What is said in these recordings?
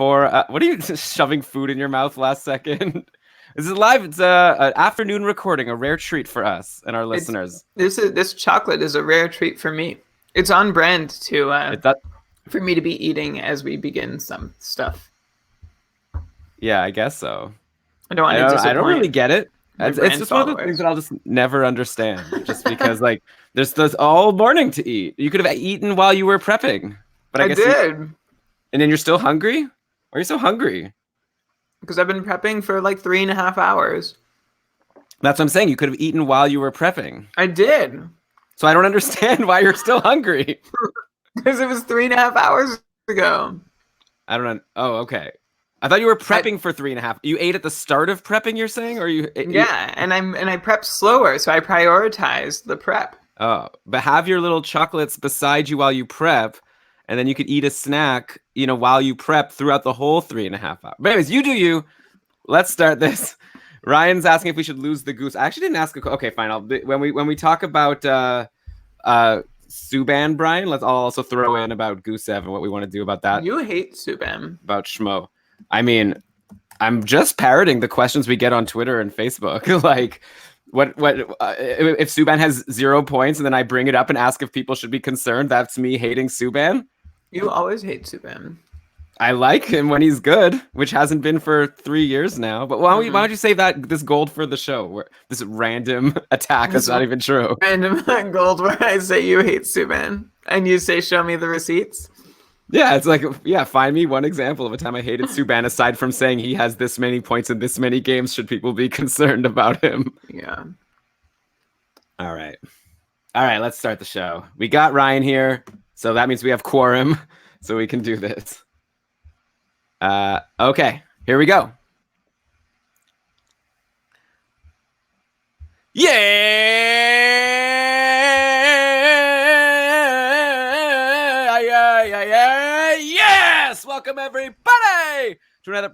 for what are you shoving food in your mouth last second? This is live. It's an afternoon recording, a rare treat for us and our listeners. This chocolate is a rare treat for me. It's on brand for me to be eating as we begin some stuff. Yeah, I guess so. I don't really get it. It's just one of the things that I'll just never understand. Just because like there's all morning to eat. You could have eaten while you were prepping, but I guess did. And then you're still hungry? Why are you so hungry? Because I've been prepping for like 3.5 hours. That's what I'm saying. You could have eaten while you were prepping. I did. So I don't understand why you're still hungry. Because it was 3.5 hours ago. I don't know. Oh, okay. I thought you were prepping for 3.5. You ate at the start of prepping, you're saying? Or Yeah, and I prep slower, so I prioritize the prep. Oh, but have your little chocolates beside you while you prep, and then you could eat a snack, while you prep throughout the whole 3.5 hours. But anyways, you do you. Let's start this. Ryan's asking if we should lose the goose. I actually didn't ask. Okay, fine. When we talk about Subban, Brian, I'll also throw in about Gusev and what we want to do about that. You hate Subban. About Schmo. I mean, I'm just parroting the questions we get on Twitter and Facebook. Like, what if Subban has 0 points and then I bring it up and ask if people should be concerned? That's me hating Subban. You always hate Subban. I like him when he's good, which hasn't been for 3 years now. But why don't you save this gold for the show? This random attack that's not even true. Random gold where I say you hate Subban and you say show me the receipts. Yeah, it's like, find me one example of a time I hated Subban aside from saying he has this many points in this many games. Should people be concerned about him? Yeah. All right, let's start the show. We got Ryan here, so that means we have quorum, so we can do this. Okay, here we go. Yes! Welcome everybody to another.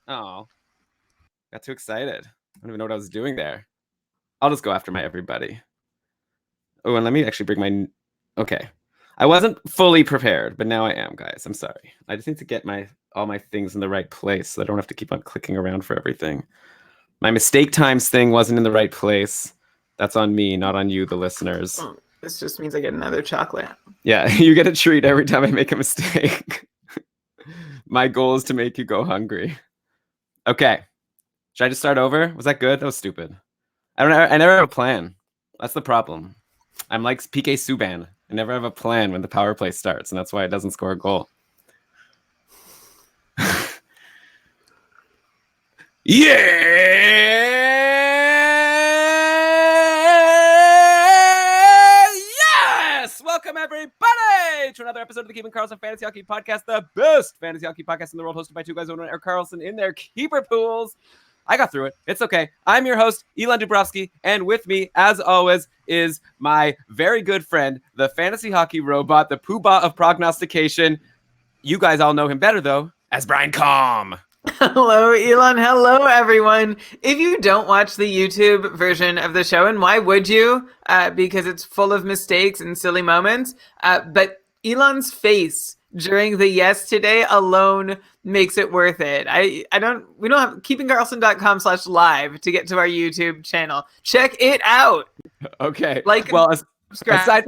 Got too excited. I don't even know what I was doing there. I'll just go after my everybody. Oh, and let me actually bring my. Okay, I wasn't fully prepared, but now I am, guys. I'm sorry. I just need to get all my things in the right place so I don't have to keep on clicking around for everything. My mistake times thing wasn't in the right place. That's on me, not on you, the listeners. Oh, this just means I get another chocolate. Yeah, you get a treat every time I make a mistake. My goal is to make you go hungry. Okay. Should I just start over? Was that good? That was stupid. I never have a plan. That's the problem. I'm like PK Subban. I never have a plan when the power play starts, and that's why it doesn't score a goal. Yes! Welcome everybody to another episode of the Keeping Karlsson Fantasy Hockey Podcast, the best fantasy hockey podcast in the world, hosted by two guys who want Eric Karlsson in their keeper pools. I got through it. It's okay. I'm your host, Elon Dubrovsky, and with me, as always, is my very good friend, the fantasy hockey robot, the poobah of prognostication. You guys all know him better, though, as Brian Calm. Hello, Elon. Hello, everyone. If you don't watch the YouTube version of the show, and why would you? Because it's full of mistakes and silly moments. But Elon's face during the yes today alone makes it worth it. We don't have keepingkarlsson.com/live to get to our YouTube channel. Check it out. Okay. Subscribe.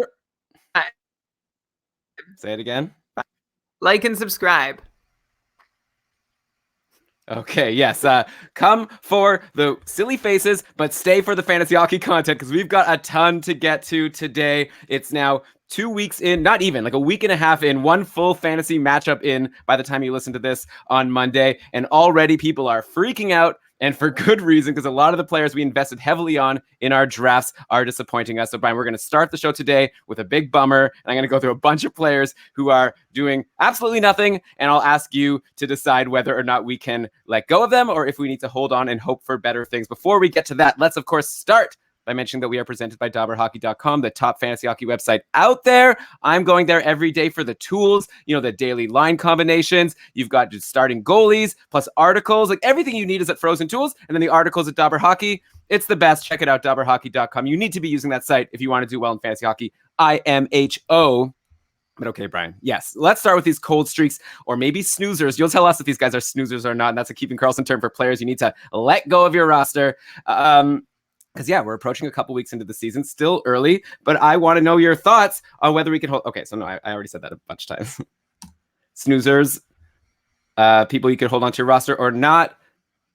Say it again. Like and subscribe. Okay, yes. Come for the silly faces, but stay for the fantasy hockey content because we've got a ton to get to today. It's now 2 weeks in, not even, like a week and a half in, one full fantasy matchup in by the time you listen to this on Monday. And already people are freaking out, and for good reason, because a lot of the players we invested heavily on in our drafts are disappointing us. So, Brian, we're going to start the show today with a big bummer, and I'm going to go through a bunch of players who are doing absolutely nothing, and I'll ask you to decide whether or not we can let go of them or if we need to hold on and hope for better things. Before we get to that, let's, of course, start by mentioning that we are presented by DobberHockey.com, the top fantasy hockey website out there. I'm going there every day for the tools, the daily line combinations. You've got just starting goalies, plus articles. Like everything you need is at Frozen Tools, and then the articles at Dobber Hockey. It's the best. Check it out, DobberHockey.com. You need to be using that site if you want to do well in fantasy hockey. IMHO. But okay, Brian. Yes, let's start with these cold streaks or maybe snoozers. You'll tell us if these guys are snoozers or not, and that's a Keeping Karlsson term for players you need to let go of your roster. Because, yeah, we're approaching a couple weeks into the season, still early, but I want to know your thoughts on whether we can hold... Okay, so no, I already said that a bunch of times. Snoozers, people you could hold on to your roster or not.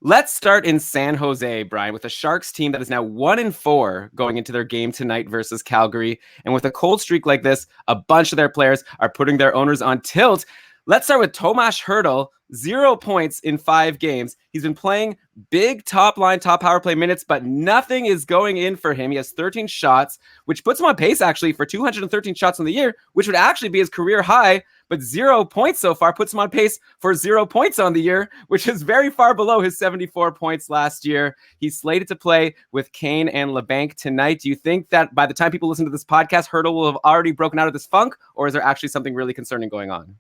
Let's start in San Jose, Brian, with a Sharks team that is now 1-4 going into their game tonight versus Calgary. And with a cold streak like this, a bunch of their players are putting their owners on tilt. Let's start with Tomas Hertl, 0 points in 5 games. He's been playing big top line, top power play minutes, but nothing is going in for him. He has 13 shots, which puts him on pace actually for 213 shots in the year, which would actually be his career high. But 0 points so far puts him on pace for 0 points on the year, which is very far below his 74 points last year. He's slated to play with Kane and LeBanc tonight. Do you think that by the time people listen to this podcast, Hertl will have already broken out of this funk, or is there actually something really concerning going on?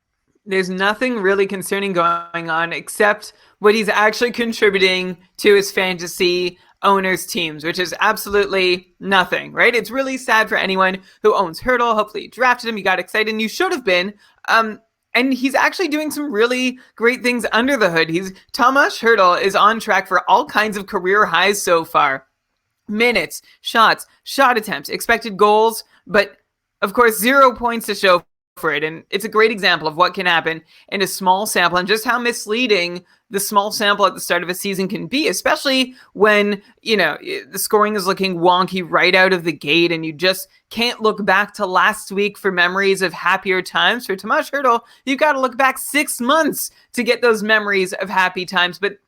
There's nothing really concerning going on except what he's actually contributing to his fantasy owners' teams, which is absolutely nothing, right? It's really sad for anyone who owns Hertl. Hopefully you drafted him, you got excited, and you should have been. And he's actually doing some really great things under the hood. Tomas Hertl is on track for all kinds of career highs so far. Minutes, shots, shot attempts, expected goals, but of course 0 points to show for it. And it's a great example of what can happen in a small sample and just how misleading the small sample at the start of a season can be, especially when, the scoring is looking wonky right out of the gate and you just can't look back to last week for memories of happier times. For Tomas Hertl, you've got to look back 6 months to get those memories of happy times. But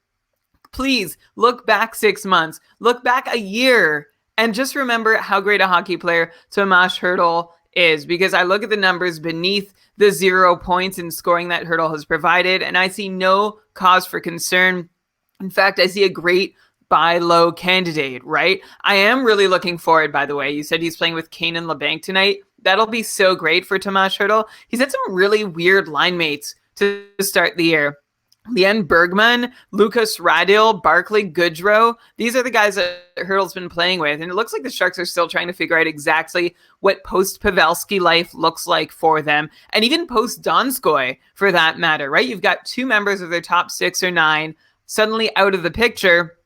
please look back 6 months, look back a year, and just remember how great a hockey player Tomas Hertl is, because I look at the numbers beneath the 0 points in scoring that Hertl has provided, and I see no cause for concern. In fact, I see a great buy low candidate, right? I am really looking forward, by the way. You said he's playing with Kane and LeBanc tonight. That'll be so great for Tomas Hertl. He's had some really weird line mates to start the year. Leon Bergman, Lucas Radil, Barclay Goodrow. These are the guys that Hertl's been playing with. And it looks like the Sharks are still trying to figure out exactly what post-Pavelski life looks like for them. And even post-Donskoy, for that matter, right? You've got 2 members of their top 6 or 9 suddenly out of the picture.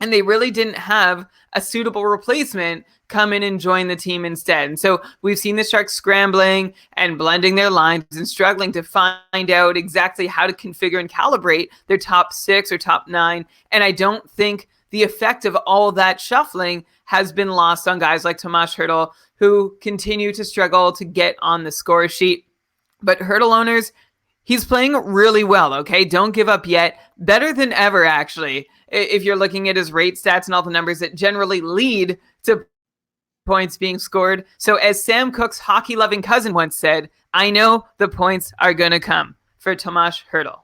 And they really didn't have a suitable replacement come in and join the team instead. And so we've seen the Sharks scrambling and blending their lines and struggling to find out exactly how to configure and calibrate their top 6 or top 9. And I don't think the effect of all that shuffling has been lost on guys like Tomas Hertl, who continue to struggle to get on the score sheet. But Hertl owners, he's playing really well, okay? Don't give up yet. Better than ever, actually, if you're looking at his rate stats and all the numbers that generally lead to points being scored. So as Sam Cook's hockey-loving cousin once said, I know the points are going to come for Tomas Hertl.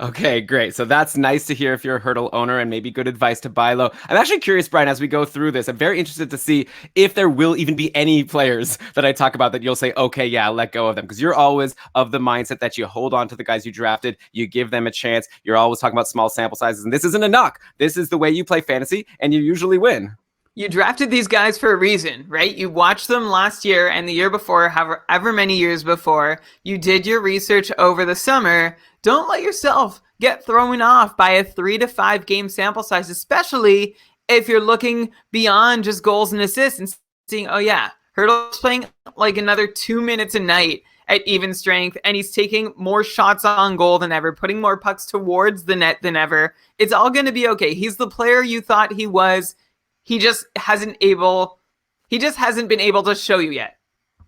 Okay, great. So that's nice to hear if you're a Hertl owner, and maybe good advice to buy low. I'm actually curious, Brian, as we go through this, I'm very interested to see if there will even be any players that I talk about that you'll say, okay, yeah, let go of them. Because you're always of the mindset that you hold on to the guys you drafted, you give them a chance. You're always talking about small sample sizes, and this isn't a knock. This is the way you play fantasy, and you usually win. You drafted these guys for a reason, right? You watched them last year and the year before, however many years before. You did your research over the summer. Don't let yourself get thrown off by a 3 to 5 game sample size, especially if you're looking beyond just goals and assists and seeing, oh yeah, Hertl's playing like another 2 minutes a night at even strength, and he's taking more shots on goal than ever, putting more pucks towards the net than ever. It's all going to be okay. He's the player you thought he was. He just hasn't been able to show you yet.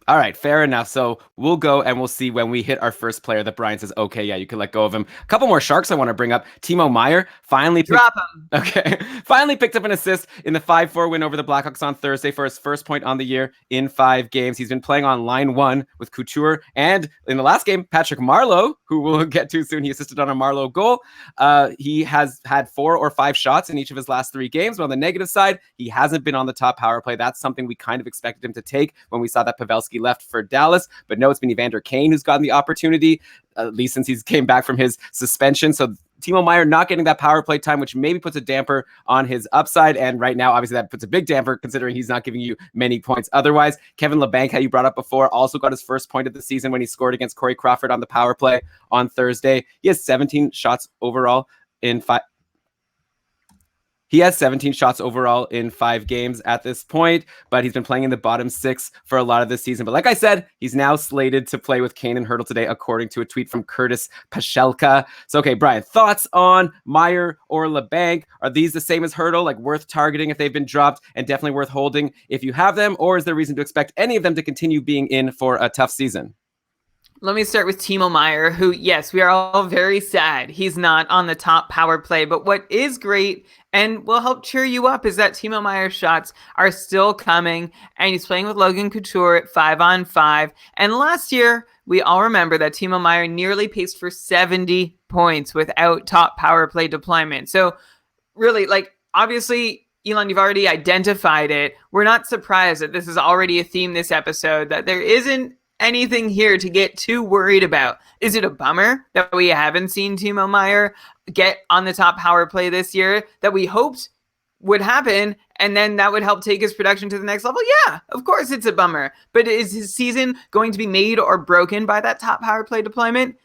All right, fair enough. So we'll go and we'll see when we hit our first player that Brian says, okay, yeah, you can let go of him. A couple more Sharks I want to bring up. Timo Meier finally picked up an assist in the 5-4 win over the Blackhawks on Thursday for his first point on the year in 5 games. He's been playing on line 1 with Couture, and in the last game, Patrick Marleau, who we'll get to soon. He assisted on a Marleau goal. He has had 4 or 5 shots in each of his last 3 games. But on the negative side, he hasn't been on the top power play. That's something we kind of expected him to take when we saw that Pavelski left for Dallas, but no, it's been Evander Kane who's gotten the opportunity, at least since he's came back from his suspension. So Timo Meier not getting that power play time, which maybe puts a damper on his upside. And right now, obviously, that puts a big damper considering he's not giving you many points. Otherwise, Kevin Labanc, how you brought up before, also got his first point of the season when he scored against Corey Crawford on the power play on Thursday. He has 17 shots overall in 5. He has 17 shots overall in 5 games at this point, but he's been playing in the bottom 6 for a lot of this season. But like I said, he's now slated to play with Kane and Hertl today, according to a tweet from Curtis Pashelka. So, okay, Brian, thoughts on Meier or Labanc? Are these the same as Hertl, like worth targeting if they've been dropped and definitely worth holding if you have them? Or is there reason to expect any of them to continue being in for a tough season? Let me start with Timo Meier, who, yes, we are all very sad he's not on the top power play. But what is great and will help cheer you up is that Timo Meier's shots are still coming, and he's playing with Logan Couture at 5-on-5. And last year, we all remember that Timo Meier nearly paced for 70 points without top power play deployment. So really, like, obviously, Elon, you've already identified it. We're not surprised that this is already a theme this episode, that there isn't anything here to get too worried about. Is it a bummer that we haven't seen Timo Meier get on the top power play this year that we hoped would happen, and then that would help take his production to the next level? Yeah, of course it's a bummer. But is his season going to be made or broken by that top power play deployment?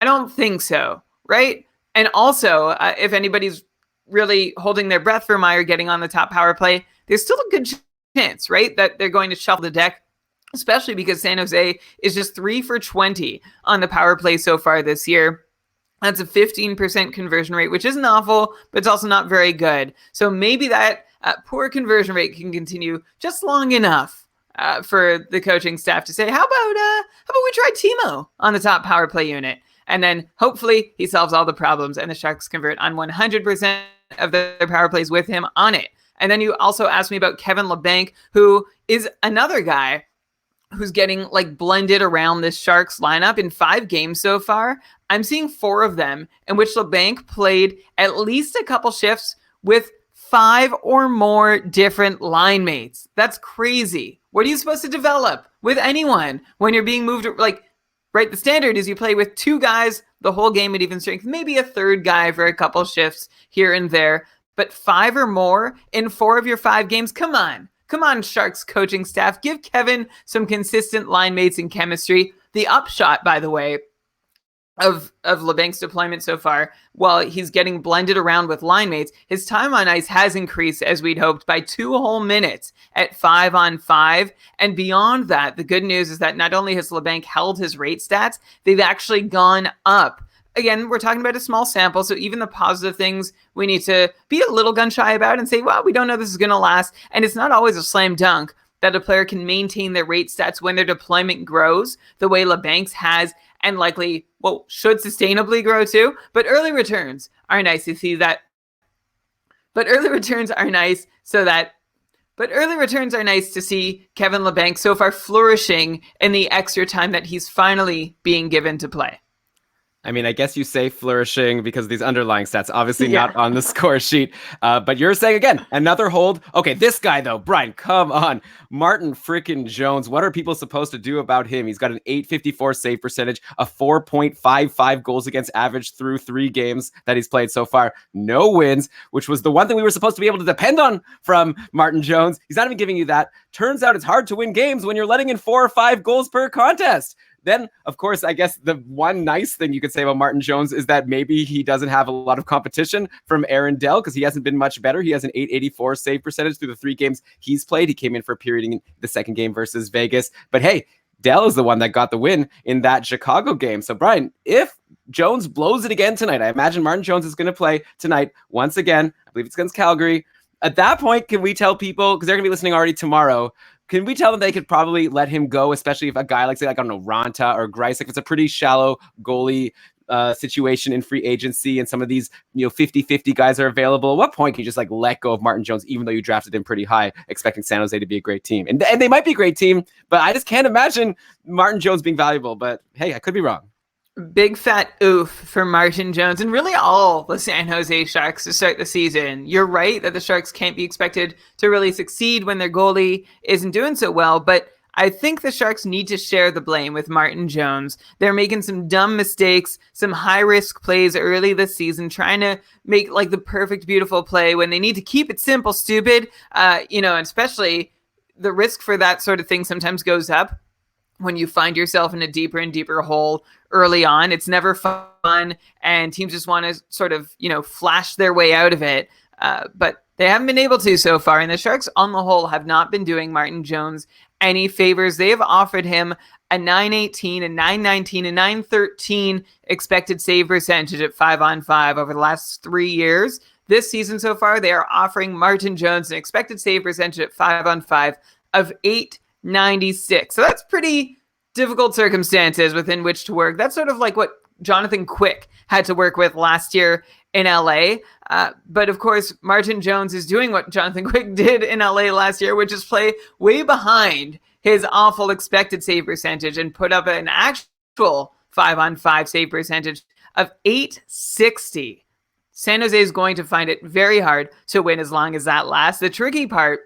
I don't think so, right? And also, if anybody's really holding their breath for Meier getting on the top power play, there's still a good chance, right, that they're going to shuffle the deck, especially because San Jose is just 3 for 20 on the power play so far this year. That's a 15% conversion rate, which isn't awful, but it's also not very good. So maybe that poor conversion rate can continue just long enough for the coaching staff to say, how about we try Timo on the top power play unit? And then hopefully he solves all the problems and the Sharks convert on 100% of their power plays with him on it. And then you also asked me about Kevin Labanc, who is another guy who's getting like blended around this Sharks lineup. In 5 games so far, I'm seeing 4 of them in which Labanc played at least a couple shifts with 5 or more different line mates. That's crazy. What are you supposed to develop with anyone when you're being moved? Like, right, the standard is you play with 2 guys the whole game at even strength, maybe a third guy for a couple shifts here and there, but 5 or more in 4 of your 5 games? Come on. Come on, Sharks coaching staff. Give Kevin some consistent line mates and chemistry. The upshot, by the way, of Labanc's deployment so far, while he's getting blended around with line mates, his time on ice has increased, as we'd hoped, by 2 whole minutes at 5-on-5. And beyond that, the good news is that not only has Labanc held his rate stats, they've actually gone up. Again, we're talking about a small sample, so even the positive things we need to be a little gun shy about and say, well, we don't know this is going to last. And it's not always a slam dunk that a player can maintain their rate stats when their deployment grows the way Labanc's has, and likely, well, should sustainably grow too. But early returns are nice to see that. But early returns are nice to see Kevin Labanc so far flourishing in the extra time that he's finally being given to play. I mean, I guess you say flourishing because of these underlying stats, obviously not on the score sheet. But you're saying, again, another hold. Okay, this guy, though, Brian, come on. Martin frickin' Jones. What are people supposed to do about him? He's got an .854 save percentage, a 4.55 goals against average through 3 games that he's played so far. No wins, which was the one thing we were supposed to be able to depend on from Martin Jones. He's not even giving you that. Turns out it's hard to win games when you're letting in 4 or 5 goals per contest. Then, of course, I guess the one nice thing you could say about Martin Jones is that maybe he doesn't have a lot of competition from Aaron Dell because he hasn't been much better. He has an .884 save percentage through the 3 games he's played. He came in for a period in the second game versus Vegas. But hey, Dell is the one that got the win in that Chicago game. So, Brian, if Jones blows it again tonight, I imagine Martin Jones is going to play tonight once again. I believe it's against Calgary. At that point, can we tell people, because they're going to be listening already tomorrow, can we tell them they could probably let him go, especially if a guy like, say, like, I don't know, Ranta or Grice, like it's a pretty shallow goalie situation in free agency and some of these, 50-50 guys are available? At what point can you just like let go of Martin Jones, even though you drafted him pretty high, expecting San Jose to be a great team? And they might be a great team, but I just can't imagine Martin Jones being valuable. But hey, I could be wrong. Big fat oof for Martin Jones and really all the San Jose Sharks to start the season. You're right that the Sharks can't be expected to really succeed when their goalie isn't doing so well, but I think the Sharks need to share the blame with Martin Jones. They're making some dumb mistakes, some high-risk plays early this season, trying to make like the perfect, beautiful play when they need to keep it simple, stupid. And especially the risk for that sort of thing sometimes goes up when you find yourself in a deeper and deeper hole early on. It's never fun, and teams just want to sort of, flash their way out of it. But they haven't been able to so far, and the Sharks on the whole have not been doing Martin Jones any favors. They have offered him a .918, a .919, a .913 expected save percentage at 5-on-5 over the last 3 years. This season so far, they are offering Martin Jones an expected save percentage at 5-on-5 of .896. So that's pretty difficult circumstances within which to work. That's sort of like what Jonathan Quick had to work with last year in LA. But of course, Martin Jones is doing what Jonathan Quick did in LA last year, which is play way behind his awful expected save percentage and put up an actual 5-on-5 save percentage of .860. San Jose is going to find it very hard to win as long as that lasts. The tricky part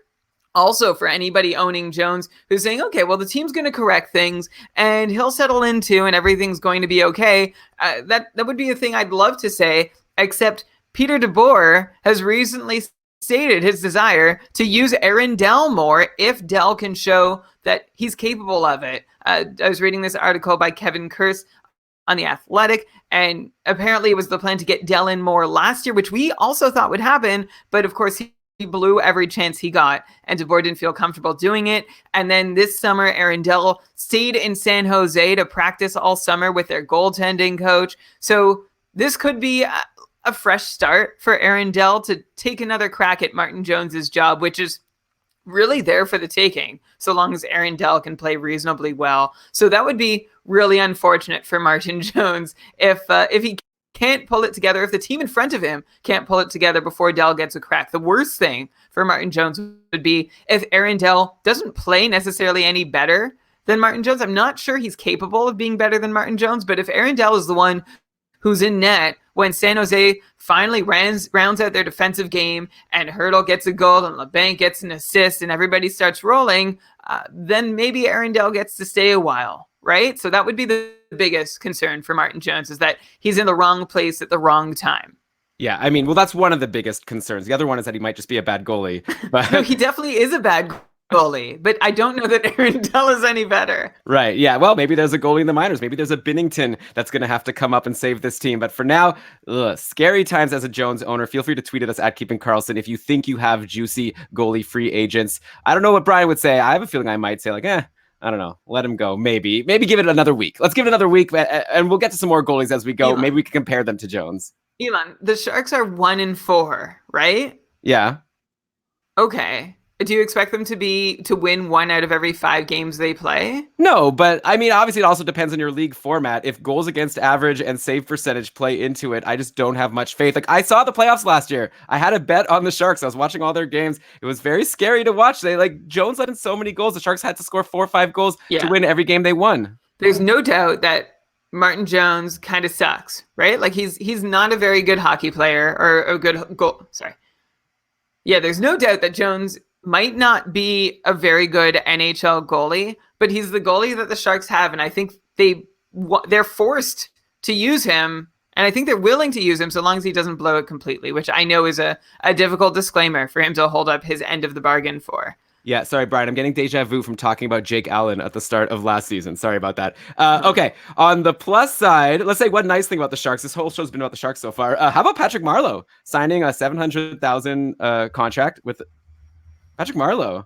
also for anybody owning Jones who's saying, okay, well, the team's going to correct things and he'll settle into and everything's going to be okay. That would be a thing I'd love to say, except Peter DeBoer has recently stated his desire to use Aaron Dell more if Dell can show that he's capable of it. I was reading this article by Kevin Kurse on The Athletic, and apparently it was the plan to get Dell in more last year, which we also thought would happen, but of course he blew every chance he got, and DeBoer didn't feel comfortable doing it. And then this summer, Aaron Dell stayed in San Jose to practice all summer with their goaltending coach. So this could be a fresh start for Aaron Dell to take another crack at Martin Jones's job, which is really there for the taking, so long as Aaron Dell can play reasonably well. So that would be really unfortunate for Martin Jones if he can't pull it together, if the team in front of him can't pull it together before Dell gets a crack. The worst thing for Martin Jones would be if Aaron Dell doesn't play necessarily any better than Martin Jones. I'm not sure he's capable of being better than Martin Jones, but if Aaron Dell is the one who's in net when San Jose finally rounds out their defensive game and Hertl gets a goal and LeBanc gets an assist and everybody starts rolling, then maybe Aaron Dell gets to stay a while, right? So that would be the biggest concern for Martin Jones, is that he's in the wrong place at the wrong time. Yeah, I mean, well, that's one of the biggest concerns. The other one is that he might just be a bad goalie. But No, he definitely is a bad goalie, but I don't know that Aaron Dell is any better. Right, yeah, well, maybe there's a goalie in the minors. Maybe there's a Binnington that's going to have to come up and save this team. But for now, scary times as a Jones owner. Feel free to tweet at us at Keeping Karlsson if you think you have juicy goalie free agents. I don't know what Brian would say. I have a feeling I might say like, I don't know. Let him go. Maybe give it another week. Let's give it another week, and we'll get to some more goalies as we go. Elon. Maybe we can compare them to Jones. Elon, the Sharks are 1-4, right? Yeah. Okay. Do you expect them to win 1 out of every 5 games they play? No, but I mean, obviously it also depends on your league format. If goals against average and save percentage play into it, I just don't have much faith. Like, I saw the playoffs last year. I had a bet on the Sharks. I was watching all their games. It was very scary to watch. Jones let in so many goals. The Sharks had to score 4 or 5 goals to win every game they won. There's no doubt that Martin Jones kind of sucks, right? Like he's not a very good hockey player or a good goal. Sorry. Yeah, there's no doubt that Jones might not be a very good NHL goalie, but he's the goalie that the Sharks have, and I think they're forced to use him, and I think they're willing to use him so long as he doesn't blow it completely, which I know is a difficult disclaimer for him to hold up his end of the bargain for. Yeah, sorry, Brian. I'm getting deja vu from talking about Jake Allen at the start of last season. Sorry about that. Okay, on the plus side, let's say one nice thing about the Sharks. This whole show's been about the Sharks so far. How about Patrick Marleau signing a $700,000 contract with Patrick Marleau?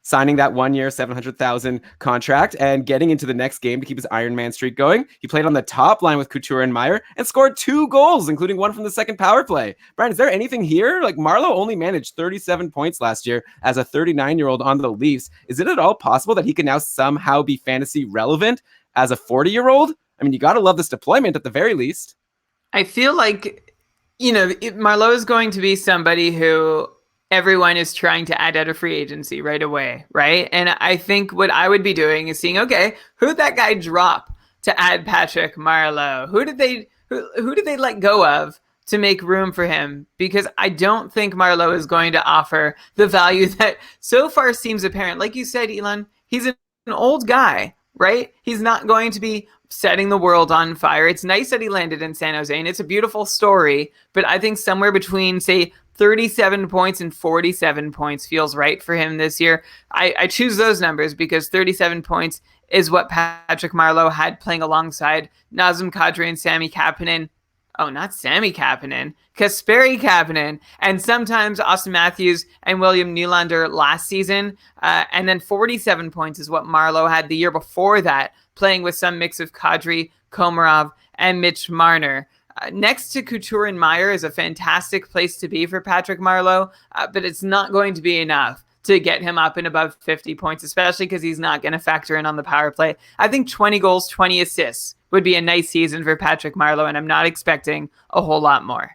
Signing that 1 year, $700,000 contract and getting into the next game to keep his Iron Man streak going. He played on the top line with Couture and Meyer and scored 2 goals, including one from the second power play. Brian, is there anything here? Like, Marleau only managed 37 points last year as a 39-year-old on the Leafs. Is it at all possible that he can now somehow be fantasy relevant as a 40-year-old? I mean, you got to love this deployment at the very least. I feel like, Marleau is going to be somebody who everyone is trying to add out of free agency right away, right? And I think what I would be doing is seeing, okay, who'd that guy drop to add Patrick Marleau? Who did they let go of to make room for him? Because I don't think Marleau is going to offer the value that so far seems apparent. Like you said, Elon, he's an old guy, right? He's not going to be setting the world on fire. It's nice that he landed in San Jose, and it's a beautiful story, but I think somewhere between, say, 37 points and 47 points feels right for him this year. I choose those numbers because 37 points is what Patrick Marleau had playing alongside Nazem Kadri and Sami Kapanen. Oh, not Sami Kapanen, Kasperi Kapanen, and sometimes Austin Matthews and William Nylander last season. And then 47 points is what Marleau had the year before that, playing with some mix of Kadri, Komarov, and Mitch Marner. Next to Couture and Meyer is a fantastic place to be for Patrick Marleau, but it's not going to be enough to get him up and above 50 points, especially because he's not going to factor in on the power play. I think 20 goals, 20 assists would be a nice season for Patrick Marleau, and I'm not expecting a whole lot more.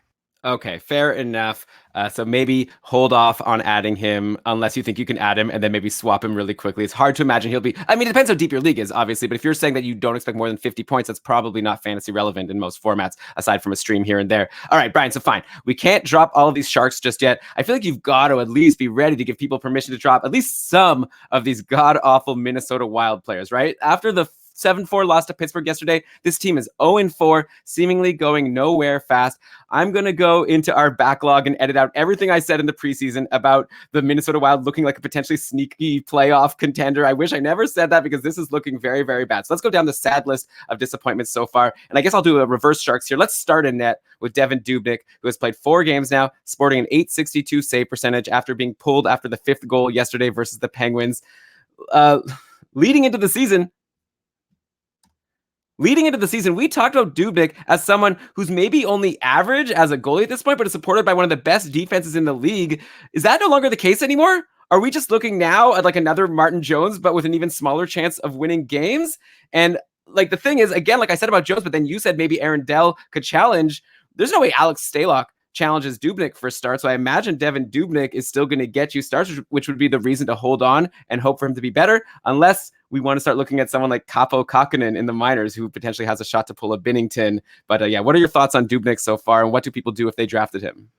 Okay, fair enough. So maybe hold off on adding him unless you think you can add him and then maybe swap him really quickly. It's hard to imagine he'll be... I mean, it depends how deep your league is, obviously, but if you're saying that you don't expect more than 50 points, that's probably not fantasy relevant in most formats, aside from a stream here and there. All right, Brian, so fine. We can't drop all of these Sharks just yet. I feel like you've got to at least be ready to give people permission to drop at least some of these god-awful Minnesota Wild players, right? After the 7-4 loss to Pittsburgh yesterday, this team is 0-4, seemingly going nowhere fast. I'm going to go into our backlog and edit out everything I said in the preseason about the Minnesota Wild looking like a potentially sneaky playoff contender. I wish I never said that because this is looking very, very bad. So let's go down the sad list of disappointments so far. And I guess I'll do a reverse Sharks here. Let's start in net with Devin Dubnyk, who has played 4 games now, sporting an .862 save percentage after being pulled after the 5th goal yesterday versus the Penguins. Leading into the season, we talked about Dubnyk as someone who's maybe only average as a goalie at this point, but is supported by one of the best defenses in the league. Is that no longer the case anymore? Are we just looking now at like another Martin Jones, but with an even smaller chance of winning games? And like the thing is, again, like I said about Jones, but then you said maybe Aaron Dell could challenge. There's no way Alex Stalock challenges Dubnyk for starts. So I imagine Devin Dubnyk is still going to get you starts, which would be the reason to hold on and hope for him to be better, unless we want to start looking at someone like Kaapo Kakkonen in the minors who potentially has a shot to pull a Binnington. But yeah, what are your thoughts on Dubnyk so far, and what do people do if they drafted him?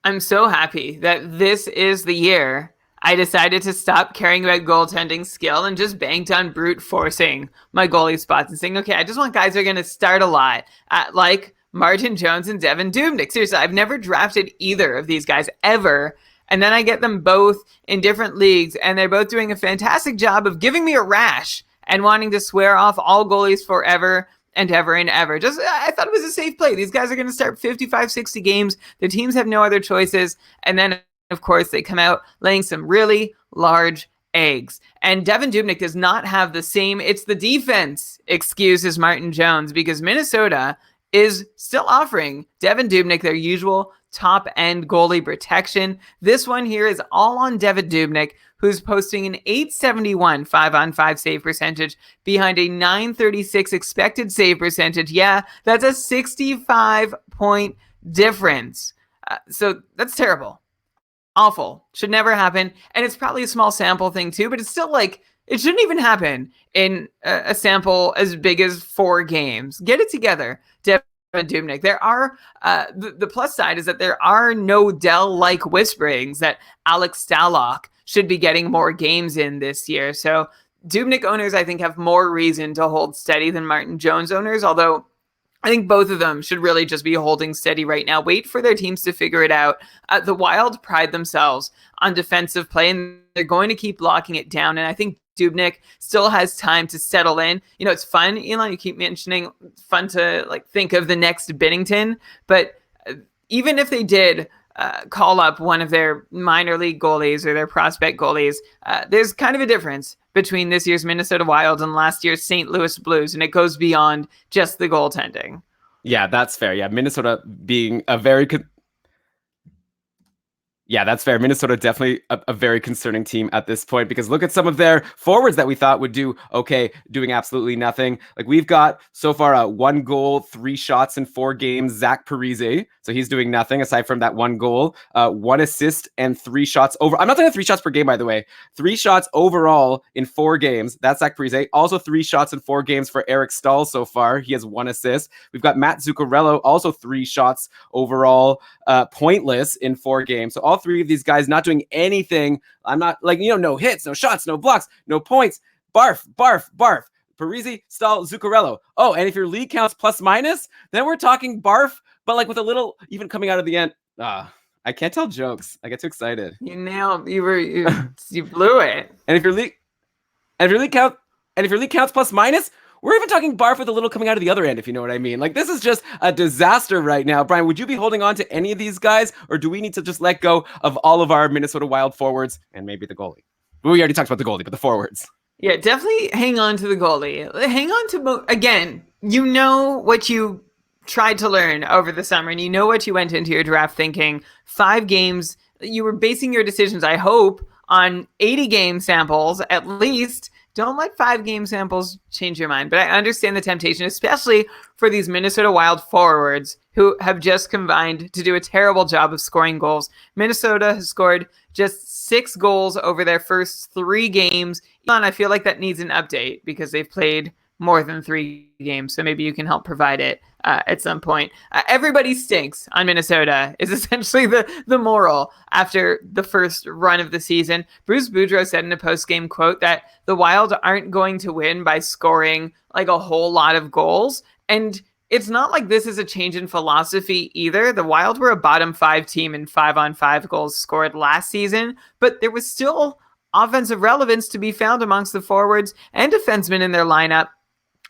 I'm so happy that this is the year I decided to stop caring about goaltending skill and just banked on brute forcing my goalie spots and saying, okay, I just want guys who are going to start a lot, like Martin Jones and Devin Dubnyk. Seriously, I've never drafted either of these guys ever. And then I get them both in different leagues, and they're both doing a fantastic job of giving me a rash and wanting to swear off all goalies forever and ever and ever. I thought it was a safe play. These guys are going to start 55, 60 games. The teams have no other choices. And then, of course, they come out laying some really large eggs. And Devin Dubnyk does not have the same "it's the defense" excuse as Martin Jones, because Minnesota is still offering Devin Dubnyk their usual top-end goalie protection. This one here is all on Devin Dubnyk, who's posting an .871 5-on-5 save percentage behind a .936 expected save percentage. Yeah, that's a 65-point difference. So that's terrible. Awful. Should never happen. And it's probably a small sample thing too, but it's still like, it shouldn't even happen in a sample as big as 4 games. Get it together, Devin Dubnyk. There are the plus side is that there are no Dell-like whisperings that Alex Stalock should be getting more games in this year. So Dubnyk owners, I think, have more reason to hold steady than Martin Jones owners, although I think both of them should really just be holding steady right now. Wait for their teams to figure it out. The Wild pride themselves on defensive play, and they're going to keep locking it down. And I think Dubnyk still has time to settle in. You know, it's fun, Elon, you keep mentioning fun to like think of the next Binnington, but even if they did call up one of their minor league goalies or their prospect goalies, there's kind of a difference between this year's Minnesota Wild and last year's St. Louis Blues, and it goes beyond just the goaltending. Yeah, that's fair. Yeah, Minnesota being a very... Yeah, that's fair. Minnesota definitely a very concerning team at this point, because look at some of their forwards that we thought would do okay, doing absolutely nothing. Like we've got so far 1 goal, 3 shots in 4 games, Zach Parise. So he's doing nothing aside from that 1 goal, 1 assist and 3 shots over. I'm not talking 3 shots per game, by the way. 3 shots overall in 4 games. That's Zach Parise. Also 3 shots in 4 games for Eric Stahl so far. He has 1 assist. We've got Matt Zuccarello, also 3 shots overall, pointless in 4 games. So all three of these guys not doing anything. I'm not like, no hits, no shots, no blocks, no points. Barf, barf, barf. Parise, Staal, Zuccarello. Oh, and if your league counts plus minus, then we're talking barf, but like with a little even coming out of the end. I can't tell jokes. I get too excited. You nailed. You blew it. And if your league counts plus minus, we're even talking barf with a little coming out of the other end, if you know what I mean. Like, this is just a disaster right now. Brian, would you be holding on to any of these guys, or do we need to just let go of all of our Minnesota Wild forwards and maybe the goalie? We already talked about the goalie, but the forwards. Yeah, definitely hang on to the goalie. Hang on to again. You know what you tried to learn over the summer, and you know what you went into your draft thinking. 5 games. You were basing your decisions, I hope, on 80 game samples at least. Don't let 5 game samples change your mind. But I understand the temptation, especially for these Minnesota Wild forwards who have just combined to do a terrible job of scoring goals. Minnesota has scored just 6 goals over their first 3 games. Elon, I feel like that needs an update because they've played more than 3 games. So maybe you can help provide it at some point. Everybody stinks on Minnesota is essentially the moral after the first run of the season. Bruce Boudreau said in a post-game quote that the Wild aren't going to win by scoring like a whole lot of goals. And it's not like this is a change in philosophy either. The Wild were a bottom 5 team in 5-on-5 goals scored last season, but there was still offensive relevance to be found amongst the forwards and defensemen in their lineup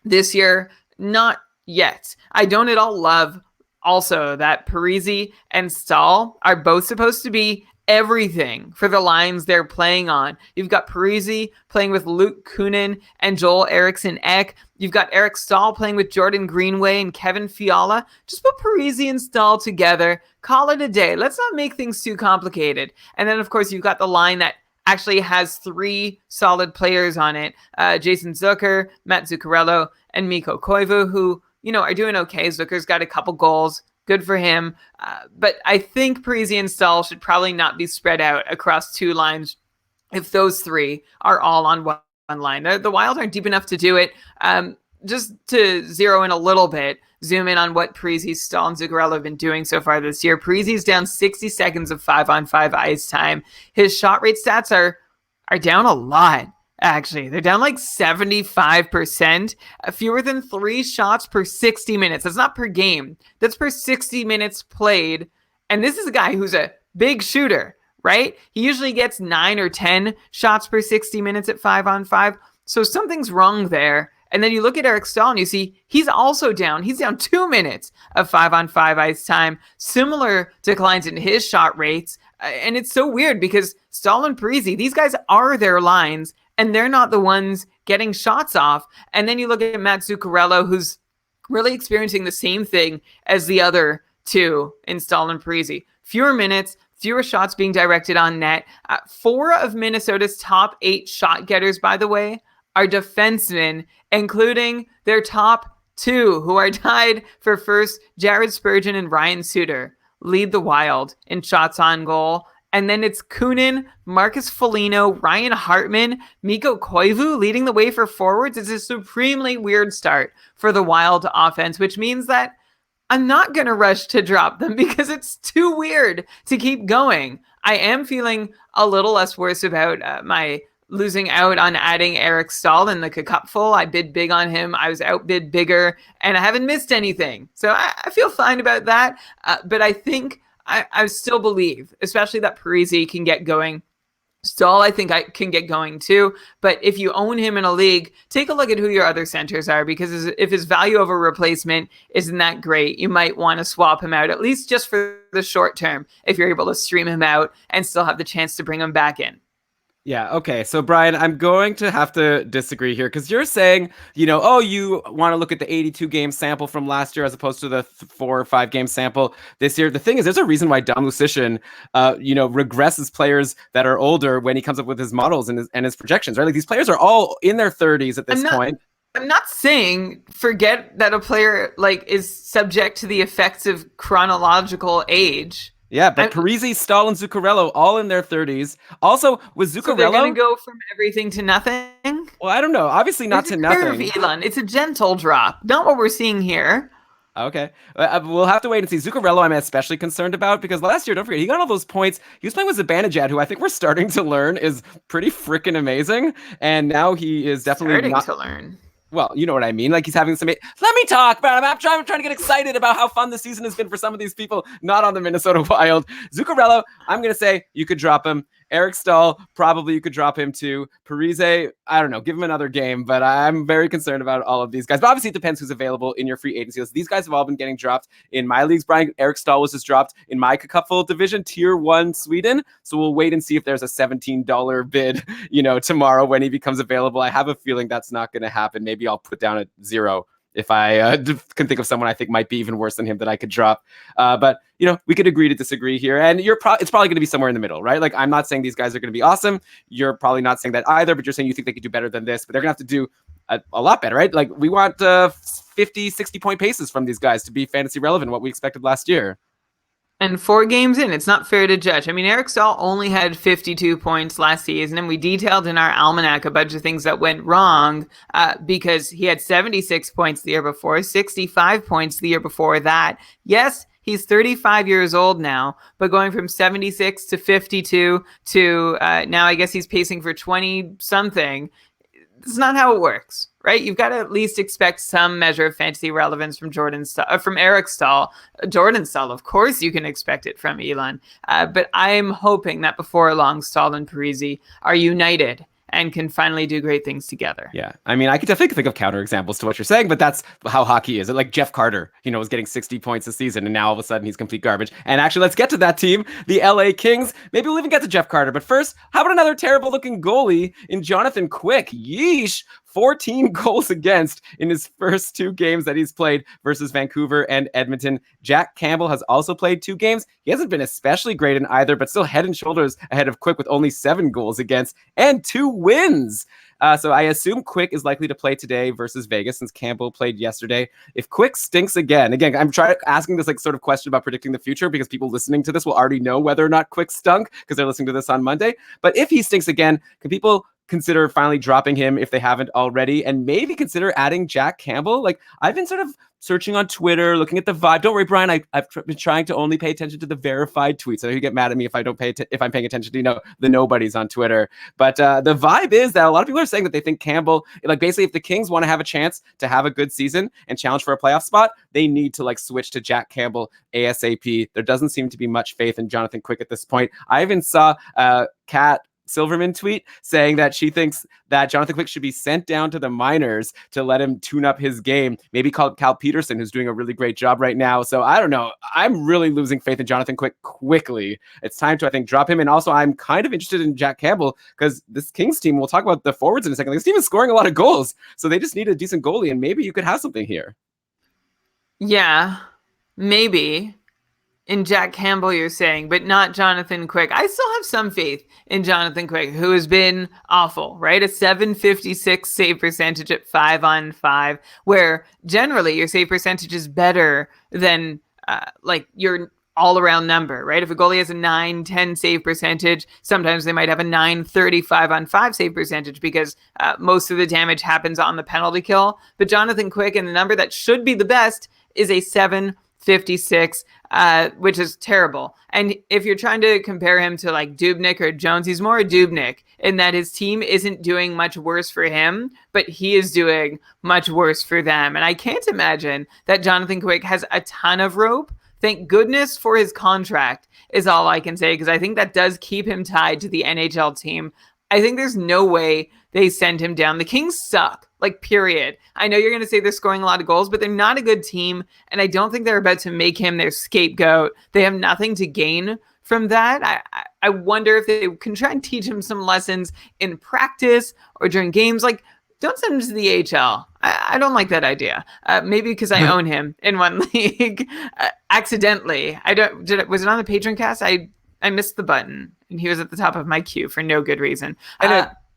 this year. Not yet. I don't at all love also that Parise and Staal are both supposed to be everything for the lines they're playing on. You've got Parise playing with Luke Kunin and Joel Eriksson Ek. You've got Eric Staal playing with Jordan Greenway and Kevin Fiala. Just put Parise and Staal together. Call it a day. Let's not make things too complicated. And then, of course, you've got the line that actually has 3 solid players on it. Jason Zucker, Matt Zuccarello, and Mikko Koivu, who are doing okay. Zucker's got a couple goals. Good for him. But I think Parise and Staal should probably not be spread out across 2 lines if those 3 are all on one line. The Wild aren't deep enough to do it. Just to zero in a little bit, zoom in on what Parise, Staal, and Zuccarello have been doing so far this year. Parise's down 60 seconds of 5-on-5 ice time. His shot rate stats are down a lot. Actually, they're down like 75%, fewer than 3 shots per 60 minutes. That's not per game. That's per 60 minutes played. And this is a guy who's a big shooter, right? He usually gets 9 or 10 shots per 60 minutes at 5-on-5. So something's wrong there. And then you look at Eric Staal and you see he's also down. He's down 2 minutes of 5-on-5 ice time, similar declines in his shot rates. And it's so weird because Staal and Parise, these guys are their lines, and they're not the ones getting shots off. And then you look at Matt Zuccarello, who's really experiencing the same thing as the other 2 in Staal and Parise. Fewer minutes, fewer shots being directed on net. 4 of Minnesota's top 8 shot getters, by the way, are defensemen, including their top 2, who are tied for first. Jared Spurgeon and Ryan Suter lead the Wild in shots on goal. And then it's Kunin, Marcus Foligno, Ryan Hartman, Mikko Koivu leading the way for forwards. It's a supremely weird start for the Wild offense, which means that I'm not going to rush to drop them because it's too weird to keep going. I am feeling a little less worse about my losing out on adding Eric Staal in the cupful. I bid big on him. I was outbid bigger, and I haven't missed anything. So I feel fine about that. But I think I still believe, especially that Parise can get going. Staal, I think I can get going too. But if you own him in a league, take a look at who your other centers are, because if his value over replacement isn't that great, you might want to swap him out, at least just for the short term, if you're able to stream him out and still have the chance to bring him back in. Yeah, okay. So, Brian, I'm going to have to disagree here because you're saying, you want to look at the 82 game sample from last year as opposed to the 4 or 5 game sample this year. The thing is, there's a reason why Dom Lucian, regresses players that are older when he comes up with his models and his projections, right? Like, these players are all in their 30s at this point. I'm not saying forget that a player is subject to the effects of chronological age. Yeah, but Parise, Staal, and Zuccarello all in their 30s. Also, with Zuccarello, so they're going to go from everything to nothing? Well, I don't know. Obviously not to nothing. Elon. It's a gentle drop. Not what we're seeing here. Okay. We'll have to wait and see. Zuccarello, I'm especially concerned about because last year, don't forget, he got all those points. He was playing with Zibanejad, who I think we're starting to learn is pretty freaking amazing. And now he is definitely Starting not. to learn. Well, you know what I mean. Like he's having some. Let me talk about him. I'm trying to get excited about how fun the season has been for some of these people not on the Minnesota Wild. Zuccarello, I'm going to say you could drop him. Eric Stahl, probably you could drop him too. Parise, I don't know, give him another game, but I'm very concerned about all of these guys. But obviously it depends who's available in your free agency list. These guys have all been getting dropped in my leagues. Brian, Eric Stahl was just dropped in my Cupful division, Tier 1 Sweden. So we'll wait and see if there's a $17 bid, tomorrow when he becomes available. I have a feeling that's not going to happen. Maybe I'll put down a 0 if I can think of someone I think might be even worse than him that I could drop. But, we could agree to disagree here. And it's probably going to be somewhere in the middle, right? Like, I'm not saying these guys are going to be awesome. You're probably not saying that either, but you're saying you think they could do better than this. But they're going to have to do a lot better, right? Like, we want 50, 60-point paces from these guys to be fantasy relevant, what we expected last year. And 4 games in, it's not fair to judge. I mean, Eric Stahl only had 52 points last season, and we detailed in our almanac a bunch of things that went wrong because he had 76 points the year before, 65 points the year before that. Yes, he's 35 years old now, but going from 76 to 52 to now I guess he's pacing for 20-something. It's not how it works, right? You've got to at least expect some measure of fantasy relevance from from Eric Stahl. Jordan Stahl, of course, you can expect it from Elon. But I'm hoping that before long, Stahl and Parise are united and can finally do great things together. Yeah. I mean, I could definitely think of counterexamples to what you're saying, but that's how hockey is. Like Jeff Carter, was getting 60 points a season, and now all of a sudden he's complete garbage. And actually, let's get to that team, the LA Kings. Maybe we'll even get to Jeff Carter. But first, how about another terrible-looking goalie in Jonathan Quick? Yeesh. 14 goals against in his first 2 games that he's played versus Vancouver and Edmonton. Jack Campbell has also played 2 games. He hasn't been especially great in either, but still head and shoulders ahead of Quick with only 7 goals against and 2 wins. So I assume Quick is likely to play today versus Vegas since Campbell played yesterday. If Quick stinks again, I'm asking this sort of question about predicting the future because people listening to this will already know whether or not Quick stunk because they're listening to this on Monday. But if he stinks again, can people consider finally dropping him if they haven't already, and maybe consider adding Jack Campbell? Like, I've been sort of searching on Twitter, looking at the vibe. Don't worry, Brian, I've been trying to only pay attention to the verified tweets. I know you get mad at me if if I'm paying attention to the nobodies on Twitter. But the vibe is that a lot of people are saying that they think Campbell, basically if the Kings want to have a chance to have a good season and challenge for a playoff spot, they need to switch to Jack Campbell ASAP. There doesn't seem to be much faith in Jonathan Quick at this point. I even saw Kat Silverman tweet saying that she thinks that Jonathan Quick should be sent down to the minors to let him tune up his game. Maybe call Cal Peterson, who's doing a really great job right now. So I don't know. I'm really losing faith in Jonathan Quick quickly. It's time to, I think, drop him. And also, I'm kind of interested in Jack Campbell because this Kings team, we'll talk about the forwards in a second. This team is scoring a lot of goals. So they just need a decent goalie, and maybe you could have something here. Yeah, maybe. In Jack Campbell, you're saying, but not Jonathan Quick. I still have some faith in Jonathan Quick, who has been awful, right? A .756 save percentage at 5-on-5, where generally your save percentage is better than your all-around number, right? If a goalie has a 9-10 save percentage, sometimes they might have a 9-35 on 5 save percentage because most of the damage happens on the penalty kill. But Jonathan Quick, and the number that should be the best, is a 7.56, which is terrible. And if you're trying to compare him to Dubnyk or Jones, he's more a Dubnyk in that his team isn't doing much worse for him, but he is doing much worse for them. And I can't imagine that Jonathan Quick has a ton of rope. Thank goodness for his contract is all I can say, because I think that does keep him tied to the NHL team. I think there's no way they send him down. The Kings suck, period. I know you're going to say they're scoring a lot of goals, but they're not a good team, and I don't think they're about to make him their scapegoat. They have nothing to gain from that. I wonder if they can try and teach him some lessons in practice or during games. Don't send him to the AHL. I don't like that idea. Maybe because I own him in one league accidentally. Was it on the Patreon cast? I missed the button, and he was at the top of my queue for no good reason.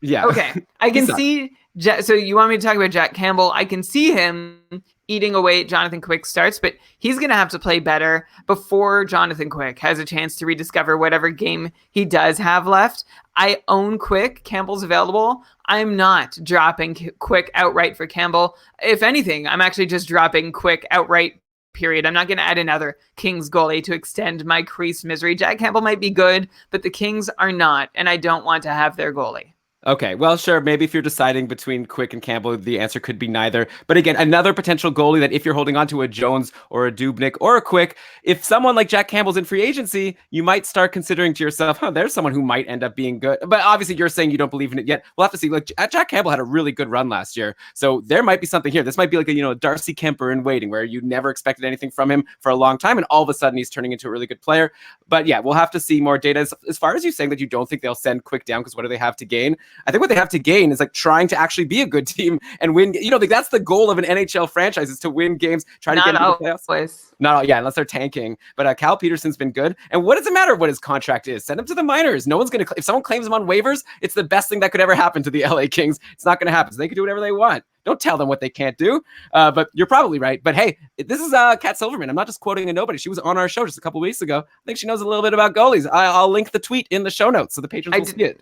Yeah. Okay. I can see. So you want me to talk about Jack Campbell? I can see him eating away at Jonathan Quick starts, but he's going to have to play better before Jonathan Quick has a chance to rediscover whatever game he does have left. I own Quick. Campbell's available. I'm not dropping Quick outright for Campbell. If anything, I'm actually just dropping Quick outright period. I'm not going to add another Kings goalie to extend my crease misery. Jack Campbell might be good, but the Kings are not, and I don't want to have their goalie. Okay, well, sure. Maybe if you're deciding between Quick and Campbell, the answer could be neither. But again, another potential goalie that if you're holding on to a Jones or a Dubnyk or a Quick, if someone like Jack Campbell's in free agency, you might start considering to yourself, there's someone who might end up being good. But obviously, you're saying you don't believe in it yet. We'll have to see. Like Jack Campbell had a really good run last year, so there might be something here. This might be like a Darcy Kemper in waiting, where you never expected anything from him for a long time, and all of a sudden he's turning into a really good player. But yeah, we'll have to see more data. As far as you saying that you don't think they'll send Quick down, because what do they have to gain? I think what they have to gain is like trying to actually be a good team and win. Like that's the goal of an NHL franchise, is to win games, try to get into the playoffs. Not all, yeah, unless they're tanking. But Cal Peterson's been good. And what does it matter what his contract is? Send him to the minors. No one's gonna. If someone claims him on waivers, it's the best thing that could ever happen to the LA Kings. It's not gonna happen. So they can do whatever they want. Don't tell them what they can't do. But you're probably right. But hey, this is Kat Silverman. I'm not just quoting a nobody. She was on our show just a couple weeks ago. I think she knows a little bit about goalies. I'll link the tweet in the show notes so the patrons will see it.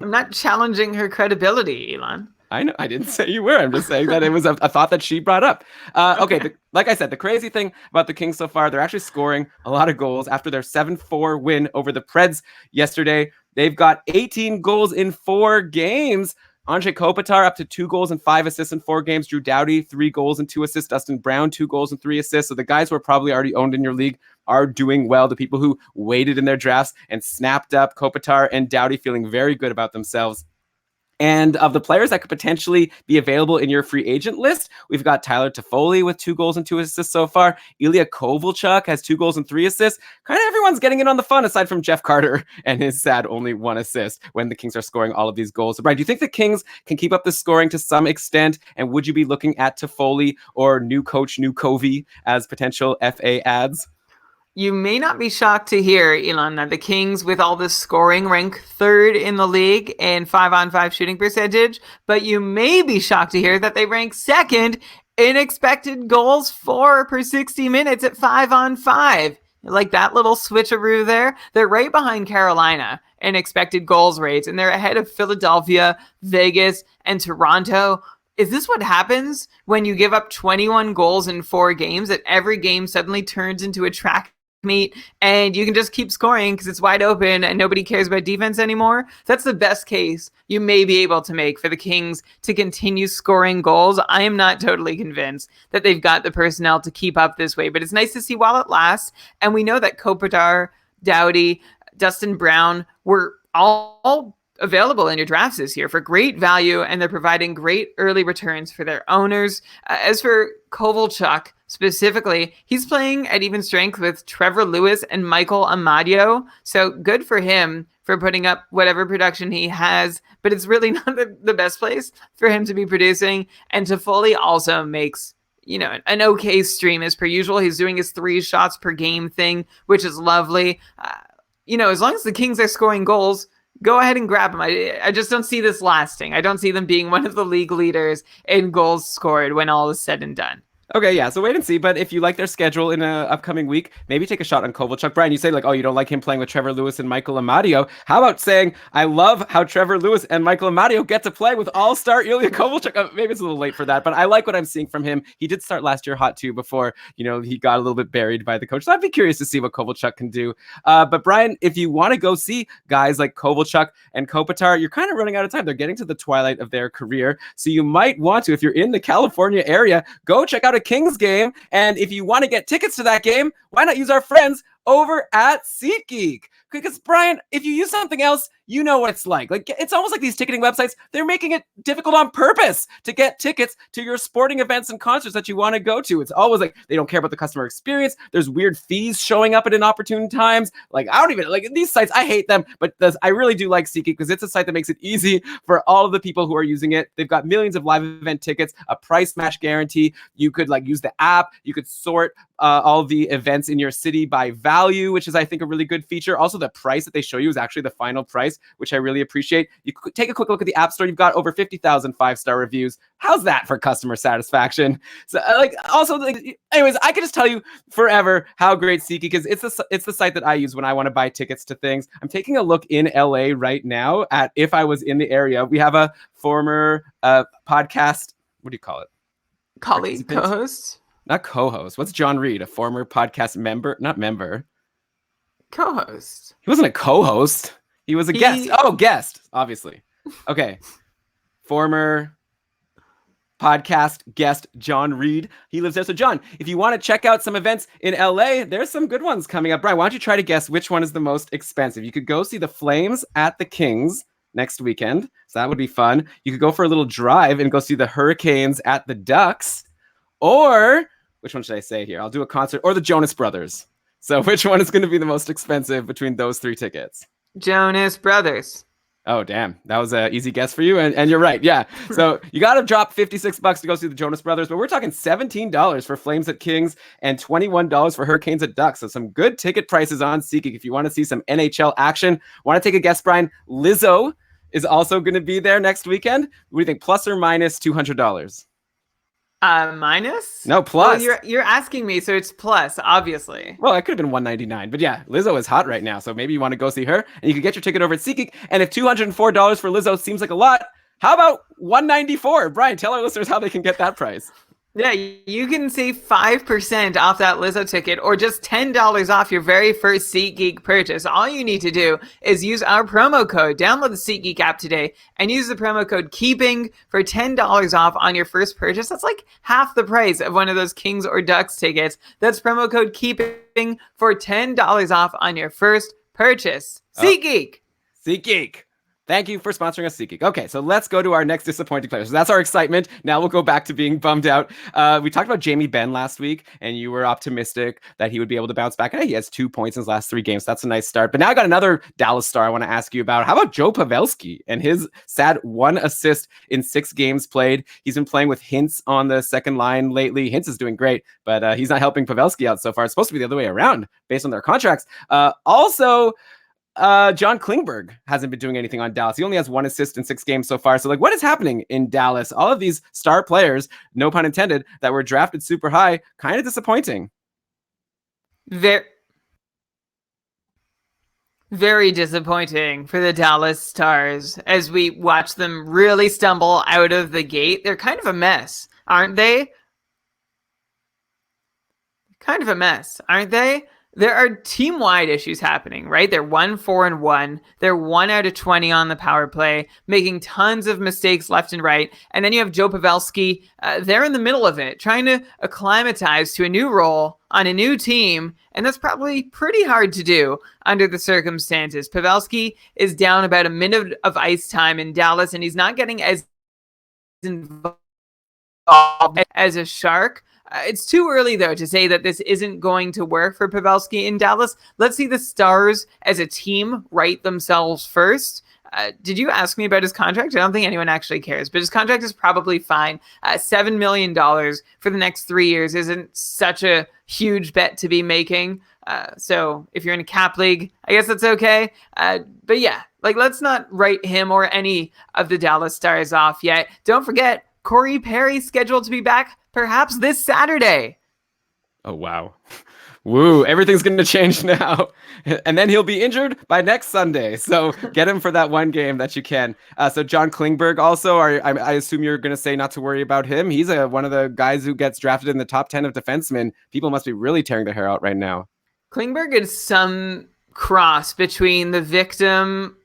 I'm not challenging her credibility, Elon. I know. I didn't say you were. I'm just saying that it was a thought that she brought up. Okay. Like I said, the crazy thing about the Kings so far, they're actually scoring a lot of goals after their 7-4 win over the Preds yesterday. They've got 18 goals in 4 games. Andrei Kopitar up to 2 goals and 5 assists in 4 games. Drew Doughty, 3 goals and 2 assists. Dustin Brown, 2 goals and 3 assists. So the guys who are probably already owned in your league are doing well. The people who waited in their drafts and snapped up Kopitar and Doughty feeling very good about themselves. And of the players that could potentially be available in your free agent list, we've got Tyler Toffoli with 2 goals and 2 assists so far. Ilya Kovalchuk has 2 goals and 3 assists. Kind of everyone's getting in on the fun aside from Jeff Carter and his sad only 1 assist when the Kings are scoring all of these goals. So, Brian, do you think the Kings can keep up the scoring to some extent? And would you be looking at Toffoli or new coach, new Covey as potential FA ads? You may not be shocked to hear, Elon, that the Kings, with all this scoring, rank 3rd in the league in 5-on-5 shooting percentage, but you may be shocked to hear that they rank 2nd in expected goals for per 60 minutes at 5-on-5. Like that little switcheroo there. They're right behind Carolina in expected goals rates, and they're ahead of Philadelphia, Vegas, and Toronto. Is this what happens when you give up 21 goals in 4 games, that every game suddenly turns into a track meet and you can just keep scoring because it's wide open and nobody cares about defense anymore? That's the best case you may be able to make for the Kings to continue scoring goals. I am not totally convinced that they've got the personnel to keep up this way, but it's nice to see while it lasts. And we know that Kopitar, Doughty, Dustin Brown were all available in your drafts this year for great value, and they're providing great early returns for their owners. As for Kovalchuk specifically, he's playing at even strength with Trevor Lewis and Michael Amadio, so good for him for putting up whatever production he has, but it's really not the best place for him to be producing. And Toffoli also makes an okay stream as per usual. He's doing his 3 shots per game thing, which is lovely. As long as the Kings are scoring goals, go ahead and grab them. I just don't see this lasting. I don't see them being one of the league leaders in goals scored when all is said and done. Okay, yeah, so wait and see. But if you like their schedule in an upcoming week, maybe take a shot on Kovalchuk. Brian, you say you don't like him playing with Trevor Lewis and Michael Amadio. How about saying, I love how Trevor Lewis and Michael Amadio get to play with all-star Ilya Kovalchuk. Maybe it's a little late for that, but I like what I'm seeing from him. He did start last year hot too before, he got a little bit buried by the coach. So I'd be curious to see what Kovalchuk can do. But Brian, if you want to go see guys like Kovalchuk and Kopitar, you're kind of running out of time. They're getting to the twilight of their career. So you might want to, if you're in the California area, go check out a Kings game. And if you want to get tickets to that game, why not use our friends over at SeatGeek? Because Brian, if you use something else, you know what it's like. It's almost like these ticketing websites, they're making it difficult on purpose to get tickets to your sporting events and concerts that you want to go to. It's always like they don't care about the customer experience. There's weird fees showing up at inopportune times. I don't even these sites. I hate them, but I really do like SeatGeek because it's a site that makes it easy for all of the people who are using it. They've got millions of live event tickets, a price match guarantee. You could use the app. You could sort all the events in your city by value, which is, I think, a really good feature. Also, the price that they show you is actually the final price, which I really appreciate. You could take a quick look at the App Store. You've got over 50,000 5-star reviews. How's that for customer satisfaction? So, anyways, I could just tell you forever how great SeatGeek is. It's the site that I use when I want to buy tickets to things. I'm taking a look in LA right now at if I was in the area. We have a former podcast. What do you call it? Colleague, co-host. Not co-host. What's John Reed? A former podcast member? Not member. Co-host. He wasn't a co-host. He was a guest. Oh, guest, obviously. Okay. Former podcast guest John Reed. He lives there. So John, if you want to check out some events in LA, there's some good ones coming up. Brian, why don't you try to guess which one is the most expensive? You could go see the Flames at the Kings next weekend. So that would be fun. You could go for a little drive and go see the Hurricanes at the Ducks. Or, which one should I say here? I'll do a concert, or the Jonas Brothers. So which one is going to be the most expensive between those 3 tickets? Jonas Brothers. Oh, damn. That was an easy guess for you. And you're right. Yeah. So you got to drop $56 to go see the Jonas Brothers, but we're talking $17 for Flames at Kings and $21 for Hurricanes at Ducks. So some good ticket prices on SeatGeek if you want to see some NHL action. Want to take a guess, Brian? Lizzo is also going to be there next weekend. What do you think? Plus or minus $200? Minus? No, plus. Well, you're asking me, so it's plus, obviously. Well, it could have been $199, but yeah, Lizzo is hot right now, so maybe you want to go see her, and you can get your ticket over at SeatGeek. And if $204 for Lizzo seems like a lot, how about $194? Brian, tell our listeners how they can get that price. Yeah, you can save 5% off that Lizzo ticket or just $10 off your very first SeatGeek purchase. All you need to do is use our promo code. Download the SeatGeek app today and use the promo code KEEPING for $10 off on your first purchase. That's like half the price of one of those Kings or Ducks tickets. That's promo code KEEPING for $10 off on your first purchase. SeatGeek! SeatGeek! Thank you for sponsoring us, SeatGeek. Okay, so let's go to our next disappointing player. So that's our excitement. Now we'll go back to being bummed out. We talked about Jamie Benn last week, and you were optimistic that he would be able to bounce back. And he has 2 points in his last 3 games. So that's a nice start. But now I got another Dallas star I want to ask you about. How about Joe Pavelski and his sad 1 assist in 6 games played? He's been playing with Hintz on the second line lately. Hintz is doing great, but he's not helping Pavelski out so far. It's supposed to be the other way around based on their contracts. John Klingberg hasn't been doing anything on Dallas. He only has 1 assist in 6 games so far. So, what is happening in Dallas? All of these star players, no pun intended, that were drafted super high, kind of disappointing. Very disappointing for the Dallas Stars as we watch them really stumble out of the gate. They're kind of a mess, aren't they? Kind of a mess, aren't they? There are team-wide issues happening, right? They're 1-4-1. They're 1 out of 20 on the power play, making tons of mistakes left and right. And then you have Joe Pavelski. They're in the middle of it, trying to acclimatize to a new role on a new team. And that's probably pretty hard to do under the circumstances. Pavelski is down about a minute of ice time in Dallas, and he's not getting as involved as a Shark. It's too early, though, to say that this isn't going to work for Pavelski in Dallas. Let's see the Stars as a team right themselves first. Did you ask me about his contract? I don't think anyone actually cares, but his contract is probably fine. $7 million for the next 3 years isn't such a huge bet to be making. So if you're in a cap league, I guess that's okay. But yeah, let's not write him or any of the Dallas Stars off yet. Don't forget, Corey Perry scheduled to be back perhaps this Saturday. Oh, wow. Woo, everything's going to change now. And then he'll be injured by next Sunday. So get him for that one game that you can. So John Klingberg also, I assume you're going to say not to worry about him. He's one of the guys who gets drafted in the top 10 of defensemen. People must be really tearing their hair out right now. Klingberg is some cross between the victim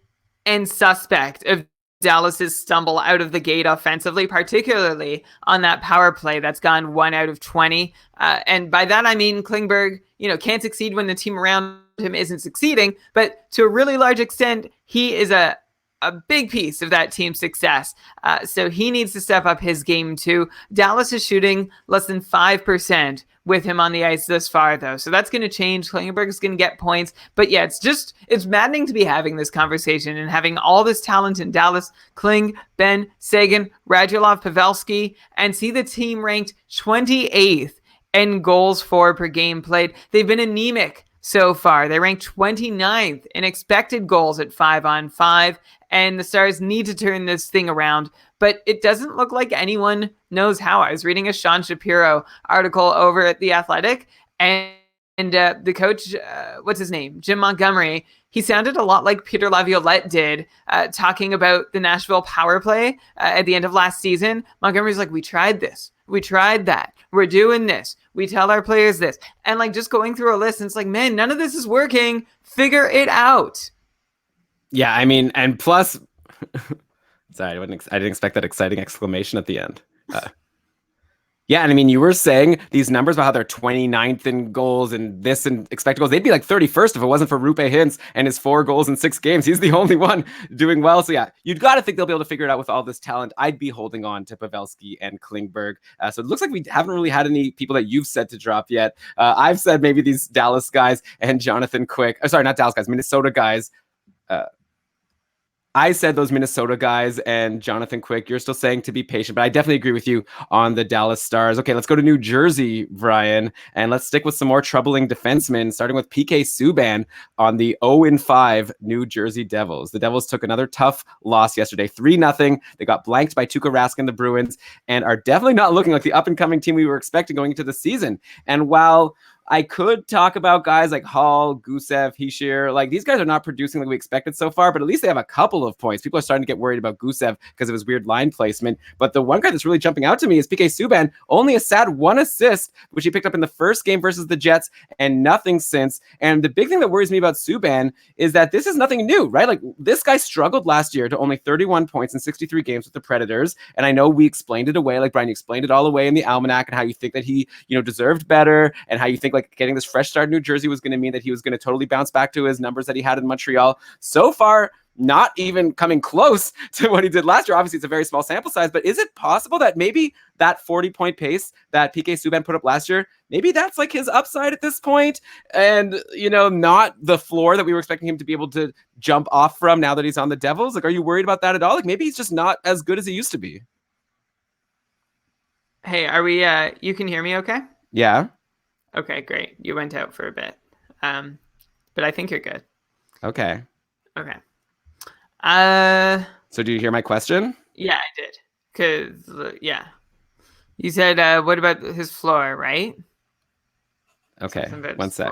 and suspect of Dallas's stumble out of the gate offensively, particularly on that power play that's gone 1 out of 20. And by that, I mean Klingberg, can't succeed when the team around him isn't succeeding. But to a really large extent, he is a big piece of that team's success. So he needs to step up his game too. Dallas is shooting less than 5% with him on the ice this far, though. So that's going to change. Klingberg is going to get points. But yeah, it's maddening to be having this conversation and having all this talent in Dallas. Kling, Benn, Seguin, Radulov, Pavelski, and see the team ranked 28th in goals for per game played. They've been anemic so far. They ranked 29th in expected goals at 5-on-5, and the Stars need to turn this thing around, but it doesn't look like anyone knows how. I was reading a Sean Shapiro article over at The Athletic, and the coach, what's his name? Jim Montgomery, he sounded a lot like Peter Laviolette did, talking about the Nashville power play at the end of last season. Montgomery's like, we tried this. We tried that. We're doing this. We tell our players this. And like just going through a list, and it's like, man, none of this is working. Figure it out. Yeah, I mean, and plus, sorry, I didn't expect that exciting exclamation at the end. Yeah, and I mean, you were saying these numbers about how they're 29th in goals and this and expected goals. They'd be like 31st if it wasn't for Rupe Hintz and his 4 goals in 6 games. He's the only one doing well. So yeah, you'd got to think they'll be able to figure it out with all this talent. I'd be holding on to Pavelski and Klingberg. So it looks like we haven't really had any people that you've said to drop yet. I've said maybe these Dallas guys and Jonathan Quick. Sorry, not Dallas guys, Minnesota guys. I said those Minnesota guys and Jonathan Quick. You're still saying to be patient, but I definitely agree with you on the Dallas Stars. Okay, let's go to New Jersey, Brian, and let's stick with some more troubling defensemen, starting with PK Subban on the 0-5 New Jersey Devils. The Devils took another tough loss yesterday, 3-0. They got blanked by Tuukka Rask and the Bruins and are definitely not looking like the up-and-coming team we were expecting going into the season. And while I could talk about guys like Hall, Gusev, Hischier. Like, these guys are not producing like we expected so far, but at least they have a couple of points. People are starting to get worried about Gusev because of his weird line placement. But the one guy that's really jumping out to me is PK Subban. Only a sad 1 assist, which he picked up in the first game versus the Jets, and nothing since. And the big thing that worries me about Subban is that this is nothing new, right? Like, this guy struggled last year to only 31 points in 63 games with the Predators. And I know we explained it away, like Brian, you explained it all away in the almanac, and how you think that he, deserved better, and how you think like getting this fresh start in New Jersey was going to mean that he was going to totally bounce back to his numbers that he had in Montreal. So far, not even coming close to what he did last year. Obviously, it's a very small sample size, but is it possible that maybe that 40-point pace that PK Subban put up last year, maybe that's like his upside at this point, and, not the floor that we were expecting him to be able to jump off from now that he's on the Devils? Like, are you worried about that at all? Like, maybe he's just not as good as he used to be. Hey, are we, you can hear me okay? Yeah. Okay, great. You went out for a bit. But I think you're good. Okay. Okay. So do you hear my question? Yeah, I did. Because, yeah. You said, what about his floor, right? Okay, one sec.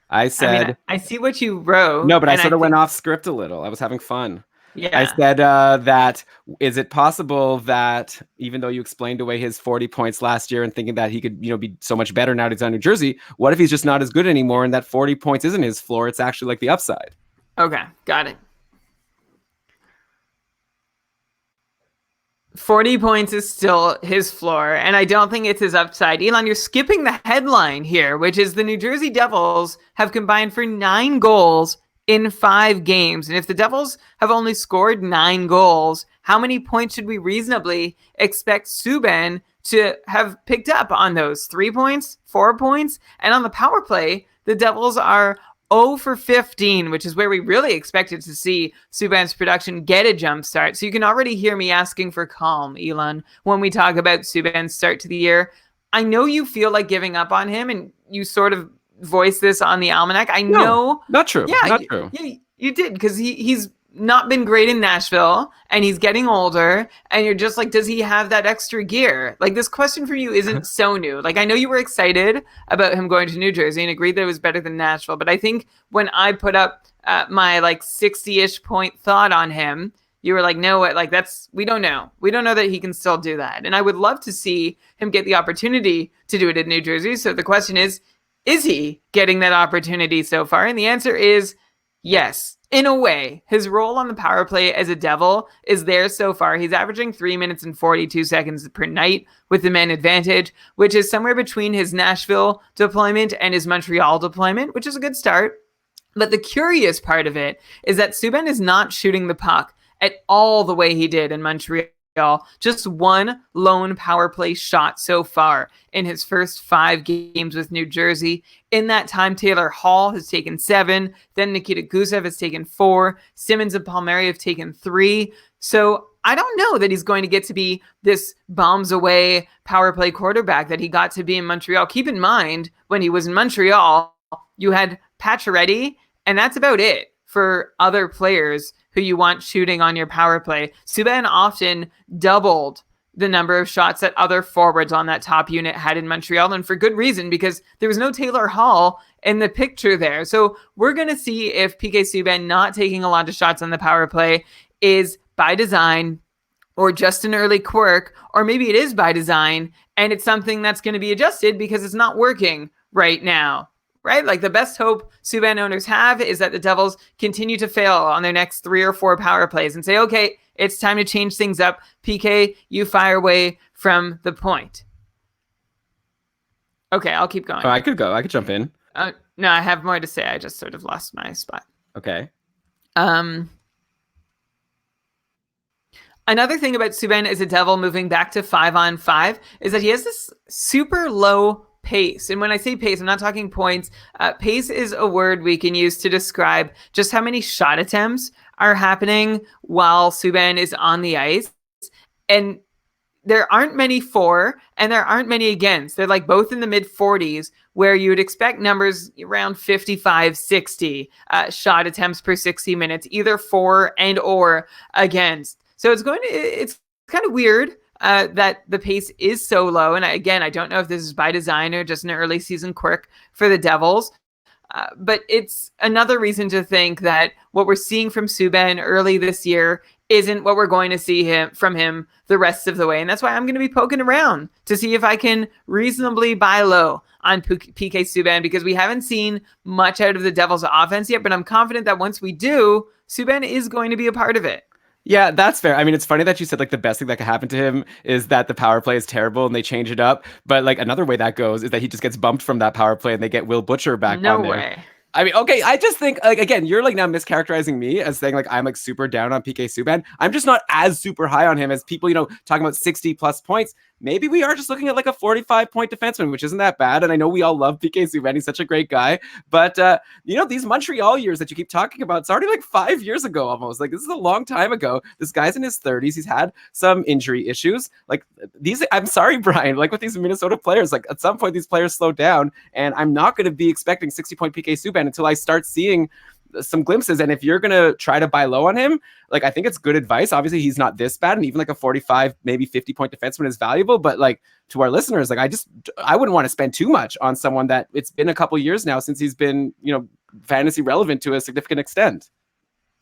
I said... I see what you wrote. No, but I sort of went off script a little. I was having fun. Yeah. I said that, is it possible that even though you explained away his 40 points last year and thinking that he could, be so much better now that he's on New Jersey, what if he's just not as good anymore and that 40 points isn't his floor? It's actually like the upside. Okay, got it. 40 points is still his floor, and I don't think it's his upside. Elon, you're skipping the headline here, which is the New Jersey Devils have combined for 9 goals in 5 games. And if the Devils have only scored 9 goals, how many points should we reasonably expect Subban to have picked up on those? 3 points? 4 points? And on the power play, the Devils are 0 for 15, which is where we really expected to see Subban's production get a jump start. So you can already hear me asking for calm, Elon, when we talk about Subban's start to the year. I know you feel like giving up on him, and you sort of voice this on the almanac. I know. Not true. Yeah, not true. You did, because he's not been great in Nashville, and he's getting older, and you're just like, does he have that extra gear? Like, this question for you isn't so new. Like, I know you were excited about him going to New Jersey and agreed that it was better than Nashville, but I think when I put up my like 60-ish point thought on him, you were like, no, like we don't know. We don't know that he can still do that. And I would love to see him get the opportunity to do it in New Jersey. So the question is he getting that opportunity so far? And the answer is yes. In a way, his role on the power play as a Devil is there so far. He's averaging 3 minutes and 42 seconds per night with the man advantage, which is somewhere between his Nashville deployment and his Montreal deployment, which is a good start. But the curious part of it is that Subban is not shooting the puck at all the way he did in Montreal. Just 1 lone power play shot so far in his first 5 games with New Jersey. In that time, Taylor Hall has taken 7. Then Nikita Gusev has taken 4. Simmons and Palmieri have taken 3. So I don't know that he's going to get to be this bombs away power play quarterback that he got to be in Montreal. Keep in mind, when he was in Montreal, you had Pacioretty, and that's about it for other players who you want shooting on your power play. Subban often doubled the number of shots that other forwards on that top unit had in Montreal, and for good reason, because there was no Taylor Hall in the picture there. So we're going to see if PK Subban not taking a lot of shots on the power play is by design, or just an early quirk, or maybe it is by design and it's something that's going to be adjusted because it's not working right now, right? Like the best hope Subban owners have is that the Devils continue to fail on their next 3 or 4 power plays and say, okay, it's time to change things up. PK, you fire away from the point. Okay, I'll keep going. Oh, I could go. I could jump in. No, I have more to say. I just sort of lost my spot. Okay. Another thing about Subban as a Devil moving back to 5-on-5 is that he has this super low pace. And when I say pace, I'm not talking points. Pace is a word we can use to describe just how many shot attempts are happening while Subban is on the ice. And there aren't many for, and there aren't many against. They're like both in the mid 40s, where you would expect numbers around 55, 60 shot attempts per 60 minutes, either for and or against. So it's kind of weird that the pace is so low. And again, I don't know if this is by design or just an early season quirk for the Devils. But it's another reason to think that what we're seeing from Subban early this year isn't what we're going to see from him the rest of the way. And that's why I'm going to be poking around to see if I can reasonably buy low on PK Subban, because we haven't seen much out of the Devils offense yet, but I'm confident that once we do, Subban is going to be a part of it. Yeah, that's fair. I mean, it's funny that you said like the best thing that could happen to him is that the power play is terrible and they change it up. But like another way that goes is that he just gets bumped from that power play and they get Will Butcher back on there. No way. I mean, okay, I just think, like, again, you're, like, now mischaracterizing me as saying, like, I'm, like, super down on PK Subban. I'm just not as super high on him as people, you know, talking about 60-plus points. Maybe we are just looking at, like, a 45-point defenseman, which isn't that bad. And I know we all love PK Subban. He's such a great guy. But, you know, these Montreal years that you keep talking about, it's already, like, 5 years ago almost. Like, this is a long time ago. This guy's in his 30s. He's had some injury issues. Like, I'm sorry, Brian, like, with these Minnesota players, like, at some point, these players slow down. And I'm not going to be expecting 60-point PK Subban until I start seeing some glimpses. And if you're going to try to buy low on him, like, I think it's good advice. Obviously, he's not this bad. And even like a 45, maybe 50-point defenseman is valuable. But like to our listeners, like I wouldn't want to spend too much on someone that it's been a couple years now since he's been, you know, fantasy relevant to a significant extent.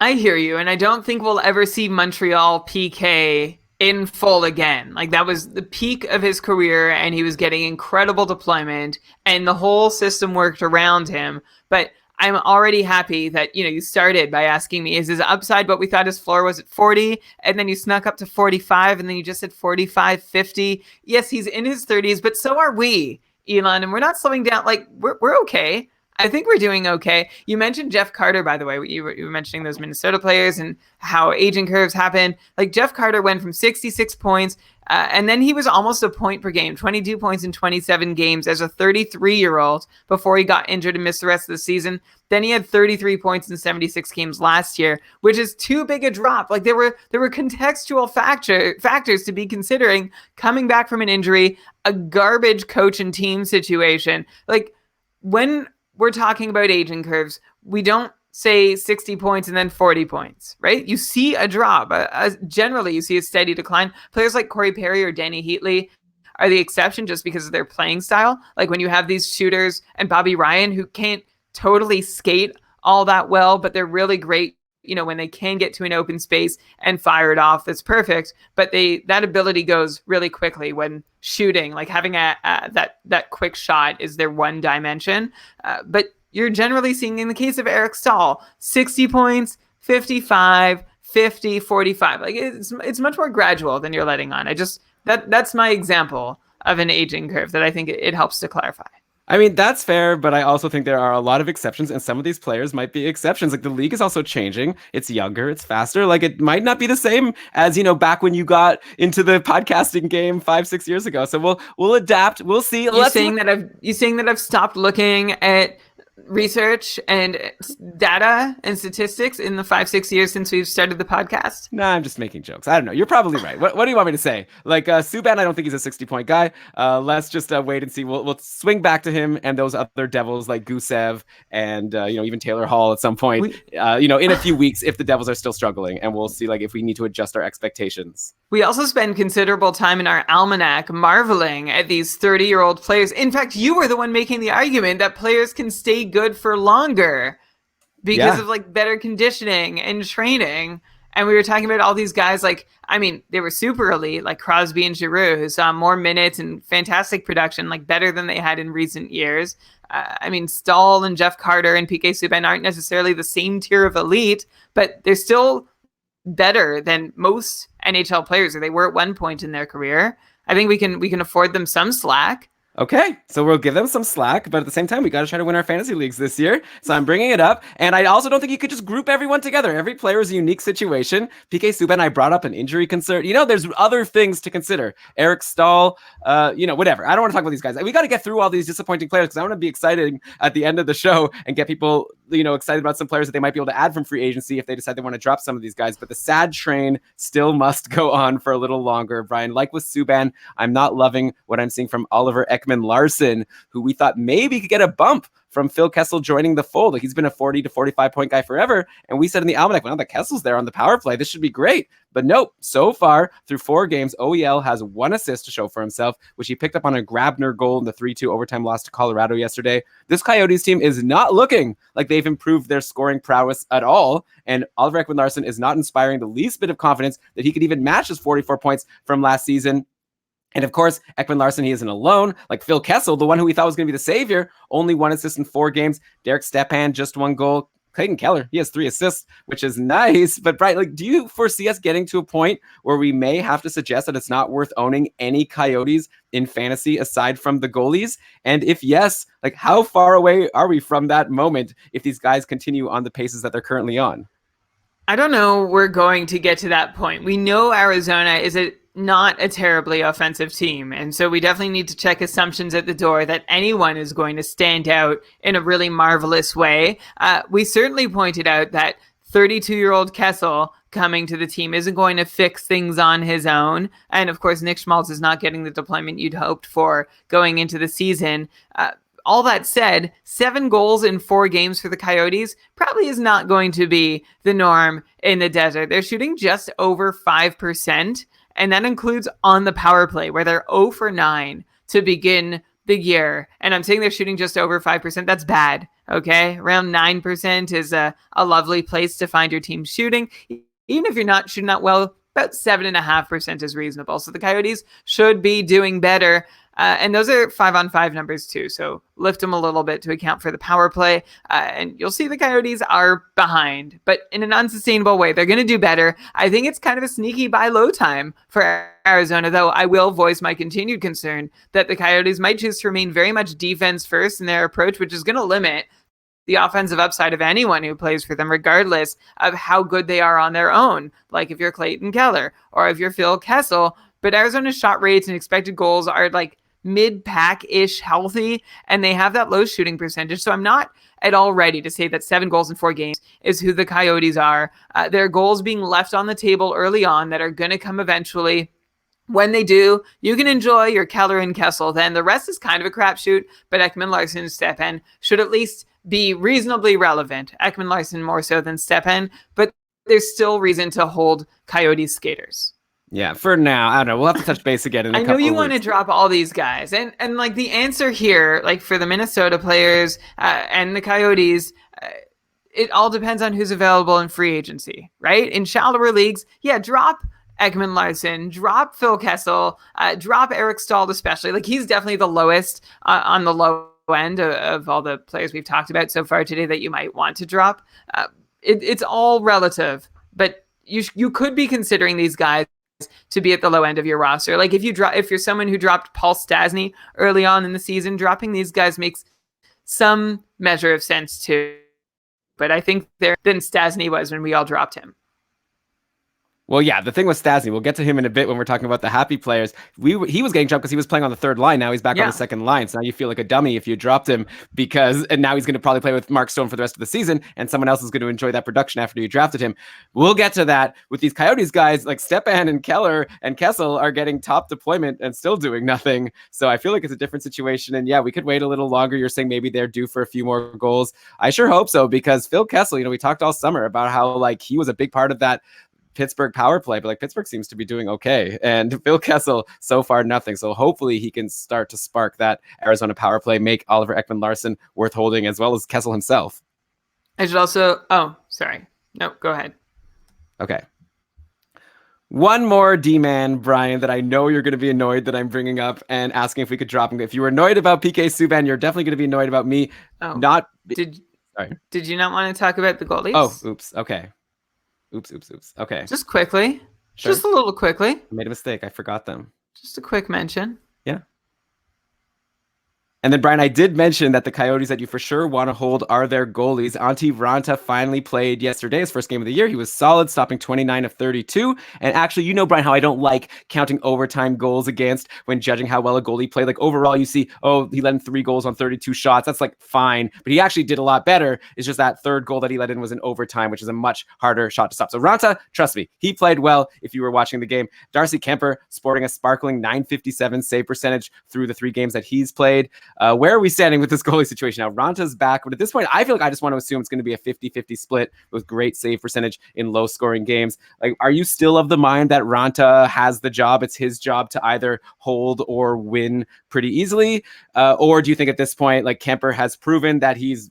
I hear you. And I don't think we'll ever see Montreal PK in full again. Like that was the peak of his career and he was getting incredible deployment and the whole system worked around him. But I'm already happy that, you know, you started by asking me, is his upside what we thought his floor was at 40? And then you snuck up to 45 and then you just said 45, 50. Yes, he's in his 30s, but so are we, Elon, and we're not slowing down. Like we're okay. I think we're doing okay. You mentioned Jeff Carter, by the way. You were mentioning those Minnesota players and how aging curves happen. Like Jeff Carter went from 66 points, and then he was almost a point per game, 22 points in 27 games as a 33-year-old before he got injured and missed the rest of the season. Then he had 33 points in 76 games last year, which is too big a drop. Like there were contextual factors to be considering coming back from an injury, a garbage coach and team situation. Like when we're talking about aging curves, we don't say 60 points and then 40 points, right? You see a drop. Generally, you see a steady decline. Players like Corey Perry or Danny Heatley are the exception just because of their playing style. Like when you have these shooters and Bobby Ryan who can't totally skate all that well, but they're really great, you know, when they can get to an open space and fire it off, that's perfect. But that ability goes really quickly when shooting, like having that quick shot is their one dimension. But you're generally seeing in the case of Eric Stahl, 60 points, 55, 50, 45. Like it's much more gradual than you're letting on. That's my example of an aging curve that I think it helps to clarify. I mean, that's fair, but I also think there are a lot of exceptions, and some of these players might be exceptions. Like, the league is also changing. It's younger, it's faster. Like, it might not be the same as, you know, back when you got into the podcasting game 5-6 years ago. So we'll adapt. We'll see. You saying that I've stopped looking at research and data and statistics in the 5-6 years since we've started the podcast? Nah, I'm just making jokes. I don't know. You're probably right. What do you want me to say? Like Subban, I don't think he's a 60-point guy. Let's just wait and see. We'll swing back to him and those other Devils like Gusev and you know, even Taylor Hall at some point. You know, in a few weeks if the Devils are still struggling, and we'll see like if we need to adjust our expectations. We also spend considerable time in our almanac marveling at these 30-year-old players. In fact, you were the one making the argument that players can stay good for longer because of like better conditioning and training. And we were talking about all these guys, like, I mean, they were super elite, like Crosby and Giroux, who saw more minutes and fantastic production, like better than they had in recent years. I mean, Stahl and Jeff Carter and PK Subban aren't necessarily the same tier of elite, but they're still better than most NHL players, or they were at one point in their career. I think we can afford them some slack. Okay, so we'll give them some slack, but at the same time, we got to try to win our fantasy leagues this year. So I'm bringing it up, and I also don't think you could just group everyone together. Every player is a unique situation. PK Subban, I brought up an injury concern. There's other things to consider. Eric Stahl, whatever. I don't want to talk about these guys. We got to get through all these disappointing players because I want to be excited at the end of the show and get people, excited about some players that they might be able to add from free agency if they decide they want to drop some of these guys. But the sad train still must go on for a little longer, Brian. Like with Subban, I'm not loving what I'm seeing from Oliver Ekman-Larsson, who we thought maybe could get a bump from Phil Kessel joining the fold. Like, he's been a 40 to 45 point guy forever. And we said in the almanac, well, the Kessel's there on the power play, this should be great. But nope, so far through 4 games, OEL has 1 assist to show for himself, which he picked up on a Grabner goal in the 3-2 overtime loss to Colorado yesterday. This Coyotes team is not looking like they've improved their scoring prowess at all. And Oliver Ekman-Larsson is not inspiring the least bit of confidence that he could even match his 44 points from last season. And of course, Ekman-Larsson, he isn't alone. Like Phil Kessel, the one who we thought was going to be the savior, only 1 assist in 4 games. Derek Stepan, just 1 goal. Clayton Keller, he has 3 assists, which is nice. But Brian, do you foresee us getting to a point where we may have to suggest that it's not worth owning any Coyotes in fantasy aside from the goalies? And if yes, how far away are we from that moment if these guys continue on the paces that they're currently on? I don't know we're going to get to that point. We know Arizona is not a terribly offensive team. And so we definitely need to check assumptions at the door that anyone is going to stand out in a really marvelous way. We certainly pointed out that 32-year-old Kessel coming to the team isn't going to fix things on his own. And of course, Nick Schmaltz is not getting the deployment you'd hoped for going into the season. All that said, 7 goals in 4 games for the Coyotes probably is not going to be the norm in the desert. They're shooting just over 5%. And that includes on the power play, where they're 0 for 9 to begin the year. And I'm saying they're shooting just over 5%. That's bad, okay? Around 9% is a lovely place to find your team shooting. Even if you're not shooting that well, about 7.5% is reasonable. So the Coyotes should be doing better. And those are 5-on-5 numbers too. So lift them a little bit to account for the power play. And you'll see the Coyotes are behind, but in an unsustainable way. They're going to do better. I think it's kind of a sneaky buy low time for Arizona, though I will voice my continued concern that the Coyotes might choose to remain very much defense first in their approach, which is going to limit the offensive upside of anyone who plays for them, regardless of how good they are on their own. Like if you're Clayton Keller or if you're Phil Kessel. But Arizona's shot rates and expected goals are mid-pack-ish healthy, and they have that low shooting percentage. So I'm not at all ready to say that 7 goals in 4 games is who the Coyotes are. There are goals being left on the table early on that are going to come eventually. When they do, you can enjoy your Keller and Kessel. Then the rest is kind of a crapshoot, but Ekman-Larsson and Stepan should at least be reasonably relevant. Ekman-Larsson more so than Stepan, but there's still reason to hold Coyotes skaters. Yeah, for now, I don't know. We'll have to touch base again in a couple of weeks. I know you want to drop all these guys. And the answer here, for the Minnesota players and the Coyotes, it all depends on who's available in free agency, right? In shallower leagues, drop Ekman-Larsson, drop Phil Kessel, drop Eric Stahl especially. He's definitely the lowest on the low end of all the players we've talked about so far today that you might want to drop. It's all relative, but you could be considering these guys to be at the low end of your roster. If you're someone who dropped Paul Stastny early on in the season, dropping these guys makes some measure of sense too. But I think than Stastny was when we all dropped him. Well, yeah, the thing with Stastny, we'll get to him in a bit when we're talking about the happy players. He was getting jumped because he was playing on the 3rd line. Now he's back on the 2nd line. So now you feel like a dummy if you dropped him and now he's going to probably play with Mark Stone for the rest of the season, and someone else is going to enjoy that production after you drafted him. We'll get to that with these Coyotes guys like Stepan and Keller and Kessel are getting top deployment and still doing nothing. So I feel like it's a different situation. And yeah, we could wait a little longer. You're saying maybe they're due for a few more goals. I sure hope so, because Phil Kessel, we talked all summer about how he was a big part of that Pittsburgh power play, but Pittsburgh seems to be doing okay, and Phil Kessel so far nothing. So hopefully he can start to spark that Arizona power play, make Oliver Ekman-Larsson worth holding, as well as Kessel himself. I should also go ahead. Okay. One more D-man, Brian, that I know you're going to be annoyed that I'm bringing up and asking if we could drop him. If you were annoyed about PK Subban, you're definitely going to be annoyed about me. Oh, Not. did Sorry. did you not want to talk about the Oh, goalies? oops. Okay. Oops. Okay. Just quickly, Sure. just a little quickly, I made a mistake. I forgot them. just a quick mention. Yeah. And then, Brian, I did mention that the Coyotes that you for sure want to hold are their goalies. Antti Ranta finally played yesterday, his first game of the year. He was solid, stopping 29 of 32. And actually, Brian, how I don't like counting overtime goals against when judging how well a goalie played. Like overall, you see, he let in 3 goals on 32 shots. That's like fine. But he actually did a lot better. It's just that third goal that he let in was in overtime, which is a much harder shot to stop. So Ranta, trust me, he played well if you were watching the game. Darcy Kemper sporting a sparkling .957 save percentage through the 3 games that he's played. Where are we standing with this goalie situation now? Ranta's back, but at this point, I feel like I just want to assume it's going to be a 50-50 split with great save percentage in low-scoring games. Like, are you still of the mind that Ranta has the job? It's his job to either hold or win pretty easily? Or do you think at this point, like Kemper has proven that he's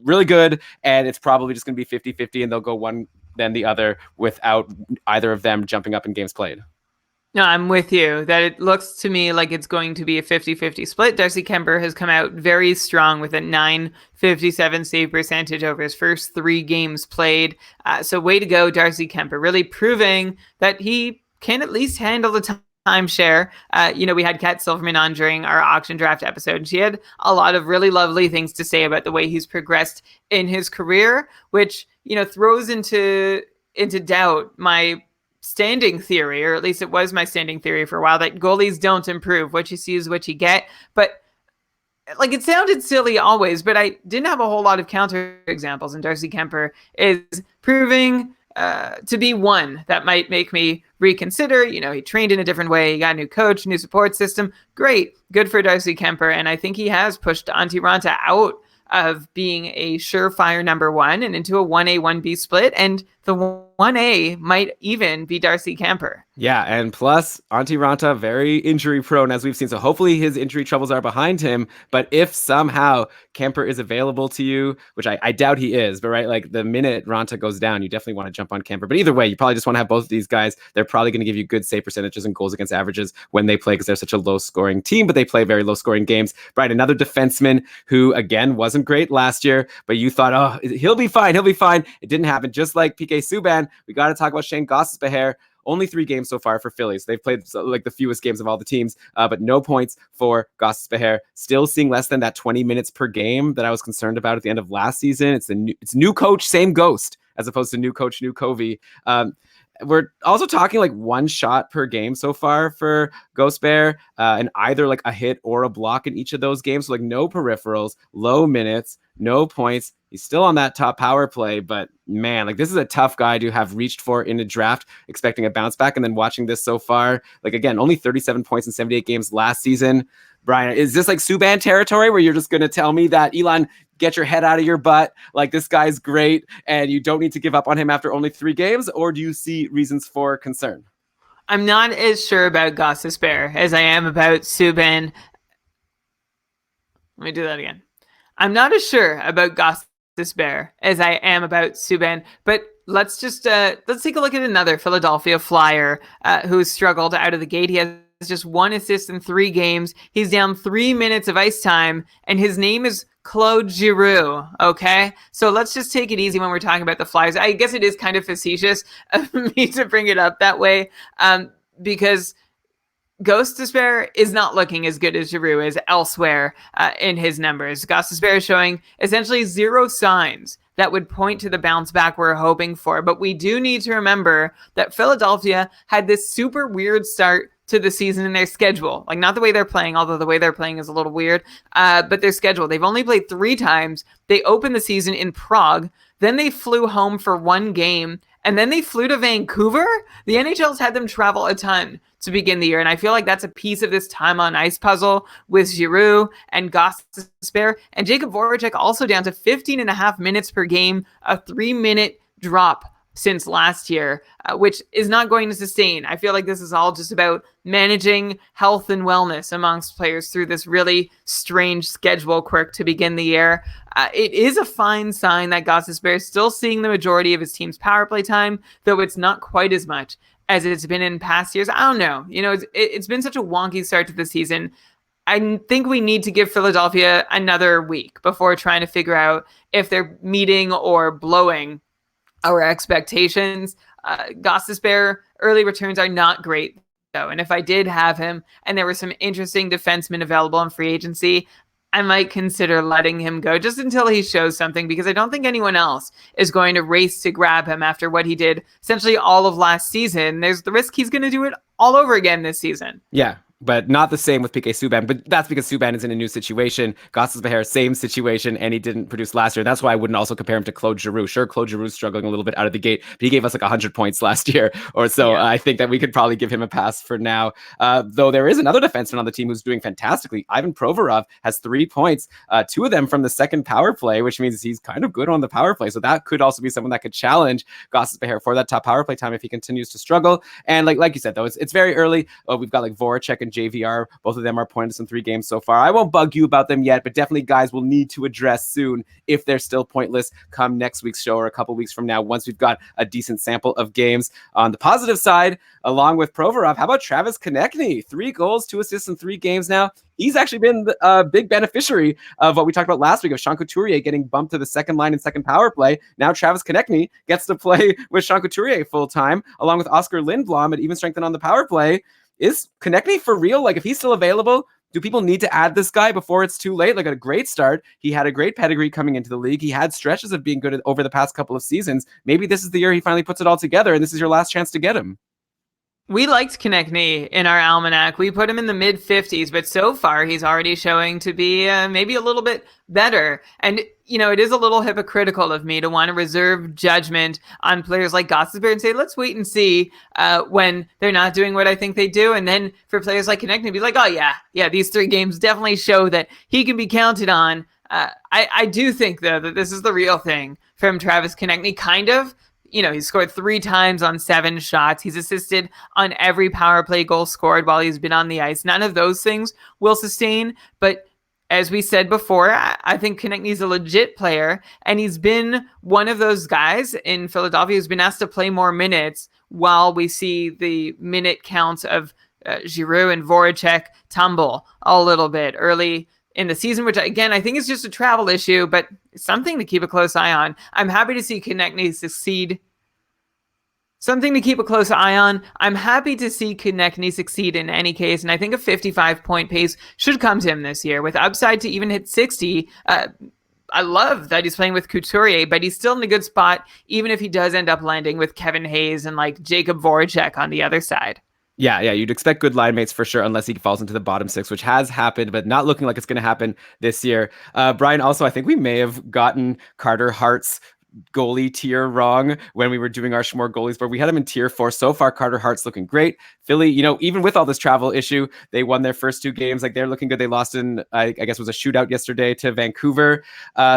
really good and it's probably just going to be 50-50 and they'll go one then the other without either of them jumping up in games played? No, I'm with you that it looks to me like it's going to be a 50-50 split. Darcy Kemper has come out very strong with a .957 save percentage over his first 3 games played. So way to go, Darcy Kemper, really proving that he can at least handle the timeshare. We had Kat Silverman on during our auction draft episode, and she had a lot of really lovely things to say about the way he's progressed in his career, which, throws into doubt my standing theory, or at least it was my standing theory for a while, that goalies don't improve. What you see is what you get. But like, it sounded silly always, but I didn't have a whole lot of counter examples, and Darcy Kemper is proving to be one that might make me reconsider. He trained in a different way. He got a new coach, new support system. Great. Good for Darcy Kemper. And I think he has pushed Antti Ranta out of being a surefire number 1 and into a 1A, 1B split. And the 1A might even be Darcy Kemper. Yeah, and plus, Antti Ranta, very injury prone, as we've seen. So hopefully his injury troubles are behind him. But if somehow Kemper is available to you, which I doubt he is, but right, like the minute Ranta goes down, you definitely want to jump on Kemper. But either way, you probably just want to have both of these guys. They're probably going to give you good save percentages and goals against averages when they play because they're such a low-scoring team, but they play very low-scoring games. Right, another defenseman who, again, wasn't great last year, but you thought, he'll be fine. It didn't happen. Just like PK Subban, we got to talk about Shane Gostisbehere. Only 3 games so far for Phillies. They've played like the fewest games of all the teams, but no points for Gostisbehere. Still seeing less than that 20 minutes per game that I was concerned about at the end of last season. It's new coach, same ghost, as opposed to new coach, new Covey. We're also talking like 1 shot per game so far for Ghost Bear, and either like a hit or a block in each of those games. So like no peripherals, low minutes, no points. He's still on that top power play, but man, like this is a tough guy to have reached for in a draft, expecting a bounce back. And then watching this so far, like again, only 37 points in 78 games last season. Brian, is this like Subban territory where you're just going to tell me that Elon, get your head out of your butt, like this guy's great and you don't need to give up on him after only 3 games? Or do you see reasons for concern? I'm not as sure about Gostisbehere as I am about Subban. Let me do that again. I'm not as sure about Gostisbehere as I am about Subban, but let's take a look at another Philadelphia Flyer who's struggled out of the gate. He has just 1 assist in 3 games. He's down 3 minutes of ice time, and his name is Claude Giroux, okay? So let's just take it easy when we're talking about the Flyers. I guess it is kind of facetious of me to bring it up that way, because Gostisbehere is not looking as good as Giroux is elsewhere in his numbers. Gostisbehere is showing essentially 0 signs that would point to the bounce back we're hoping for. But we do need to remember that Philadelphia had this super weird start to the season in their schedule. Like, not the way they're playing, although the way they're playing is a little weird, but their schedule. They've only played 3 times. They opened the season in Prague, then they flew home for 1 game, and then they flew to Vancouver. The NHL's had them travel a ton to begin the year, and I feel like that's a piece of this time on ice puzzle with Giroux and Gostisbehere, and Jacob Voracek also down to 15.5 minutes per game, a 3-minute drop since last year, which is not going to sustain. I feel like this is all just about managing health and wellness amongst players through this really strange schedule quirk to begin the year. It is a fine sign that Gostisbehere is still seeing the majority of his team's power play time, though it's not quite as much as it's been in past years. I don't know. It's been such a wonky start to the season. I think we need to give Philadelphia another week before trying to figure out if they're meeting or blowing our expectations. Gostisbehere early returns are not great, though. And if I did have him and there were some interesting defensemen available in free agency, I might consider letting him go just until he shows something, because I don't think anyone else is going to race to grab him after what he did essentially all of last season. There's the risk he's going to do it all over again this season. Yeah. But not the same with PK Subban. But that's because Subban is in a new situation. Gostisbehere, same situation, and he didn't produce last year. That's why I wouldn't also compare him to Claude Giroux. Sure, Claude Giroux's struggling a little bit out of the gate, but he gave us like 100 points last year or so. Yeah. I think that we could probably give him a pass for now. Though there is another defenseman on the team who's doing fantastically. Ivan Provorov has 3 points, 2 of them from the second power play, which means he's kind of good on the power play. So that could also be someone that could challenge Gostisbehere for that top power play time if he continues to struggle. And like you said, though, it's very early. We've got like Voracek and JVR. Both of them are pointless in 3 games so far. I won't bug you about them yet, but definitely guys we'll need to address soon if they're still pointless come next week's show or a couple weeks from now once we've got a decent sample of games. On the positive side, along with Provorov, how about Travis Konechny? 3 goals, 2 assists in 3 games now. He's actually been a big beneficiary of what we talked about last week of Sean Couturier getting bumped to the second line and second power play. Now Travis Konechny gets to play with Sean Couturier full time, along with Oscar Lindblom at even strength on the power play. Is Konechny for real? Like, if he's still available, do people need to add this guy before it's too late? Like, a great start. He had a great pedigree coming into the league. He had stretches of being good over the past couple of seasons. Maybe this is the year he finally puts it all together, and this is your last chance to get him. We liked Konechny in our almanac. We put him in the mid-50s, but so far he's already showing to be maybe a little bit better. And, it is a little hypocritical of me to want to reserve judgment on players like Gostisbehere and say, let's wait and see when they're not doing what I think they do. And then for players like Konechny, be like, oh, yeah, these 3 games definitely show that he can be counted on. I do think, though, that this is the real thing from Travis Konechny, kind of. He's scored 3 times on 7 shots. He's assisted on every power play goal scored while he's been on the ice. None of those things will sustain. But as we said before, I think Konechny's a legit player. And he's been one of those guys in Philadelphia who's been asked to play more minutes while we see the minute counts of Giroux and Voracek tumble a little bit early in the season, which again, I think is just a travel issue, but something to keep a close eye on. I'm happy to see Konechny succeed. Something to keep a close eye on. I'm happy to see Konechny succeed in any case, and I think a 55-point pace should come to him this year, with upside to even hit 60. I love that he's playing with Couturier, but he's still in a good spot, even if he does end up landing with Kevin Hayes and like Jacob Voracek on the other side. Yeah, you'd expect good line mates for sure, unless he falls into the bottom 6, which has happened, but not looking like it's going to happen this year. Brian, also, I think we may have gotten Carter Hart's goalie tier wrong when we were doing our Schmore goalies, but we had him in tier 4. So far, Carter Hart's looking great. Philly, even with all this travel issue, they won their first 2 games. Like, they're looking good. They lost in, I guess it was a shootout yesterday to Vancouver.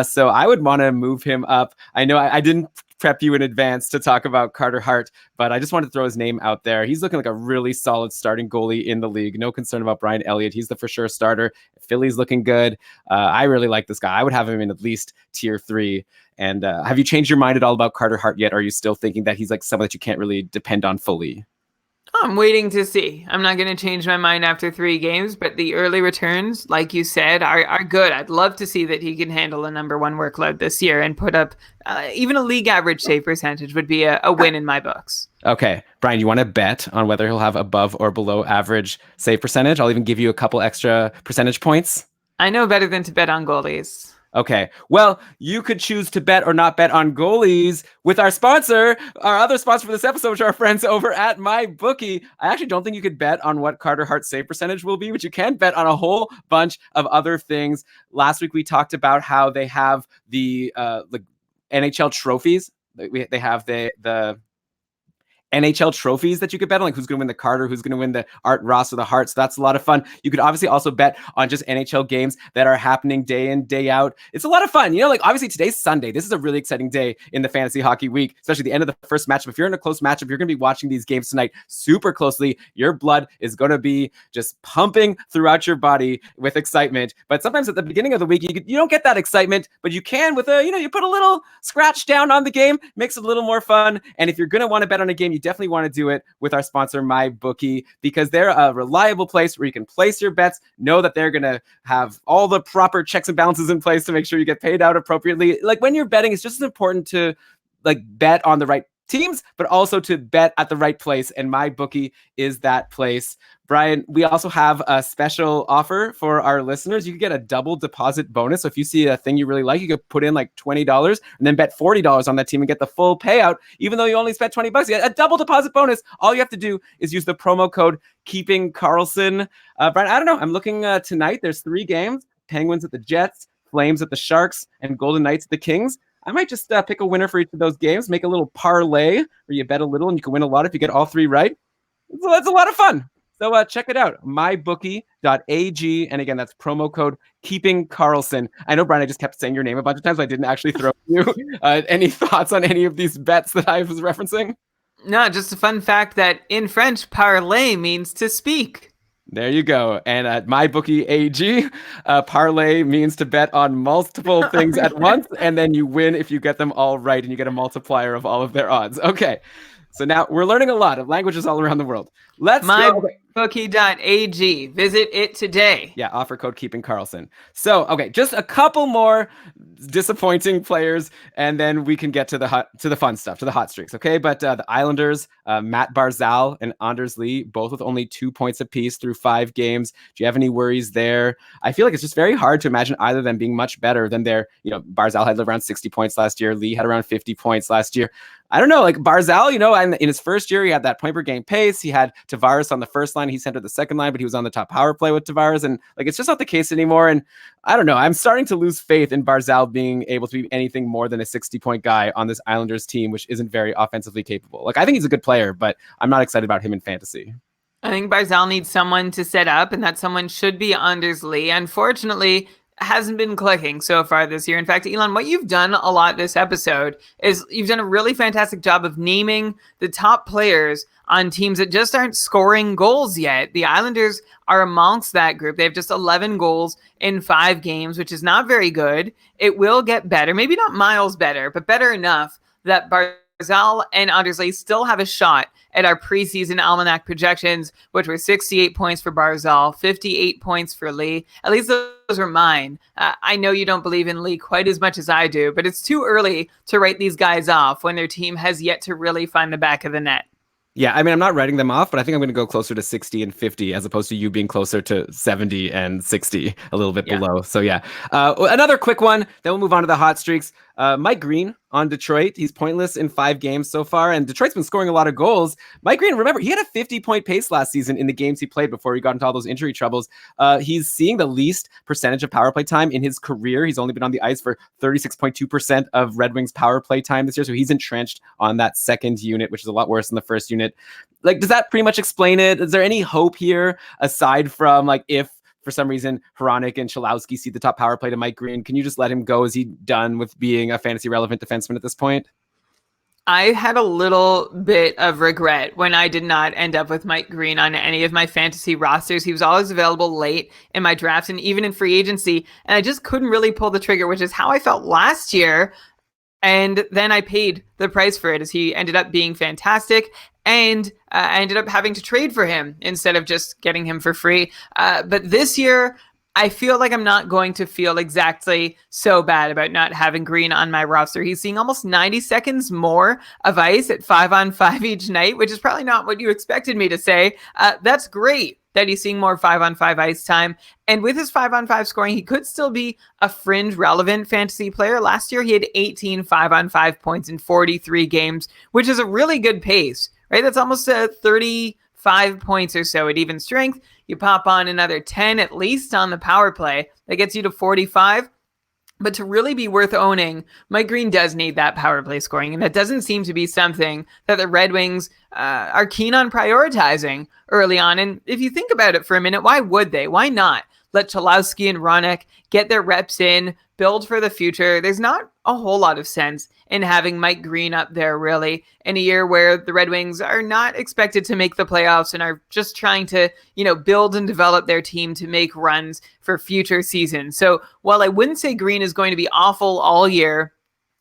So I would want to move him up. I know I didn't prep you in advance to talk about Carter Hart, but I just wanted to throw his name out there. He's looking like a really solid starting goalie in the league. No concern about Brian Elliott. He's the for sure starter. Philly's looking good. I really like this guy. I would have him in at least tier 3. And have you changed your mind at all about Carter Hart yet? Are you still thinking that he's like someone that you can't really depend on fully? I'm waiting to see. I'm not going to change my mind after 3 games, but the early returns, like you said, are good. I'd love to see that he can handle a number 1 workload this year and put up even a league average save percentage would be a win in my books. Okay. Brian, you want to bet on whether he'll have above or below average save percentage? I'll even give you a couple extra percentage points. I know better than to bet on goalies. Okay, well, you could choose to bet or not bet on goalies with our sponsor, our other sponsor for this episode, which are our friends over at MyBookie. I actually don't think you could bet on what Carter Hart's save percentage will be, but you can bet on a whole bunch of other things. Last week, we talked about how they have the NHL trophies. They have the NHL trophies that you could bet on, like who's going to win the Carter, who's going to win the Art Ross or the Hart. So that's a lot of fun. You could obviously also bet on just NHL games that are happening day in, day out. It's a lot of fun. Like obviously today's Sunday. This is a really exciting day in the fantasy hockey week, especially the end of the first matchup. If you're in a close matchup, you're going to be watching these games tonight super closely. Your blood is going to be just pumping throughout your body with excitement. But sometimes at the beginning of the week, you don't get that excitement, but you can with you put a little scratch down on the game, makes it a little more fun. And if you're going to want to bet on a game, you you definitely want to do it with our sponsor, MyBookie, because they're a reliable place where you can place your bets, know that they're going to have all the proper checks and balances in place to make sure you get paid out appropriately. Like when you're betting, it's just as important to like bet on the right teams, but also to bet at the right place. And MyBookie is that place. Brian, we also have a special offer for our listeners. You can get a double deposit bonus. So if you see a thing you really like, you could put in like $20 and then bet $40 on that team and get the full payout, even though you only spent $20. You get a double deposit bonus. All you have to do is use the promo code Keeping Karlsson. Brian, I don't know. I'm looking tonight. There's 3 games: Penguins at the Jets, Flames at the Sharks, and Golden Knights at the Kings. I might just pick a winner for each of those games, make a little parlay where you bet a little and you can win a lot if you get all 3 right. So that's a lot of fun. So check it out, mybookie.ag. And again, that's promo code Keeping Karlsson. I know, Brian, I just kept saying your name a bunch of times, but I didn't actually throw you. Any thoughts on any of these bets that I was referencing? No, just a fun fact that in French, parlay means to speak. There you go. And at MyBookie AG, parlay means to bet on multiple things at once, and then you win if you get them all right, and you get a multiplier of all of their odds. Okay, so now we're learning a lot of languages all around the world. Let's go. MyBookie.ag. Visit it today. Yeah, offer code Keeping Karlsson. So, okay, just a couple more disappointing players, and then we can get to the fun stuff, to the hot streaks, okay? But the Islanders, Matt Barzal and Anders Lee, both with only 2 points apiece through 5 games. Do you have any worries there? I feel like it's just very hard to imagine either of them being much better than Barzal had around 60 points last year. Lee had around 50 points last year. I don't know, like Barzal, in his first year, he had that point per game pace. He had Tavares on the first line. He centered the second line, but he was on the top power play with Tavares. And it's just not the case anymore. And I don't know, I'm starting to lose faith in Barzal being able to be anything more than a 60-point guy on this Islanders team, which isn't very offensively capable. I think he's a good player, but I'm not excited about him in fantasy. I think Barzal needs someone to set up, and that someone should be Anders Lee. Unfortunately, hasn't been clicking so far this year. In fact, Elon, what you've done a lot this episode is you've done a really fantastic job of naming the top players on teams that just aren't scoring goals yet. The Islanders are amongst that group. They have just 11 goals in 5 games, which is not very good. It will get better, maybe not miles better, but better enough that Barzal and Anders Lee still have a shot at our preseason almanac projections, which were 68 points for Barzal, 58 points for Lee. At least those were mine. I know you don't believe in Lee quite as much as I do, but it's too early to write these guys off when their team has yet to really find the back of the net. Yeah, I mean, I'm not writing them off, but I think I'm going to go closer to 60 and 50 as opposed to you being closer to 70 and 60, a little bit below. So yeah, another quick one, then we'll move on to the hot streaks. Mike Green on Detroit. He's pointless in 5 games so far, and Detroit's been scoring a lot of goals. Mike Green, remember, he had a 50-point pace last season in the games he played before he got into all those injury troubles. He's seeing the least percentage of power play time in his career. He's only been on the ice for 36.2% of Red Wings power play time this year, so he's entrenched on that second unit, which is a lot worse than the first unit. Does that pretty much explain it? Is there any hope here aside from if for some reason Hronek and Chalowski see the top power play to Mike Green? Can you just let him go? Is he done with being a fantasy relevant defenseman at this point? I had a little bit of regret when I did not end up with Mike Green on any of my fantasy rosters. He was always available late in my drafts and even in free agency, and I just couldn't really pull the trigger, which is how I felt last year. And then I paid the price for it as he ended up being fantastic. And I ended up having to trade for him instead of just getting him for free. But this year, I feel like I'm not going to feel exactly so bad about not having Green on my roster. He's seeing almost 90 seconds more of ice at 5-on-5 each night, which is probably not what you expected me to say. That's great that he's seeing more 5-on-5 ice time. And with his 5-on-5 scoring, he could still be a fringe relevant fantasy player. Last year, he had 18 5-on-5 points in 43 games, which is a really good pace, right? That's almost 35 points or so at even strength. You pop on another 10 at least on the power play. That gets you to 45. But to really be worth owning, Mike Green does need that power play scoring, and that doesn't seem to be something that the Red Wings are keen on prioritizing early on. And if you think about it for a minute, why would they? Why not let Chalowski and Hronek get their reps in, build for the future? There's not a whole lot of sense in having Mike Green up there, really, in a year where the Red Wings are not expected to make the playoffs and are just trying to, build and develop their team to make runs for future seasons. So while I wouldn't say Green is going to be awful all year,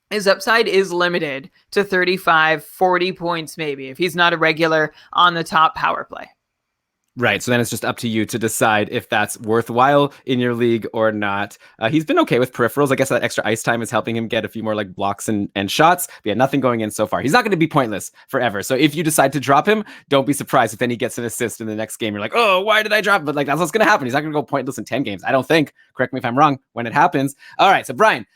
his upside is limited to 35, 40 points maybe if he's not a regular on the top power play. Right. So then it's just up to you to decide if that's worthwhile in your league or not. He's been okay with peripherals. I guess that extra ice time is helping him get a few more like blocks and shots. But yeah, nothing going in so far. He's not going to be pointless forever. So if you decide to drop him, don't be surprised if then he gets an assist in the next game. You're like, oh, why did I drop him? But like, that's what's going to happen. He's not going to go pointless in 10 games. I don't think. Correct me if I'm wrong when it happens. All right. So Brian,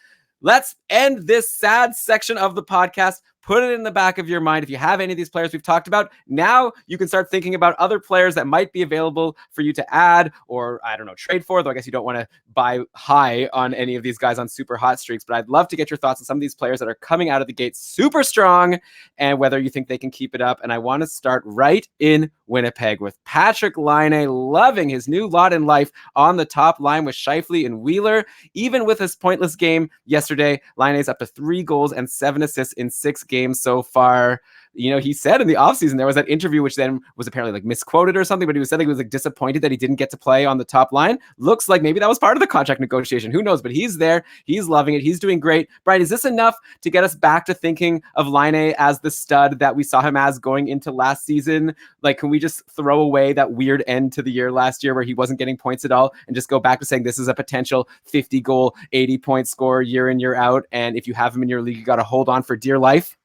let's end this sad section of the podcast. Put it in the back of your mind. If you have any of these players we've talked about, now you can start thinking about other players that might be available for you to add or, I don't know, trade for, though I guess you don't want to buy high on any of these guys on super hot streaks. But I'd love to get your thoughts on some of these players that are coming out of the gate super strong and whether you think they can keep it up. And I want to start right in Winnipeg with Patrik Laine loving his new lot in life on the top line with Scheifele and Wheeler. Even with his pointless game yesterday, Laine's up to 3 goals and 7 assists in 6 games so far. You know, he said in the offseason there was that interview which then was apparently like misquoted or something, but he was saying he was like disappointed that he didn't get to play on the top line. Looks like maybe that was part of the contract negotiation. Who knows? But he's there. He's loving it. He's doing great. Brian, is this enough to get us back to thinking of Laine as the stud that we saw him as going into last season? Like, can we just throw away that weird end to the year last year where he wasn't getting points at all and just go back to saying this is a potential 50 goal, 80 point scorer year in, year out? And if you have him in your league, you got to hold on for dear life.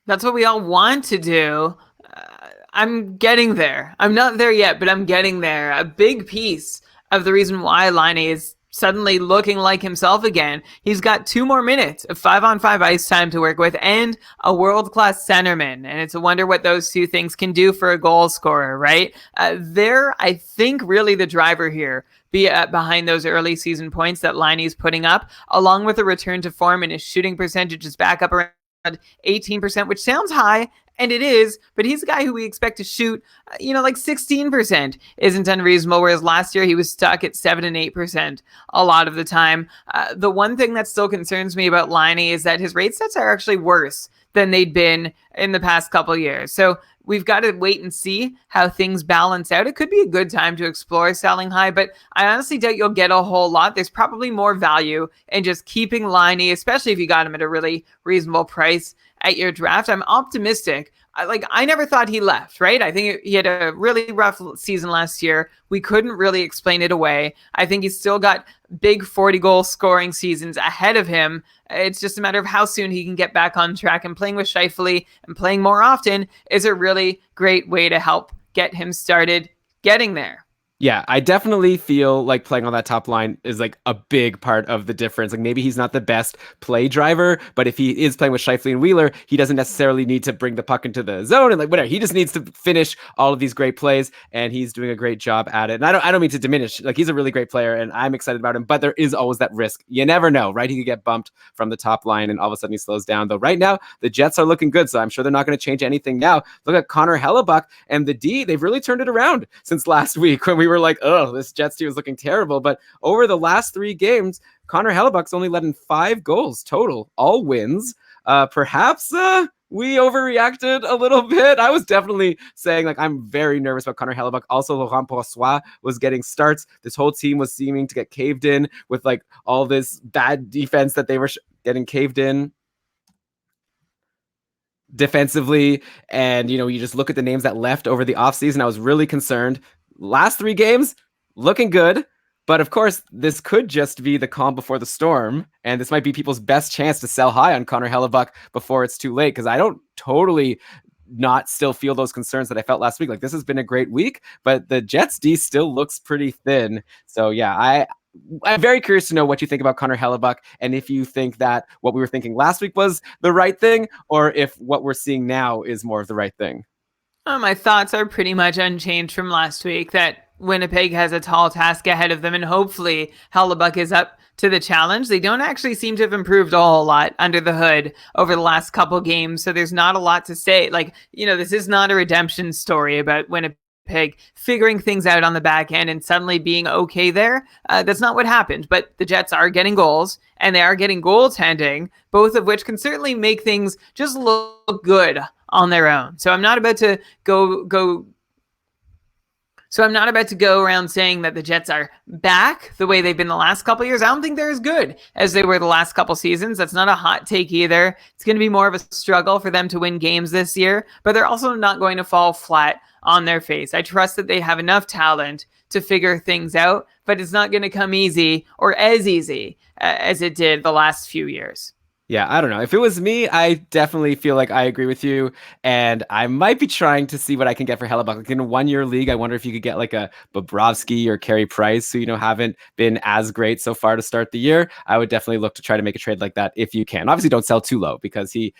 That's what we all want to do. I'm getting there. I'm not there yet, but I'm getting there. A big piece of the reason why Laine is suddenly looking like himself again. He's got 2 more minutes of 5-on-5 ice time to work with and a world-class centerman. And it's a wonder what those 2 things can do for a goal scorer, right? They're, I think, really the driver here behind those early season points that Laine's putting up, along with a return to form and his shooting percentage is back up around 18%, which sounds high, and it is, but he's a guy who we expect to shoot, like 16% isn't unreasonable, whereas last year he was stuck at 7 and 8% a lot of the time. The one thing that still concerns me about Laine is that his rate sets are actually worse than they'd been in the past couple years. So we've got to wait and see how things balance out. It could be a good time to explore selling high, but I honestly doubt you'll get a whole lot. There's probably more value in just keeping Laine, especially if you got him at a really reasonable price at your draft. I'm optimistic. I never thought he left, right? I think he had a really rough season last year. We couldn't really explain it away. I think he's still got big 40-goal scoring seasons ahead of him. It's just a matter of how soon he can get back on track, and playing with Scheifele and playing more often is a really great way to help get him started getting there. Yeah, I definitely feel like playing on that top line is like a big part of the difference. Like maybe he's not the best play driver, but if he is playing with Scheifele and Wheeler, he doesn't necessarily need to bring the puck into the zone and like whatever. He just needs to finish all of these great plays, and he's doing a great job at it. And I don't mean to diminish. Like he's a really great player, and I'm excited about him. But there is always that risk. You never know, right? He could get bumped from the top line, and all of a sudden he slows down. Though right now the Jets are looking good, so I'm sure they're not going to change anything now. Look at Connor Hellebuck and the D. They've really turned it around since last week when we were like, oh, this Jets team is looking terrible. But over the last 3 games, Connor Hellebuck's only let in 5 goals total, all wins. Perhaps we overreacted a little bit. I was definitely saying like I'm very nervous about Connor Hellebuck. Also, Laurent Brossoit was getting starts. This whole team was seeming to get caved in with like all this bad defense that they were getting caved in defensively. And, you just look at the names that left over the offseason. I was really concerned. Last 3 games, looking good, but of course, this could just be the calm before the storm, and this might be people's best chance to sell high on Connor Hellebuck before it's too late, because I don't totally not still feel those concerns that I felt last week. Like, this has been a great week, but the Jets D still looks pretty thin. So yeah, I'm very curious to know what you think about Connor Hellebuck, and if you think that what we were thinking last week was the right thing, or if what we're seeing now is more of the right thing. My thoughts are pretty much unchanged from last week, that Winnipeg has a tall task ahead of them, and hopefully Hellebuck is up to the challenge. They don't actually seem to have improved a whole lot under the hood over the last couple games, so there's not a lot to say. This is not a redemption story about Winnipeg figuring things out on the back end and suddenly being okay there. That's not what happened, but the Jets are getting goals, and they are getting goaltending, both of which can certainly make things just look good on their own. So I'm not about to go So I'm not about to go around saying that the Jets are back the way they've been the last couple years. I don't think they're as good as they were the last couple seasons. That's not a hot take either. It's going to be more of a struggle for them to win games this year, but they're also not going to fall flat on their face. I trust that they have enough talent to figure things out, but it's not going to come easy or as easy as it did the last few years. Yeah, I don't know. If it was me, I definitely feel like I agree with you. And I might be trying to see what I can get for Hellebuck. Like in a 1-year league, I wonder if you could get like a Bobrovsky or Carey Price, who, haven't been as great so far to start the year. I would definitely look to try to make a trade like that if you can. Obviously, don't sell too low because he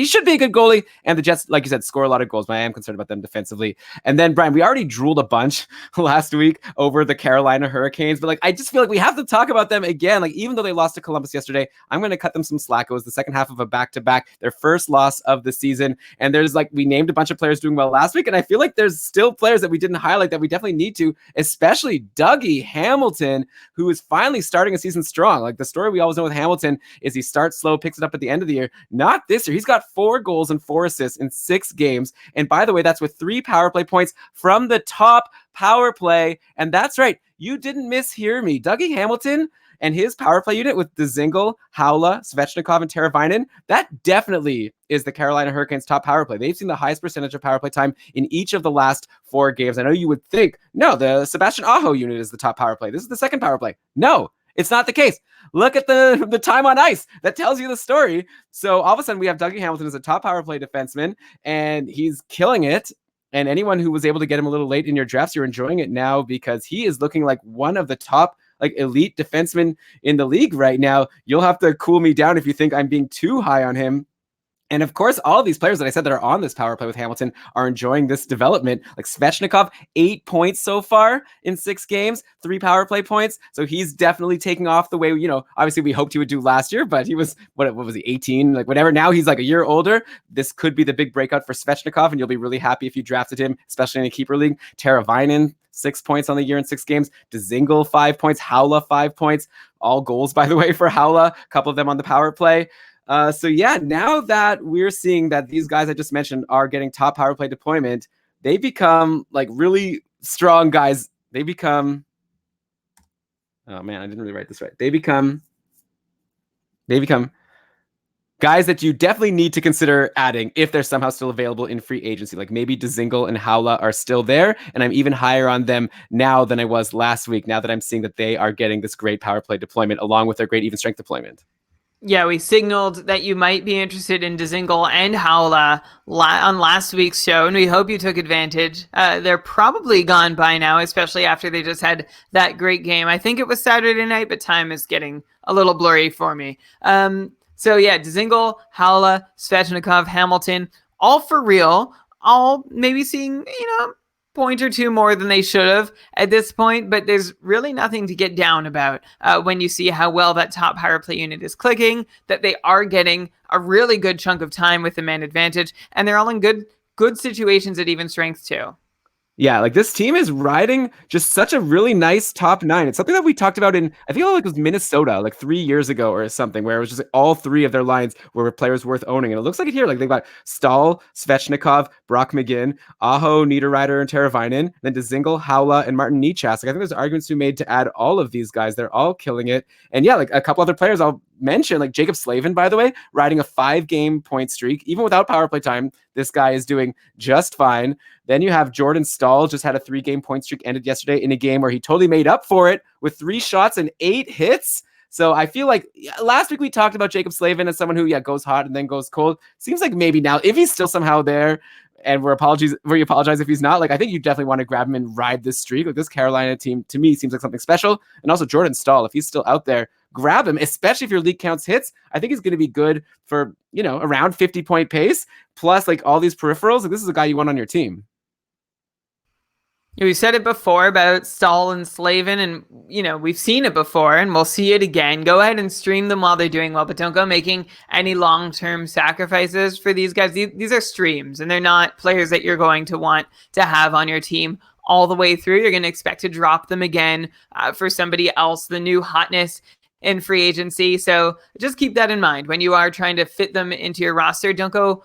should be a good goalie. And the Jets, like you said, score a lot of goals, but I am concerned about them defensively. And then, Brian, we already drooled a bunch last week over the Carolina Hurricanes, but like I just feel like we have to talk about them again. Like even though they lost to Columbus yesterday, I'm going to cut them some slack. It was the second half of a back-to-back, their first loss of the season. And there's we named a bunch of players doing well last week. And I feel like there's still players that we didn't highlight that we definitely need to, especially Dougie Hamilton, who is finally starting a season strong. Like the story we always know with Hamilton is he starts slow, picks it up at the end of the year. Not this year. He's got 4 goals and 4 assists in 6 games. And by the way, that's with 3 power play points from the top power play. And that's right. You didn't mishear me. Dougie Hamilton and his power play unit with Dzingel, Haula, Svechnikov, and Teravainen, that definitely is the Carolina Hurricanes' top power play. They've seen the highest percentage of power play time in each of the last 4 games. I know you would think, no, the Sebastian Aho unit is the top power play. This is the second power play. No, it's not the case. Look at the time on ice. That tells you the story. So all of a sudden we have Dougie Hamilton as a top power play defenseman, and he's killing it. And anyone who was able to get him a little late in your drafts, you're enjoying it now because he is looking like one of the top elite defensemen in the league right now. You'll have to cool me down if you think I'm being too high on him. And of course, all of these players that I said that are on this power play with Hamilton are enjoying this development. Like Svechnikov, 8 points so far in 6 games, 3 power play points. So he's definitely taking off the way, obviously we hoped he would do last year, but he was, what was he, 18, whatever. Now he's a year older. This could be the big breakout for Svechnikov, and you'll be really happy if you drafted him, especially in a keeper league. Teravainen, 6 points on the year in 6 games. Dzingel, 5 points. Haula, 5 points. All goals, by the way, for Haula. A couple of them on the power play. So yeah, now that we're seeing that these guys I just mentioned are getting top power play deployment, they become really strong guys. They become, oh man, I didn't really write this right. They become guys that you definitely need to consider adding if they're somehow still available in free agency. Like maybe Dzingel and Haula are still there, and I'm even higher on them now than I was last week, now that I'm seeing that they are getting this great power play deployment along with their great even strength deployment. Yeah, we signaled that you might be interested in Dzingel and Haula on last week's show, and we hope you took advantage. They're probably gone by now, especially after they just had that great game. I think it was Saturday night, but time is getting a little blurry for me. So yeah, Dzingel, Haula, Svechnikov, Hamilton, all for real. All maybe seeing, point or two more than they should have at this point, but there's really nothing to get down about when you see how well that top power play unit is clicking, that they are getting a really good chunk of time with the man advantage, and they're all in good situations at even strength too. Yeah, this team is riding just such a really nice top 9. It's something that we talked about in, I think it was Minnesota 3 years ago or something, where it was just all 3 of their lines were players worth owning. And it looks like it here. They've got Stahl, Svechnikov, Brock McGinn, Aho, Niederreiter, and Teravainen, then Dzingel, Haula, and Martin Necas. I think there's arguments to be made to add all of these guys. They're all killing it. And yeah, a couple other players I'll mention, Jacob Slavin, by the way, riding a 5-game point streak. Even without power play time, this guy is doing just fine. Then you have Jordan Stahl, just had a 3-game point streak, ended yesterday in a game where he totally made up for it with 3 shots and 8 hits. So I feel like last week we talked about Jacob Slavin as someone who, goes hot and then goes cold. Seems like maybe now, if he's still somehow there, and we apologize if he's not, I think you definitely want to grab him and ride this streak. This Carolina team, to me, seems like something special. And also Jordan Stahl, if he's still out there, grab him, especially if your league counts hits. I think he's going to be good for, around 50-point pace, plus all these peripherals. This is a guy you want on your team. We said it before about Stahl and Slavin, and we've seen it before, and we'll see it again. Go ahead and stream them while they're doing well, but don't go making any long-term sacrifices for these guys. These are streams, and they're not players that you're going to want to have on your team all the way through. You're going to expect to drop them again for somebody else, the new hotness in free agency. So just keep that in mind when you are trying to fit them into your roster. Don't go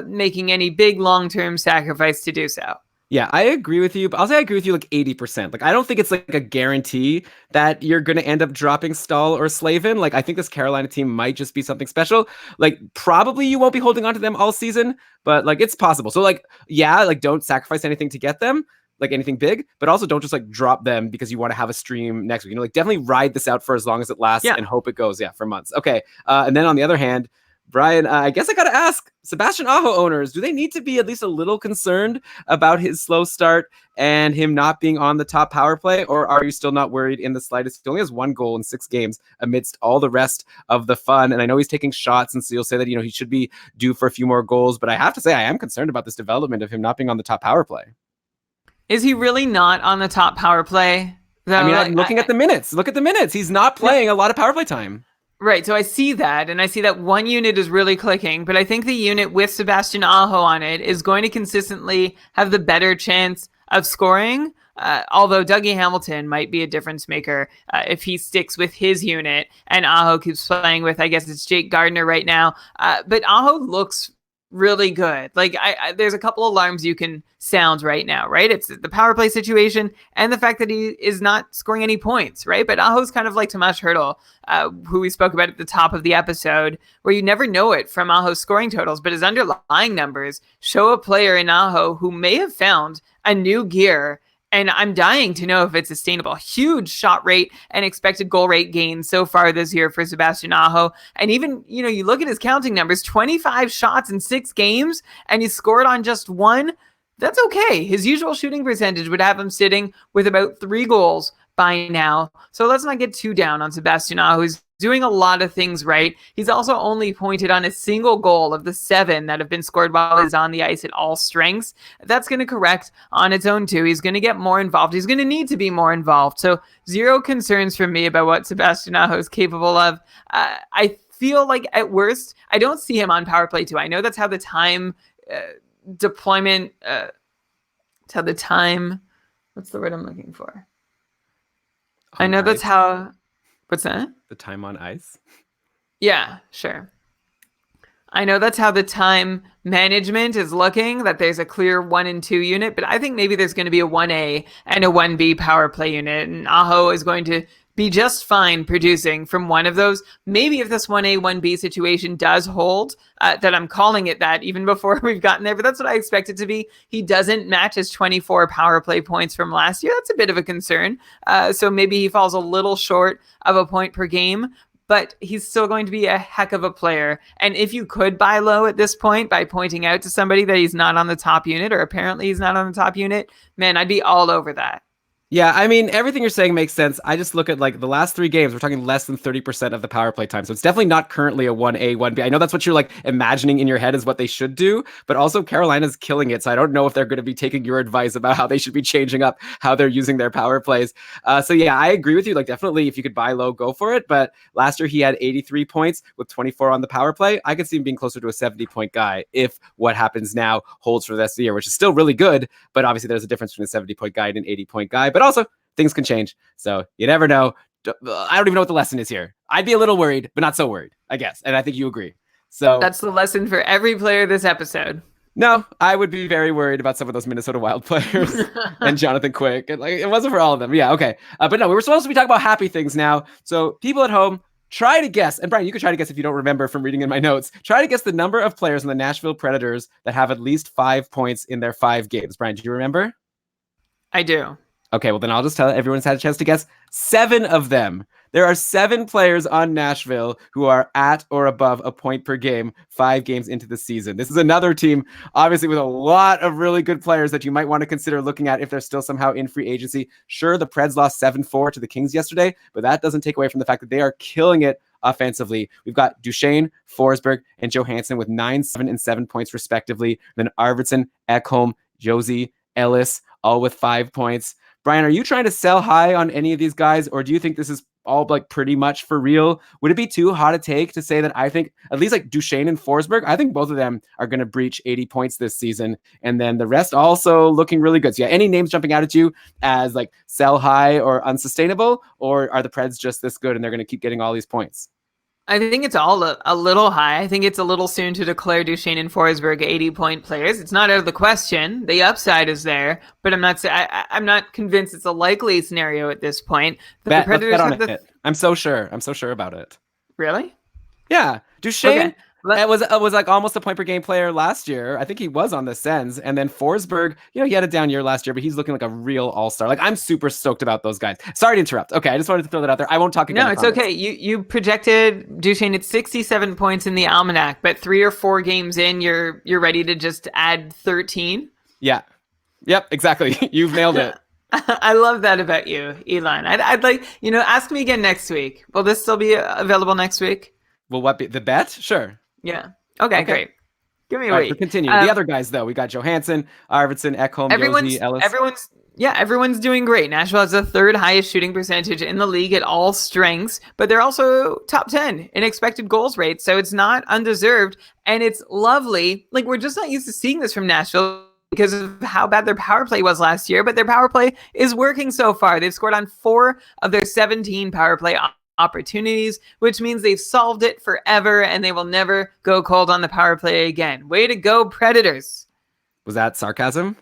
making any big long-term sacrifice to do so. Yeah, I agree with you, but I'll say I agree with you like 80%. Like, I don't think it's like a guarantee that you're going to end up dropping Stahl or Slavin. Like, I think this Carolina team might just be something special. Like, probably you won't be holding on to them all season, but like, it's possible. So, like, yeah, like, don't sacrifice anything to get them, like anything big, but also don't just like drop them because you want to have a stream next week. You know, like, definitely ride this out for as long as it lasts Yeah. and hope it goes, for months. Okay. And then on the other hand, Brian, I guess I got to ask Sebastian Aho owners, do they need to be at least a little concerned about his slow start and him not being on the top power play? Or are you still not worried in the slightest? He only has 1 goal in 6 games amidst all the rest of the fun. And I know he's taking shots, and so you'll say that, he should be due for a few more goals. But I have to say, I am concerned about this development of him not being on the top power play. Is he really not on the top power play? Though? I mean, I'm looking at the minutes. Look at the minutes. He's not playing a lot of power play time. Right, so I see that, and I see that one unit is really clicking, but I think the unit with Sebastian Aho on it is going to consistently have the better chance of scoring, although Dougie Hamilton might be a difference maker if he sticks with his unit, and Aho keeps playing with, I guess it's Jake Gardner right now, but Aho looks really good. Like, there's a couple alarms you can sound right now, right? It's the power play situation and the fact that he is not scoring any points, right? But Aho's kind of like Tomas Hertl, who we spoke about at the top of the episode, where you never know it from Aho's scoring totals, but his underlying numbers show a player in Aho who may have found a new gear. And I'm dying to know if it's sustainable. Huge shot rate and expected goal rate gains so far this year for Sebastian Aho. And even, you look at his counting numbers, 25 shots in 6 games, and he scored on just 1. That's okay. His usual shooting percentage would have him sitting with about 3 goals by now. So let's not get too down on Sebastian Aho, who's doing a lot of things right. He's also only pointed on a single goal of the 7 that have been scored while he's on the ice at all strengths. That's going to correct on its own too. He's going to get more involved. He's going to need to be more involved. So 0 concerns from me about what Sebastian Aho is capable of. I feel like at worst, I don't see him on power play 2. I know that's how the time deployment, it's how the time, what's the word I'm looking for? I know that's how, what's that? The time on ice? Yeah, sure. I know that's how the time management is looking, that there's a clear 1 and 2 unit, but I think maybe there's going to be a 1A and a 1B power play unit, and Aho is going to be just fine producing from one of those. Maybe if this 1A, 1B situation does hold, that I'm calling it that even before we've gotten there, but that's what I expect it to be. He doesn't match his 24 power play points from last year. That's a bit of a concern. So maybe he falls a little short of a point per game, but he's still going to be a heck of a player. And if you could buy low at this point by pointing out to somebody that he's not on the top unit, or apparently he's not on the top unit, man, I'd be all over that. Yeah, I mean, everything you're saying makes sense. I just look at like the last 3 games, we're talking less than 30% of the power play time. So it's definitely not currently a 1A, 1B. I know that's what you're like imagining in your head is what they should do, but also Carolina's killing it. So I don't know if they're going to be taking your advice about how they should be changing up how they're using their power plays. So yeah, I agree with you. Like, definitely if you could buy low, go for it. But last year he had 83 points with 24 on the power play. I could see him being closer to a 70-point guy if what happens now holds for the rest of the year, which is still really good. But obviously there's a difference between a 70-point guy and an 80-point guy. But also, things can change. So you never know. I don't even know what the lesson is here. I'd be a little worried, but not so worried, I guess. And I think you agree. So that's the lesson for every player this episode. No, I would be very worried about some of those Minnesota Wild players and Jonathan Quick. And, like, it wasn't for all of them. Yeah, okay. But no, we were supposed to be talking about happy things now. So people at home, try to guess. And Brian, you could try to guess if you don't remember from reading in my notes. Try to guess the number of players in the Nashville Predators that have at least 5 points in their 5 games. Brian, do you remember? I do. Okay, well then I'll just tell everyone's had a chance to guess. 7 of them. There are 7 players on Nashville who are at or above a point per game 5 games into the season. This is another team, obviously, with a lot of really good players that you might want to consider looking at if they're still somehow in free agency. Sure, the Preds lost 7-4 to the Kings yesterday, but that doesn't take away from the fact that they are killing it offensively. We've got Duchesne, Forsberg, and Johansson with 9, 7, and 7 points respectively. Then Arvidsson, Ekholm, Josie, Ellis, all with 5 points. Brian, are you trying to sell high on any of these guys, or do you think this is all like pretty much for real? Would it be too hot a take to say that I think at least like Duchesne and Forsberg, I think both of them are going to breach 80 points this season, and then the rest also looking really good? So yeah, any names jumping out at you as like sell high or unsustainable, or are the Preds just this good and they're going to keep getting all these points? I think it's all a little high. I think it's a little soon to declare Duchesne and Forsberg 80-point players. It's not out of the question. The upside is there, but I'm not convinced it's a likely scenario at this point. The Predators have it. I'm so sure. I'm so sure about it. Really? Yeah, Duchesne. It was like almost a point per game player last year. I think he was on the Sens. And then Forsberg, he had a down year last year, but he's looking like a real all-star. Like, I'm super stoked about those guys. Sorry to interrupt. Okay, I just wanted to throw that out there. I won't talk again. No, it's okay. You projected Duchesne at 67 points in the almanac, but 3 or 4 games in, you're ready to just add 13? Yeah. Yep, exactly. You've nailed it. I love that about you, Elon. I'd like, ask me again next week. Will this still be available next week? Will what be the bet? Sure. Yeah. Okay, great. Give me a week. Continue. The other guys, though, we got Johansson, Arvidsson, Ekholm, Josi, Ellis. Everyone's doing great. Nashville has the 3rd highest shooting percentage in the league at all strengths, but they're also top 10 in expected goals rate, so it's not undeserved, and it's lovely. Like, we're just not used to seeing this from Nashville because of how bad their power play was last year, but their power play is working so far. They've scored on 4 of their 17 power play opportunities, which means they've solved it forever and they will never go cold on the power play again. Way to go, Predators. Was that sarcasm?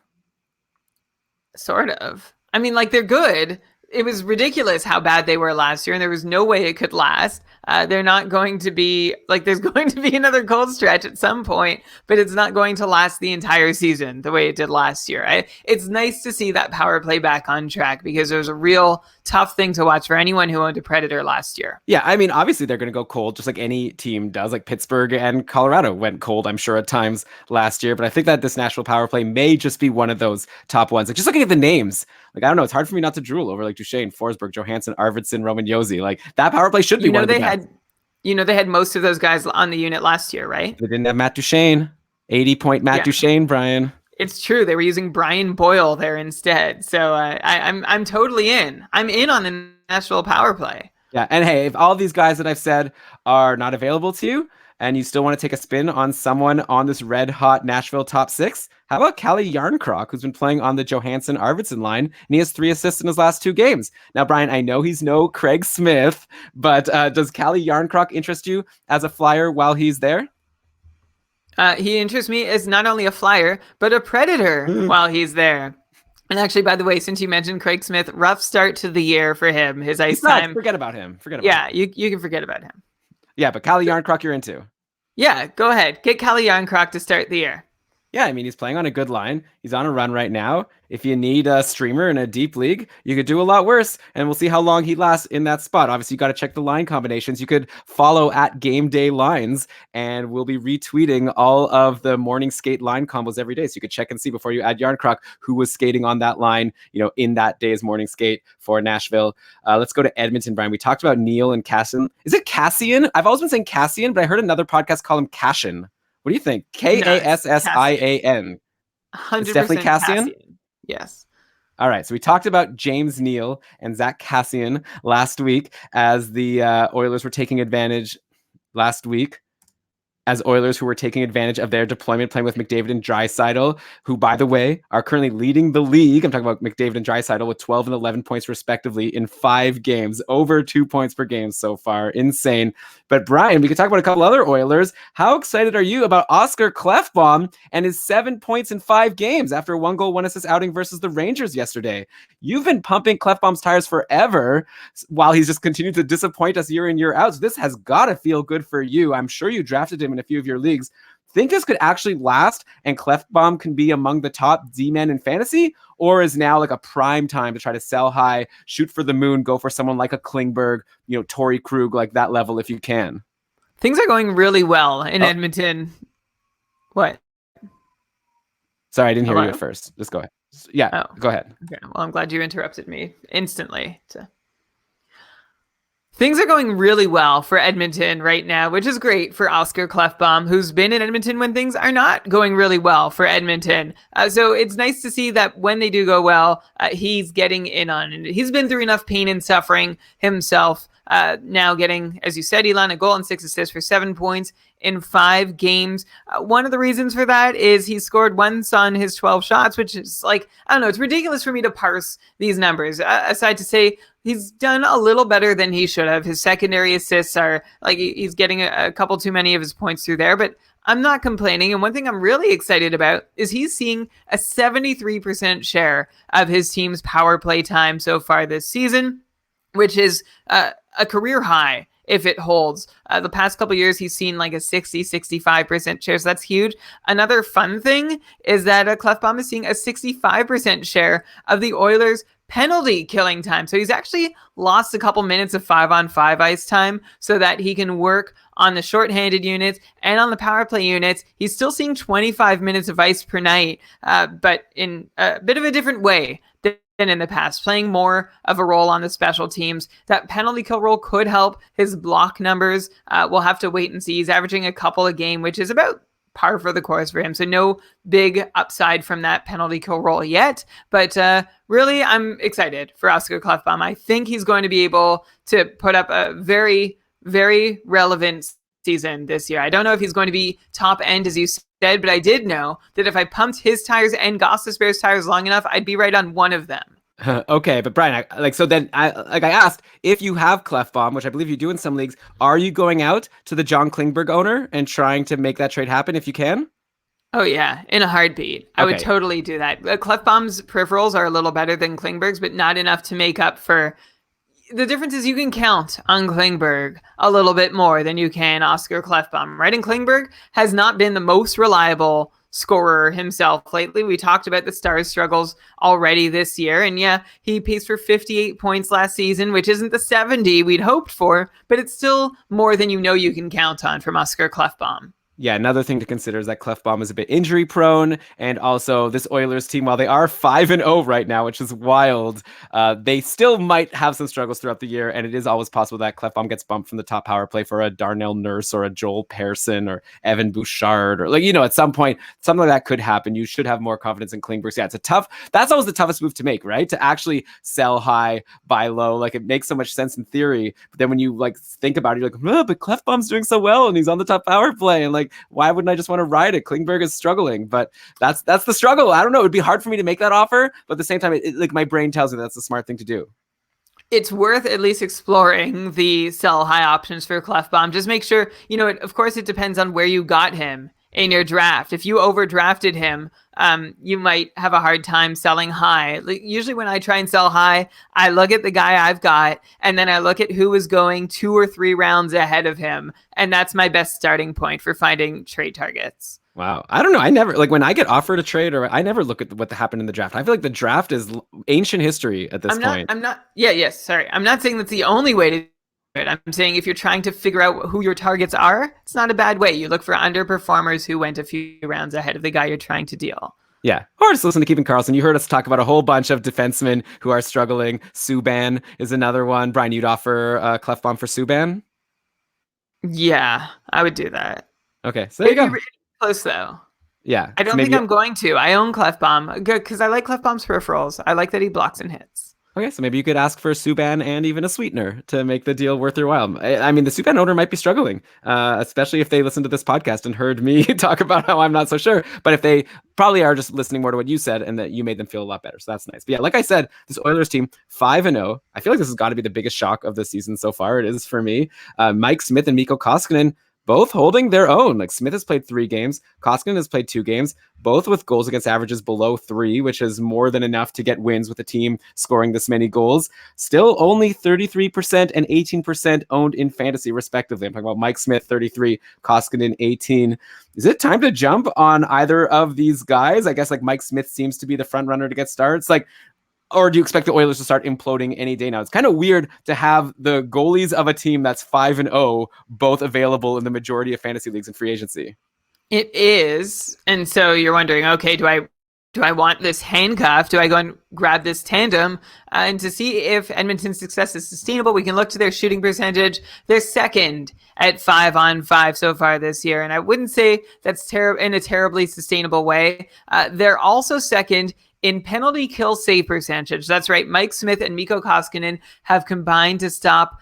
Sort of. I mean, like, they're good. It was ridiculous how bad they were last year, and there was no way it could last. They're not going to be, like, there's going to be another cold stretch at some point, but it's not going to last the entire season the way it did last year. It's nice to see that power play back on track because it was a real tough thing to watch for anyone who owned a Predator last year. Yeah, I mean, obviously they're going to go cold just like any team does. Like Pittsburgh and Colorado went cold, I'm sure, at times last year. But I think that this Nashville power play may just be one of those top ones. Like, just looking at the names, like, I don't know, it's hard for me not to drool over like Duchesne, Forsberg, Johansson, Arvidsson, Roman Josi. Like, that power play should be one of the best. They had most of those guys on the unit last year, right? They didn't have Matt Duchesne. 80-point Matt Duchesne, Brian. It's true. They were using Brian Boyle there instead. So I'm totally in. I'm in on the Nashville power play. Yeah, and hey, if all these guys that I've said are not available to you, and you still want to take a spin on someone on this red-hot Nashville top 6, how about Calle Jarnkrok, who's been playing on the Johansson-Arvidsson line, and he has 3 assists in his last 2 games. Now, Brian, I know he's no Craig Smith, but does Calle Jarnkrok interest you as a flyer while he's there? He interests me as not only a flyer, but a Predator while he's there. And actually, by the way, since you mentioned Craig Smith, rough start to the year for him. His ice time. Forget about him. Yeah, you can forget about him. Yeah, but Calle Jarnkrok you're into. Yeah, go ahead. Get Calle Jarnkrok to start the year. Yeah, I mean, he's playing on a good line. He's on a run right now. If you need a streamer in a deep league, you could do a lot worse, and we'll see how long he lasts in that spot. Obviously, you got to check the line combinations. You could follow at Game Day Lines, and we'll be retweeting all of the morning skate line combos every day. So you could check and see before you add Jarnkrok who was skating on that line, in that day's morning skate for Nashville. Let's go to Edmonton, Brian. We talked about Neil and Cassian. Is it Cassian? I've always been saying Cassian, but I heard another podcast call him Cashin. What do you think? Kassian. 100% it's definitely Cassian? Yes. All right. So we talked about James Neal and Zach Cassian last week as the Oilers were taking advantage as Oilers who were taking advantage of their deployment playing with McDavid and Draisaitl, who, by the way, are currently leading the league. I'm talking about McDavid and Draisaitl with 12 and 11 points respectively in 5 games, over 2 points per game so far. Insane. But Brian, we could talk about a couple other Oilers. How excited are you about Oscar Klefbom and his 7 points in 5 games after a 1-goal, 1-assist outing versus the Rangers yesterday? You've been pumping Klefbom's tires forever while he's just continued to disappoint us year in, year out. So this has got to feel good for you. I'm sure you drafted him in a few of your leagues. Think this could actually last and Klefbom can be among the top D-men in fantasy, or is now like a prime time to try to sell high, shoot for the moon, go for someone like a Klingberg, Torrey Krug, like that level if you can? Things are going really well in Edmonton. What? Sorry, I didn't hear you at first. Just go ahead. Yeah, Go ahead. Okay. Well, I'm glad you interrupted me instantly. Things are going really well for Edmonton right now, which is great for Oscar Klefbom, who's been in Edmonton when things are not going really well for Edmonton. So it's nice to see that when they do go well, he's getting in on it. He's been through enough pain and suffering himself, now getting, as you said, Elon, a goal and 6 assists for 7 points in 5 games. One of the reasons for that is he scored once on his 12 shots, which is like, I don't know, it's ridiculous for me to parse these numbers. Aside to say, he's done a little better than he should have. His secondary assists are like he's getting a couple too many of his points through there, but I'm not complaining. And one thing I'm really excited about is he's seeing a 73% share of his team's power play time so far this season, which is a career high if it holds. The past couple years, he's seen like a 65% share, so that's huge. Another fun thing is that Klefbom is seeing a 65% share of the Oilers' penalty killing time. So he's actually lost a couple minutes of 5-on-5 ice time so that he can work on the shorthanded units and on the power play units. He's still seeing 25 minutes of ice per night, but in a bit of a different way than in the past, playing more of a role on the special teams. That penalty kill role could help his block numbers. We'll have to wait and see. He's averaging a couple a game, which is about par for the course for him. So no big upside from that penalty kill role yet. But really, I'm excited for Oscar Klefbom. I think he's going to be able to put up a very, very relevant season this year. I don't know if he's going to be top end, as you said, but I did know that if I pumped his tires and Gostisbehere's tires long enough, I'd be right on one of them. Okay, but Brian, I asked, if you have Klefbom, which I believe you do in some leagues, are you going out to the John Klingberg owner and trying to make that trade happen if you can? Oh yeah, in a heartbeat. I would totally do that. Klefbom's peripherals are a little better than Klingberg's, but not enough to make up for. The difference is you can count on Klingberg a little bit more than you can Oscar Klefbom, right? And Klingberg has not been the most reliable scorer himself lately. We talked about the Stars' struggles already this year. And yeah, he paced for 58 points last season, which isn't the 70 we'd hoped for, but it's still more than you can count on from Oscar Klefbom. Yeah, another thing to consider is that Klefbom is a bit injury prone, and also this Oilers team, while they are 5-0 right now, which is wild, they still might have some struggles throughout the year, and it is always possible that Klefbom gets bumped from the top power play for a Darnell Nurse or a Joel Pearson or Evan Bouchard, or at some point, something like that could happen. You should have more confidence in Klingberg. So yeah, that's always the toughest move to make, right? To actually sell high, buy low. Like, it makes so much sense in theory, but then when you think about it, you're like, but Klefbom's doing so well, and he's on the top power play, and why wouldn't I just want to ride it? Klingberg is struggling, but that's the struggle. I don't know. It'd be hard for me to make that offer, but at the same time, my brain tells me that's the smart thing to do. It's worth at least exploring the sell high options for Klefbom. Just make sure, of course, it depends on where you got him in your draft. If you overdrafted him, you might have a hard time selling high. Usually when I try and sell high, I look at the guy I've got, and then I look at who is going 2 or 3 rounds ahead of him. And that's my best starting point for finding trade targets. Wow. I don't know. I never, when I get offered a trade, or I never look at what happened in the draft. I feel like the draft is ancient history at this point. I'm not saying that's the only way to do it. I'm saying if you're trying to figure out who your targets are, it's not a bad way. You look for underperformers who went a few rounds ahead of the guy you're trying to deal. Yeah. Or just listen to Keeping Karlsson. You heard us talk about a whole bunch of defensemen who are struggling. Subban is another one. Brian, you'd offer Klefbom for Subban? Yeah, I would do that. Okay. So there you go. Really close though. Yeah. I don't think I'm going to. I own Klefbom because I like Klefbom's peripherals. I like that he blocks and hits. Okay, so maybe you could ask for Subban and even a sweetener to make the deal worth your while. I mean, the Subban owner might be struggling, especially if they listen to this podcast and heard me talk about how I'm not so sure. But if they probably are just listening more to what you said and that you made them feel a lot better. So that's nice. But yeah, like I said, this Oilers team, 5-0. I feel like this has got to be the biggest shock of the season so far. It is for me. Mike Smith and Mikko Koskinen both holding their own. Like, Smith has played 3 games. Koskinen has played 2 games, both with goals against averages below 3, which is more than enough to get wins with a team scoring this many goals. Still only 33% and 18% owned in fantasy, respectively. I'm talking about Mike Smith, 33, Koskinen, 18. Is it time to jump on either of these guys? I guess Mike Smith seems to be the front runner to get starts. Or do you expect the Oilers to start imploding any day now? It's kind of weird to have the goalies of a team that's 5-0 both available in the majority of fantasy leagues and free agency. It is. And so you're wondering, okay, do I want this handcuff? Do I go and grab this tandem? And to see if Edmonton's success is sustainable, we can look to their shooting percentage. They're second at 5-on-5 so far this year. And I wouldn't say that's in a terribly sustainable way. They're also second in penalty kill save percentage. That's right. Mike Smith and Mikko Koskinen have combined to stop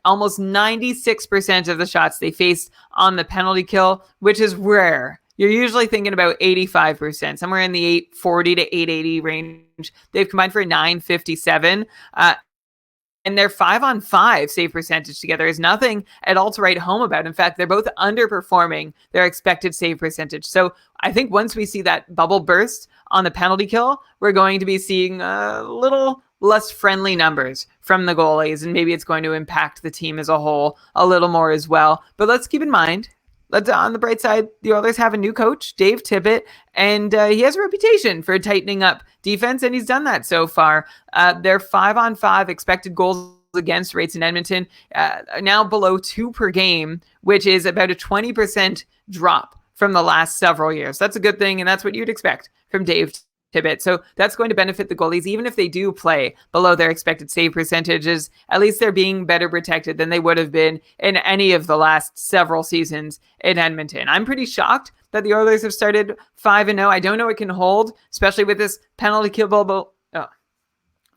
almost 96% of the shots they faced on the penalty kill, which is rare. You're usually thinking about 85%, somewhere in the 840 to 880 range. They've combined for 957. and their 5-on-5 save percentage together is nothing at all to write home about. In fact, they're both underperforming their expected save percentage. So I think once we see that bubble burst on the penalty kill, we're going to be seeing a little less friendly numbers from the goalies, and maybe it's going to impact the team as a whole a little more as well. But let's keep in mind, on the bright side, the Oilers have a new coach, Dave Tippett, and he has a reputation for tightening up defense, and he's done that so far. Their 5-on-5 expected goals against rates in Edmonton now below 2 per game, which is about a 20% drop from the last several years. That's a good thing, and that's what you'd expect from Dave Tippett. So that's going to benefit the goalies, even if they do play below their expected save percentages. At least they're being better protected than they would have been in any of the last several seasons in Edmonton. I'm pretty shocked that the Oilers have started 5-0. I don't know it can hold, especially with this penalty kill bubble.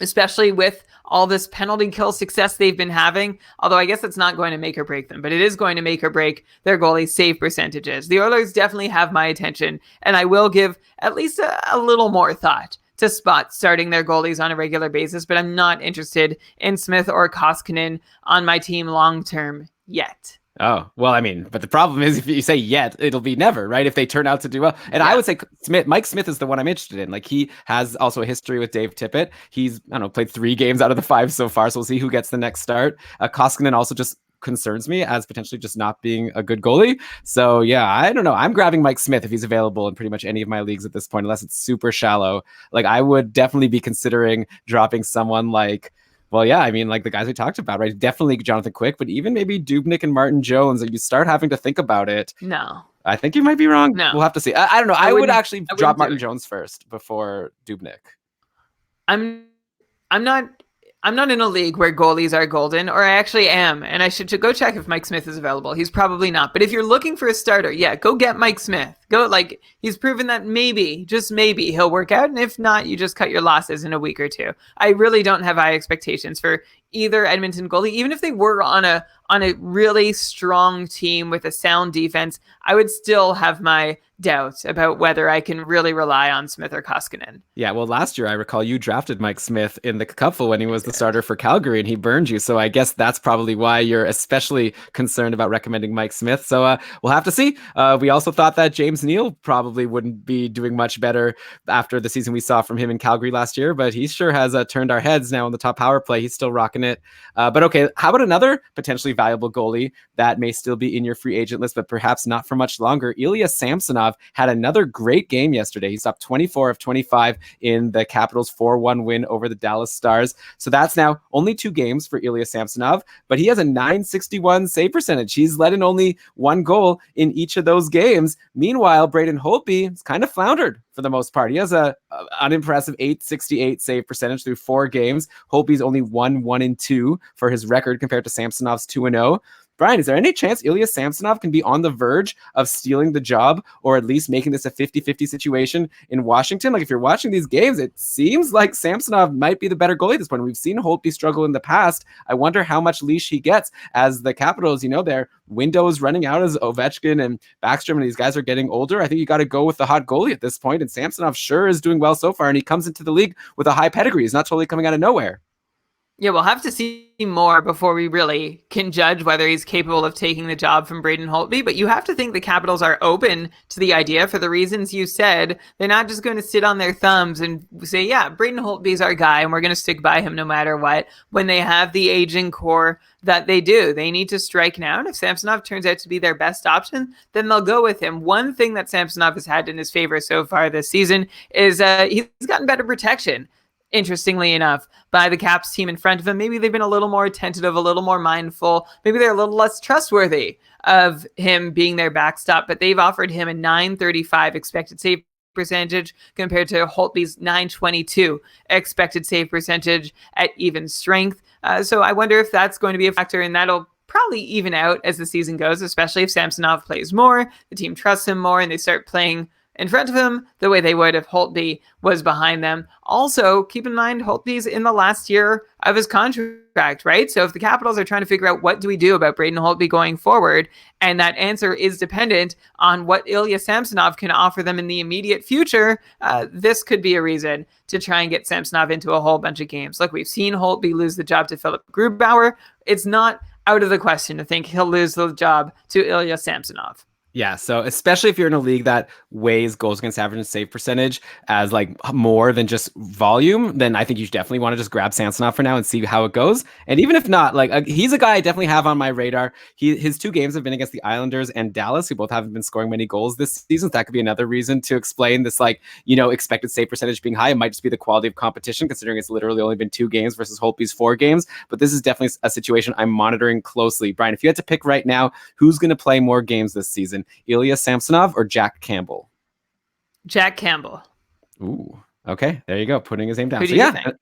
Especially with all this penalty kill success they've been having. Although I guess it's not going to make or break them, but it is going to make or break their goalie save percentages. The Oilers definitely have my attention, and I will give at least a little more thought to Spot starting their goalies on a regular basis, but I'm not interested in Smith or Koskinen on my team long-term yet. Oh, well, I mean, but the problem is if you say yet, it'll be never, right? If they turn out to do well. And I would say Mike Smith is the one I'm interested in. Like, he has also a history with Dave Tippett. He's, I don't know, played 3 games out of the 5 so far. So we'll see who gets the next start. Koskinen also just concerns me as potentially just not being a good goalie. So yeah, I don't know. I'm grabbing Mike Smith if he's available in pretty much any of my leagues at this point, unless it's super shallow. Like, I would definitely be considering dropping someone like, well, yeah, I mean, like the guys we talked about, right? Definitely Jonathan Quick, but even maybe Dubnyk and Martin Jones, and you start having to think about it. No. I think you might be wrong. No. We'll have to see. I don't know. I would actually drop Martin Jones first before Dubnyk. I'm not in a league where goalies are golden, or I actually am, and I should go check if Mike Smith is available. He's probably not. But if you're looking for a starter, yeah, go get Mike Smith. He's proven that maybe, just maybe, he'll work out, and if not, you just cut your losses in a week or two. I really don't have high expectations for either Edmonton goalie. Even if they were on a really strong team with a sound defense, I would still have my doubts about whether I can really rely on Smith or Koskinen. Yeah, well, last year I recall you drafted Mike Smith in the Cupful when he was the starter for Calgary, and he burned you. So I guess that's probably why you're especially concerned about recommending Mike Smith. So we'll have to see. We also thought that James Neal probably wouldn't be doing much better after the season we saw from him in Calgary last year, but he sure has turned our heads now on the top power play. He's still rocking it. But okay, how about another potentially valuable goalie that may still be in your free agent list, but perhaps not for much longer? Ilya Samsonov had another great game yesterday. He stopped 24 of 25 in the Capitals' 4-1 win over the Dallas Stars. So that's now only 2 games for Ilya Samsonov, but he has a .961 save percentage. He's let in only 1 goal in each of those games. Meanwhile, Braden Holtby has kind of floundered for the most part. He has a unimpressive .868 save percentage through 4 games. Holtby's only 1-1-2 for his record compared to Samsonov's 2-0. Brian, is there any chance Ilya Samsonov can be on the verge of stealing the job, or at least making this a 50-50 situation in Washington? Like, if you're watching these games, it seems like Samsonov might be the better goalie at this point. We've seen Holtby struggle in the past. I wonder how much leash he gets as the Capitals, their window is running out as Ovechkin and Backstrom, and these guys are getting older. I think you got to go with the hot goalie at this point, and Samsonov sure is doing well so far, and he comes into the league with a high pedigree. He's not totally coming out of nowhere. Yeah, we'll have to see more before we really can judge whether he's capable of taking the job from Braden Holtby. But you have to think the Capitals are open to the idea for the reasons you said. They're not just going to sit on their thumbs and say, yeah, Braden Holtby's our guy and we're going to stick by him no matter what, when they have the aging core that they do. They need to strike now. And if Samsonov turns out to be their best option, then they'll go with him. One thing that Samsonov has had in his favor so far this season is he's gotten better protection. Interestingly enough, by the Caps team in front of him. Maybe they've been a little more tentative, a little more mindful. Maybe they're a little less trustworthy of him being their backstop, but they've offered him a .935 expected save percentage compared to Holtby's .922 expected save percentage at even strength. So I wonder if that's going to be a factor, and that'll probably even out as the season goes, especially if Samsonov plays more, the team trusts him more, and they start playing in front of him the way they would if Holtby was behind them. Also, keep in mind, Holtby's in the last year of his contract, right? So if the Capitals are trying to figure out what do we do about Braden Holtby going forward, and that answer is dependent on what Ilya Samsonov can offer them in the immediate future, this could be a reason to try and get Samsonov into a whole bunch of games. Look, we've seen Holtby lose the job to Philip Grubauer. It's not out of the question to think he'll lose the job to Ilya Samsonov. Yeah, so especially if you're in a league that weighs goals against average and save percentage as like more than just volume, then I think you definitely want to just grab Samsonov for now and see how it goes. And even if not, like he's a guy I definitely have on my radar. His 2 games have been against the Islanders and Dallas, who both haven't been scoring many goals this season. So that could be another reason to explain this, like, expected save percentage being high. It might just be the quality of competition, considering it's literally only been 2 games versus Holtby's 4 games. But this is definitely a situation I'm monitoring closely. Brian, if you had to pick right now, who's going to play more games this season? Ilya Samsonov or Jack Campbell? Jack Campbell. Ooh, okay. There you go. Putting his name down. Who do you think?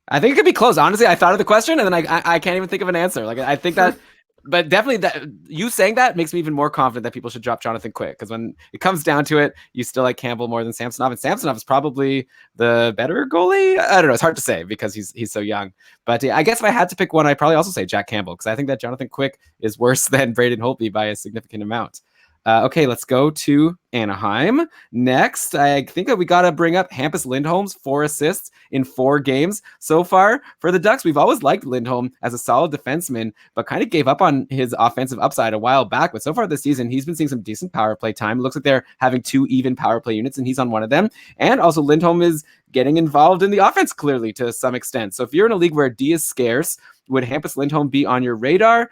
I think it could be close. Honestly, I thought of the question and then I can't even think of an answer. Like, I think that, but definitely that you saying that makes me even more confident that people should drop Jonathan Quick, because when it comes down to it, you still like Campbell more than Samsonov, and Samsonov is probably the better goalie. I don't know. It's hard to say because he's so young. But I guess if I had to pick one, I'd probably also say Jack Campbell, because I think that Jonathan Quick is worse than Braden Holtby by a significant amount. Okay, let's go to Anaheim. Next, I think that we got to bring up Hampus Lindholm's 4 assists in 4 games so far for the Ducks. We've always liked Lindholm as a solid defenseman, but kind of gave up on his offensive upside a while back. But so far this season, he's been seeing some decent power play time. It looks like they're having 2 even power play units, and he's on one of them. And also Lindholm is getting involved in the offense clearly to some extent. So if you're in a league where D is scarce, would Hampus Lindholm be on your radar?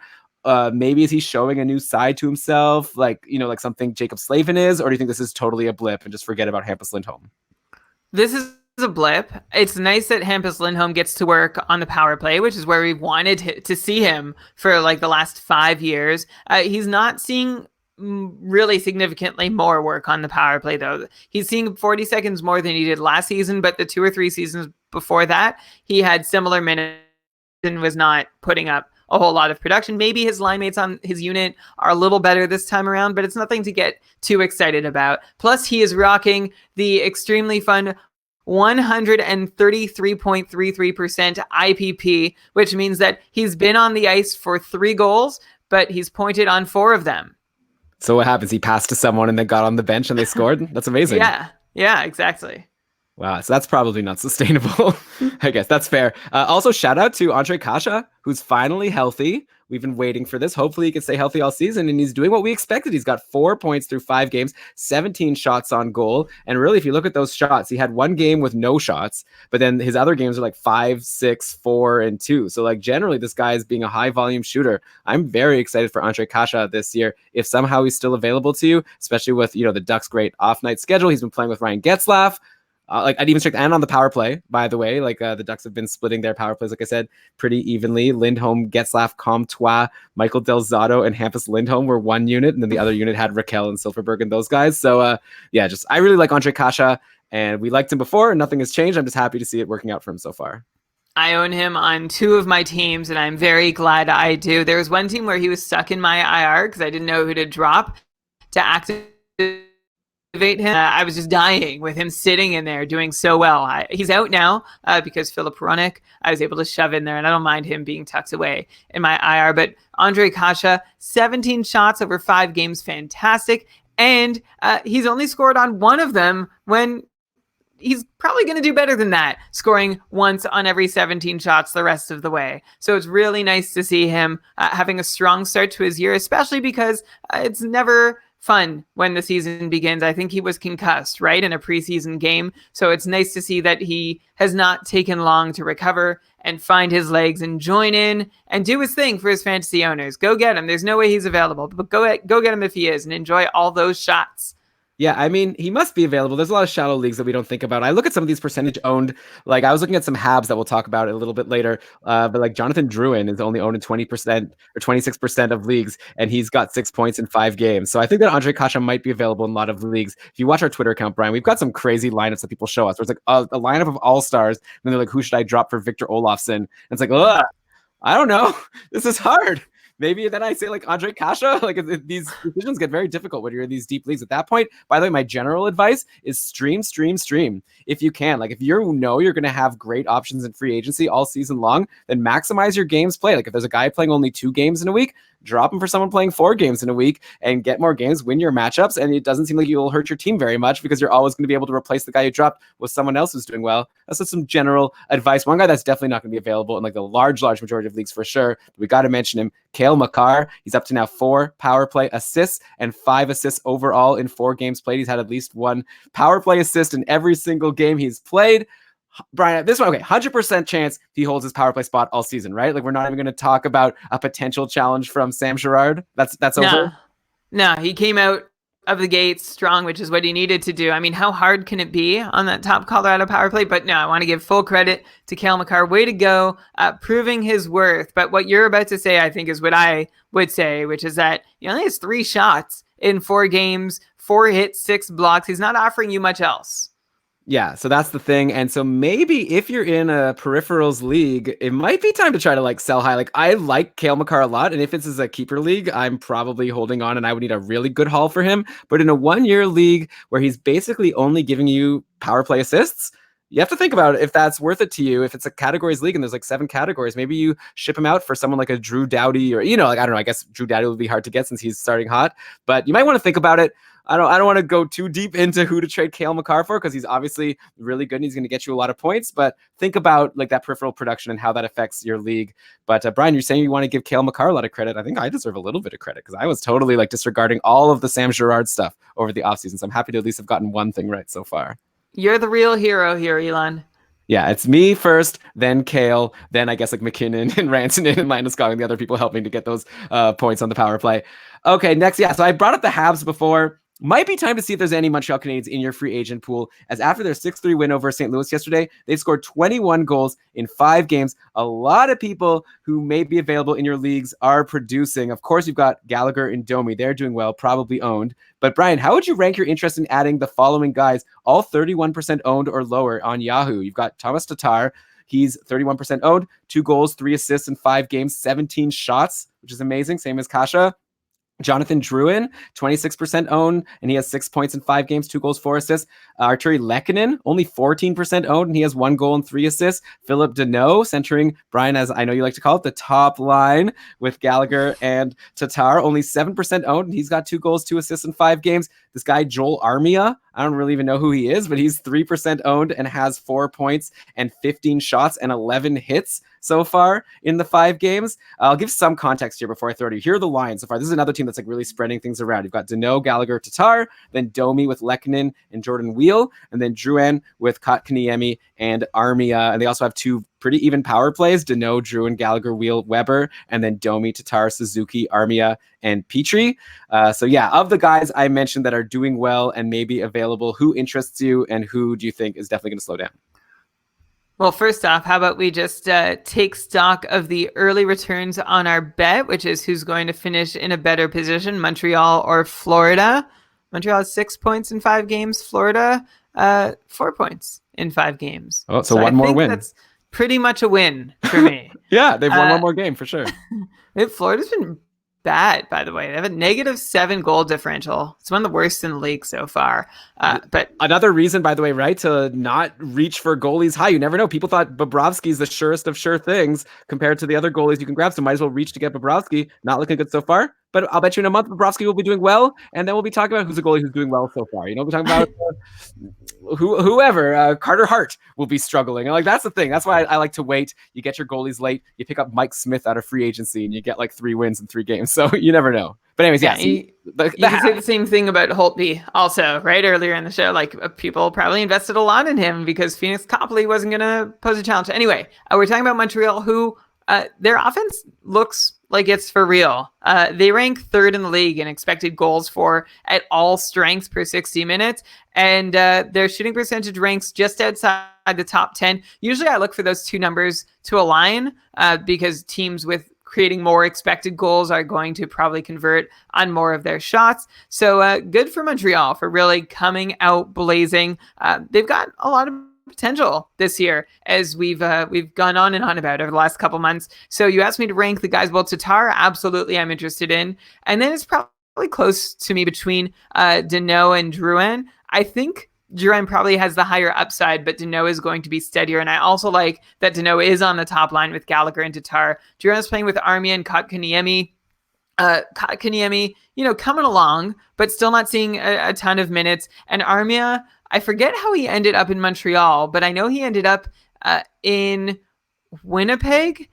Maybe is he showing a new side to himself, like something Jacob Slavin is, or do you think this is totally a blip and just forget about Hampus Lindholm? This is a blip. It's nice that Hampus Lindholm gets to work on the power play, which is where we've wanted to see him for like the last 5 years. He's not seeing really significantly more work on the power play, though. He's seeing 40 seconds more than he did last season, but the 2 or 3 seasons before that, he had similar minutes and was not putting up a whole lot of production. Maybe his line mates on his unit are a little better this time around, but it's nothing to get too excited about. Plus, he is rocking the extremely fun 133.33% IPP, which means that he's been on the ice for 3 goals, but he's pointed on 4 of them. So what happens? He passed to someone and then got on the bench and they scored? That's amazing. Yeah, exactly. Wow, so that's probably not sustainable. I guess that's fair. Also, shout out to Ondrej Kase, who's finally healthy. We've been waiting for this. Hopefully he can stay healthy all season, and he's doing what we expected. He's got 4 points through 5 games, 17 shots on goal. And really, if you look at those shots, he had 1 game with no shots, but then his other games are like 5, 6, 4, and 2. So like generally, this guy is being a high volume shooter. I'm very excited for Ondrej Kase this year. If somehow he's still available to you, especially with the Ducks' great off-night schedule, he's been playing with Ryan Getzlaf. I'd even check, and on the power play, by the way, the Ducks have been splitting their power plays, like I said, pretty evenly. Lindholm, Getzlaf, Comtois, Michael Del Zotto, and Hampus Lindholm were one unit, and then the other unit had Raquel and Silverberg and those guys. So, I really like Ondrej Kase, and we liked him before, and nothing has changed. I'm just happy to see it working out for him so far. I own him on 2 of my teams, and I'm very glad I do. There was one team where he was stuck in my IR because I didn't know who to drop to activate him. I was just dying with him sitting in there doing so well. He's out now because Philip Hronek I was able to shove in there, and I don't mind him being tucked away in my IR. But Ondrej Kase, 17 shots over 5 games, fantastic. And he's only scored on 1 of them when he's probably going to do better than that, scoring once on every 17 shots the rest of the way. So it's really nice to see him having a strong start to his year, especially because it's never fun when the season begins. I think he was concussed, right, in a preseason game. So it's nice to see that he has not taken long to recover and find his legs and join in and do his thing for his fantasy owners. Go get him. There's no way he's available, but go get him if he is, and enjoy all those shots. Yeah, I mean, he must be available. There's a lot of shallow leagues that we don't think about. I look at some of these percentage owned, like I was looking at some Habs that we'll talk about a little bit later, but like Jonathan Drouin is only owned in 20% or 26% of leagues, and he's got 6 points in 5 games. So I think that Ondrej Kase might be available in a lot of leagues. If you watch our Twitter account, Brian, we've got some crazy lineups that people show us. Where it's like a lineup of all-stars, and they're like, who should I drop for Victor Olofsson? And it's like, ugh, I don't know. This is hard. maybe then I say like Andre Kasha. Like these decisions get very difficult when you're in these deep leagues. At that point, by the way, my general advice is stream if you can. Like if you know you're going to have great options in free agency all season long, then maximize your games play. Like if there's a guy playing only 2 games in a week, drop him for someone playing 4 games in a week and get more games, win your matchups. And it doesn't seem like you'll hurt your team very much because you're always going to be able to replace the guy you dropped with someone else who's doing well. That's just some general advice. One guy that's definitely not going to be available in like the large majority of leagues for sure. But we got to mention him, Cale Makar. He's up to now 4 power play assists and 5 assists overall in 4 games played. He's had at least 1 power play assist in every single game he's played. Brian, this one, okay, 100% chance he holds his power play spot all season, right? Like we're not even going to talk about a potential challenge from Sam Girard. That's over. No, he came out of the gates strong, which is what he needed to do. I mean, how hard can it be on that top Colorado power play? But no, I want to give full credit to Cale Makar. Way to go, proving his worth. But what you're about to say, I think, is what I would say, which is that he only has 3 shots in 4 games, 4 hits, 6 blocks. He's not offering you much else. Yeah, so that's the thing. And so maybe if you're in a peripherals league, it might be time to try to like sell high. Like I like Cale Makar a lot. And if this is a keeper league, I'm probably holding on and I would need a really good haul for him. But in a 1-year league where he's basically only giving you power play assists, you have to think about if that's worth it to you. If it's a categories league and there's like 7 categories, maybe you ship him out for someone like a Drew Doughty or, like, I don't know, I guess Drew Doughty would be hard to get since he's starting hot, but you might want to think about it. I don't want to go too deep into who to trade Cale Makar for because he's obviously really good and he's going to get you a lot of points, but think about like that peripheral production and how that affects your league. But Brian, you're saying you want to give Cale Makar a lot of credit. I think I deserve a little bit of credit because I was totally like disregarding all of the Sam Girard stuff over the offseason. So I'm happy to at least have gotten one thing right so far. You're the real hero here, Elon. Yeah, it's me first, then Cale, then I guess like McKinnon and Rantanen and Landeskog and the other people helping to get those points on the power play. Okay, next, yeah, so I brought up the Habs before. Might be time to see if there's any Montreal Canadiens in your free agent pool, as after their 6-3 win over St. Louis yesterday, they've scored 21 goals in 5 games. A lot of people who may be available in your leagues are producing. Of course, you've got Gallagher and Domi. They're doing well, probably owned. But Brian, how would you rank your interest in adding the following guys, all 31% owned or lower on Yahoo? You've got Thomas Tatar. He's 31% owned, 2 goals, 3 assists in 5 games, 17 shots, which is amazing. Same as Kasha. Jonathan Drouin, 26% owned, and he has 6 points in 5 games, 2 goals, 4 assists. Arturi Lehkonen, only 14% owned, and he has 1 goal and 3 assists. Philip Deneau, centering Brian, as I know you like to call it, the top line with Gallagher and Tatar, only 7% owned, and he's got 2 goals, 2 assists in 5 games. This guy, Joel Armia, I don't really even know who he is, but he's 3% owned and has 4 points and 15 shots and 11 hits so far in the 5 games. I'll give some context here before I throw it to you. Here are the lines so far. This is another team that's like really spreading things around. You've got Deneau, Gallagher, Tatar, then Domi with Lehkonen and Jordan Wheel, and then Drouin with Kotkaniemi and Armia. And they also have 2 pretty even power plays, Deneau, Drouin, Gallagher, Wheel, Weber, and then Domi, Tatar, Suzuki, Armia, and Petrie. So yeah, of the guys I mentioned that are doing well and maybe available, who interests you and who do you think is definitely going to slow down? Well, first off, how about we just take stock of the early returns on our bet, which is who's going to finish in a better position, Montreal or Florida. Montreal has 6 points in 5 games. Florida, 4 points in 5 games. Oh, so one more win. That's pretty much a win for me. Yeah, they've won one more game for sure. Florida's been bad, by the way. They have a -7 goal differential. It's one of the worst in the league so far. But another reason, by the way, right, to not reach for goalies high. You never know. People thought Bobrovsky's the surest of sure things compared to the other goalies you can grab. So might as well reach to get Bobrovsky. Not looking good so far. But I'll bet you in a month, Bobrovsky will be doing well. And then we'll be talking about who's a goalie who's doing well so far. We're talking about whoever. Carter Hart will be struggling. And like, that's the thing. That's why I like to wait. You get your goalies late. You pick up Mike Smith out of free agency and you get like 3 wins in 3 games. So you never know. But anyways, yeah. You can say the same thing about Holtby also, right? Earlier in the show, like people probably invested a lot in him because Phoenix Copley wasn't going to pose a challenge. Anyway, we're talking about Montreal, who their offense looks like it's for real. They rank 3rd in the league in expected goals for at all strengths per 60 minutes. And their shooting percentage ranks just outside the top 10. Usually I look for those 2 numbers to align because teams with creating more expected goals are going to probably convert on more of their shots. So good for Montreal for really coming out blazing. They've got a lot of potential this year, as we've gone on and on about over the last couple months. So you asked me to rank the guys. Well, Tatar, absolutely, I'm interested in, and then it's probably close to me between Danault and Drouin. I think Drouin probably has the higher upside, but Danault is going to be steadier. And I also like that Danault is on the top line with Gallagher and Tatar. Drouin is playing with Armia and Kotkaniemi. Kotkaniemi, coming along, but still not seeing a ton of minutes. And Armia, I forget how he ended up in Montreal, but I know he ended up in Winnipeg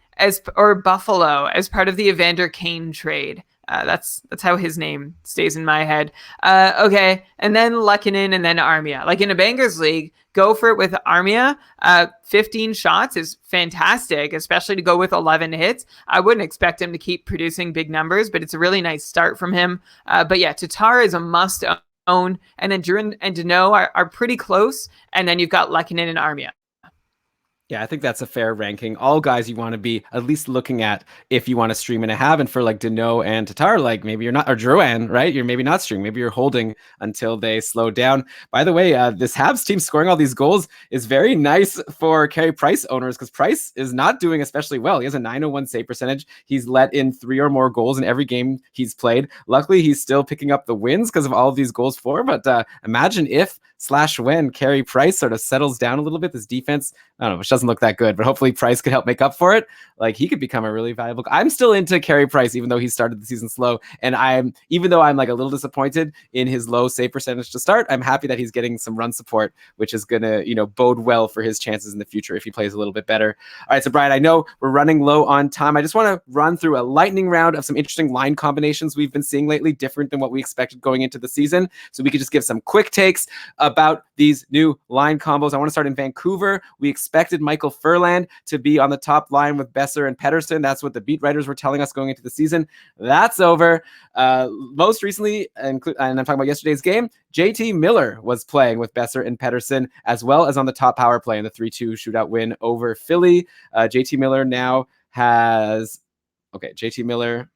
or Buffalo as part of the Evander Kane trade. That's how his name stays in my head. Okay, and then Lehkonen and then Armia. Like in a Bangers league, go for it with Armia. 15 shots is fantastic, especially to go with 11 hits. I wouldn't expect him to keep producing big numbers, but it's a really nice start from him. But yeah, Tatar is a must own, and then Drouin and Danault are pretty close, and then you've got Lehkonen and Armia. Yeah, I think that's a fair ranking. All guys you want to be at least looking at if you want to stream and a have. And for like Danault and Tatar, like maybe you're not, or Drouin, right? You're maybe not streaming. Maybe you're holding until they slow down. By the way, this Habs team scoring all these goals is very nice for Carey Price owners, because Price is not doing especially well. He has a .901 save percentage. He's let in 3 or more goals in every game he's played. Luckily, he's still picking up the wins because of all of these goals for. But imagine if/when Carey Price sort of settles down a little bit. This defense, I don't know, which doesn't look that good, but hopefully Price could help make up for it. Like, he could become a really valuable. I'm still into Carey Price, even though he started the season slow. And even though I'm like a little disappointed in his low save percentage to start, I'm happy that he's getting some run support, which is going to, bode well for his chances in the future if he plays a little bit better. All right, so Brian, I know we're running low on time. I just want to run through a lightning round of some interesting line combinations we've been seeing lately, different than what we expected going into the season. So we could just give some quick takes about these new line combos. I want to start in Vancouver. We expected Michael Furland to be on the top line with Besser and Pettersson. That's what the beat writers were telling us going into the season. That's over. Most recently, and I'm talking about yesterday's game, JT Miller was playing with Besser and Pettersson, as well as on the top power play in the 3-2 shootout win over Philly. JT Miller now has... Okay, JT Miller...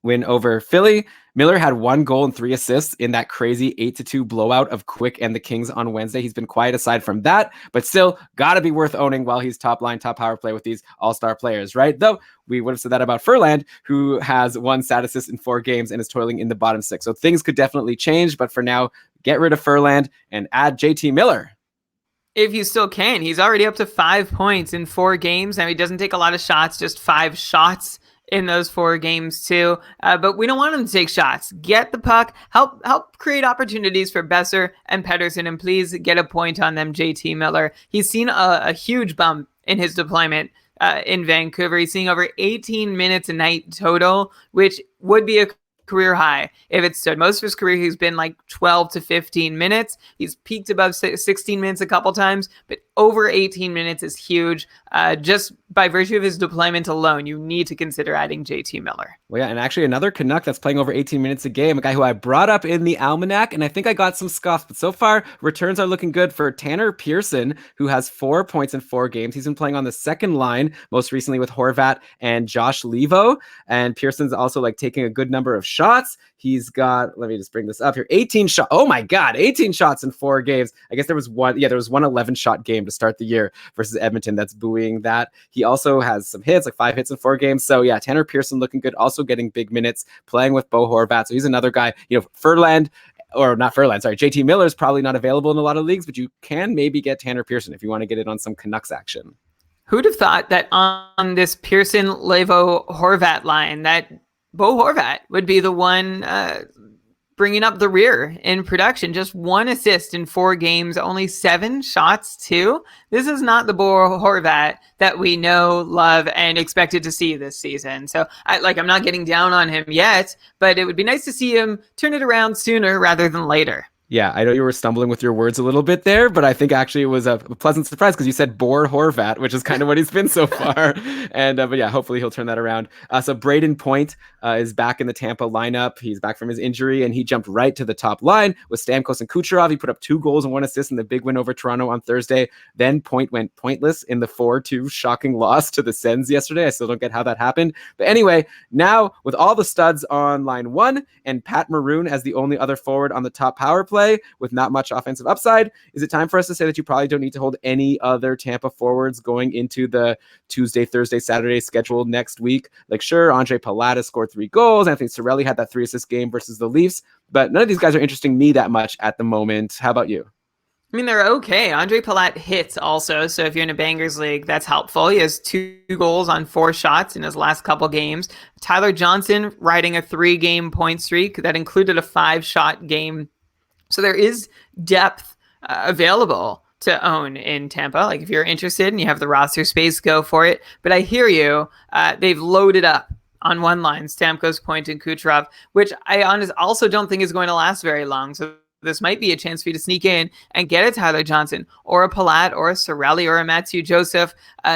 win over Philly. Miller had 1 goal and 3 assists in that crazy 8-2 blowout of Quick and the Kings on Wednesday. He's been quiet aside from that, but still got to be worth owning while he's top line, top power play with these all-star players, right? Though we would have said that about Furland, who has 1 stat assist in 4 games and is toiling in the bottom 6. So things could definitely change, but for now, get rid of Furland and add JT Miller. If you still can. He's already up to 5 points in 4 games. I mean, he doesn't take a lot of shots, just 5 shots in those 4 games too. But we don't want him to take shots. Get the puck, help create opportunities for Besser and Pettersson, and please get a point on them, JT Miller. He's seen a huge bump in his deployment in Vancouver. He's seeing over 18 minutes a night total, which would be a career high if it stood. Most of his career, he's been like 12 to 15 minutes. He's peaked above 16 minutes a couple times, but over 18 minutes is huge. Just by virtue of his deployment alone, you need to consider adding JT Miller. Well, yeah, and actually another Canuck that's playing over 18 minutes a game, a guy who I brought up in the Almanac, and I think I got some scuffs, but so far returns are looking good for Tanner Pearson, who has 4 points in 4 games. He's been playing on the second line, most recently with Horvat and Josh Levo, and Pearson's also like taking a good number of shots. He's got, let me just bring this up here, 18 shots. Oh my God, 18 shots in 4 games. I guess there was one 11-shot game to start the year versus Edmonton that's buoying that. He also has some hits, like 5 hits in 4 games. So yeah, Tanner Pearson looking good, also getting big minutes, playing with Bo Horvat. So he's another guy, Furland, or not Furland, sorry, JT Miller is probably not available in a lot of leagues, but you can maybe get Tanner Pearson if you want to get it on some Canucks action. Who'd have thought that on this Pearson, Levo, Horvat line, that Bo Horvat would be the one bringing up the rear in production. Just 1 assist in 4 games, only 7 shots too. This is not the Bo Horvat that we know, love, and expected to see this season. So I'm not getting down on him yet, but it would be nice to see him turn it around sooner rather than later. Yeah, I know you were stumbling with your words a little bit there, but I think actually it was a pleasant surprise because you said Bo Horvat, which is kind of what he's been so far. And but yeah, hopefully he'll turn that around. So Braden Point is back in the Tampa lineup. He's back from his injury, and he jumped right to the top line with Stamkos and Kucherov. He put up 2 goals and 1 assist in the big win over Toronto on Thursday. Then Point went pointless in the 4-2 shocking loss to the Sens yesterday. I still don't get how that happened. But anyway, now with all the studs on line 1 and Pat Maroon as the only other forward on the top power play, play with not much offensive upside. Is it time for us to say that you probably don't need to hold any other Tampa forwards going into the Tuesday, Thursday, Saturday schedule next week? Like, sure, Andre Palat scored 3 goals. Anthony Cirelli had that 3-assist game versus the Leafs, but none of these guys are interesting me that much at the moment. How about you? I mean, they're okay. Andre Palat hits also, so if you're in a Bangers league, that's helpful. He has 2 goals on 4 shots in his last couple games. Tyler Johnson riding a 3-game point streak that included a 5-shot game. So there is depth available to own in Tampa. Like, if you're interested and you have the roster space, go for it. But I hear you. They've loaded up on one line, Stamkos, Point, and Kucherov, which I also don't think is going to last very long. So this might be a chance for you to sneak in and get a Tyler Johnson or a Palat or a Cirelli or a Matthew Joseph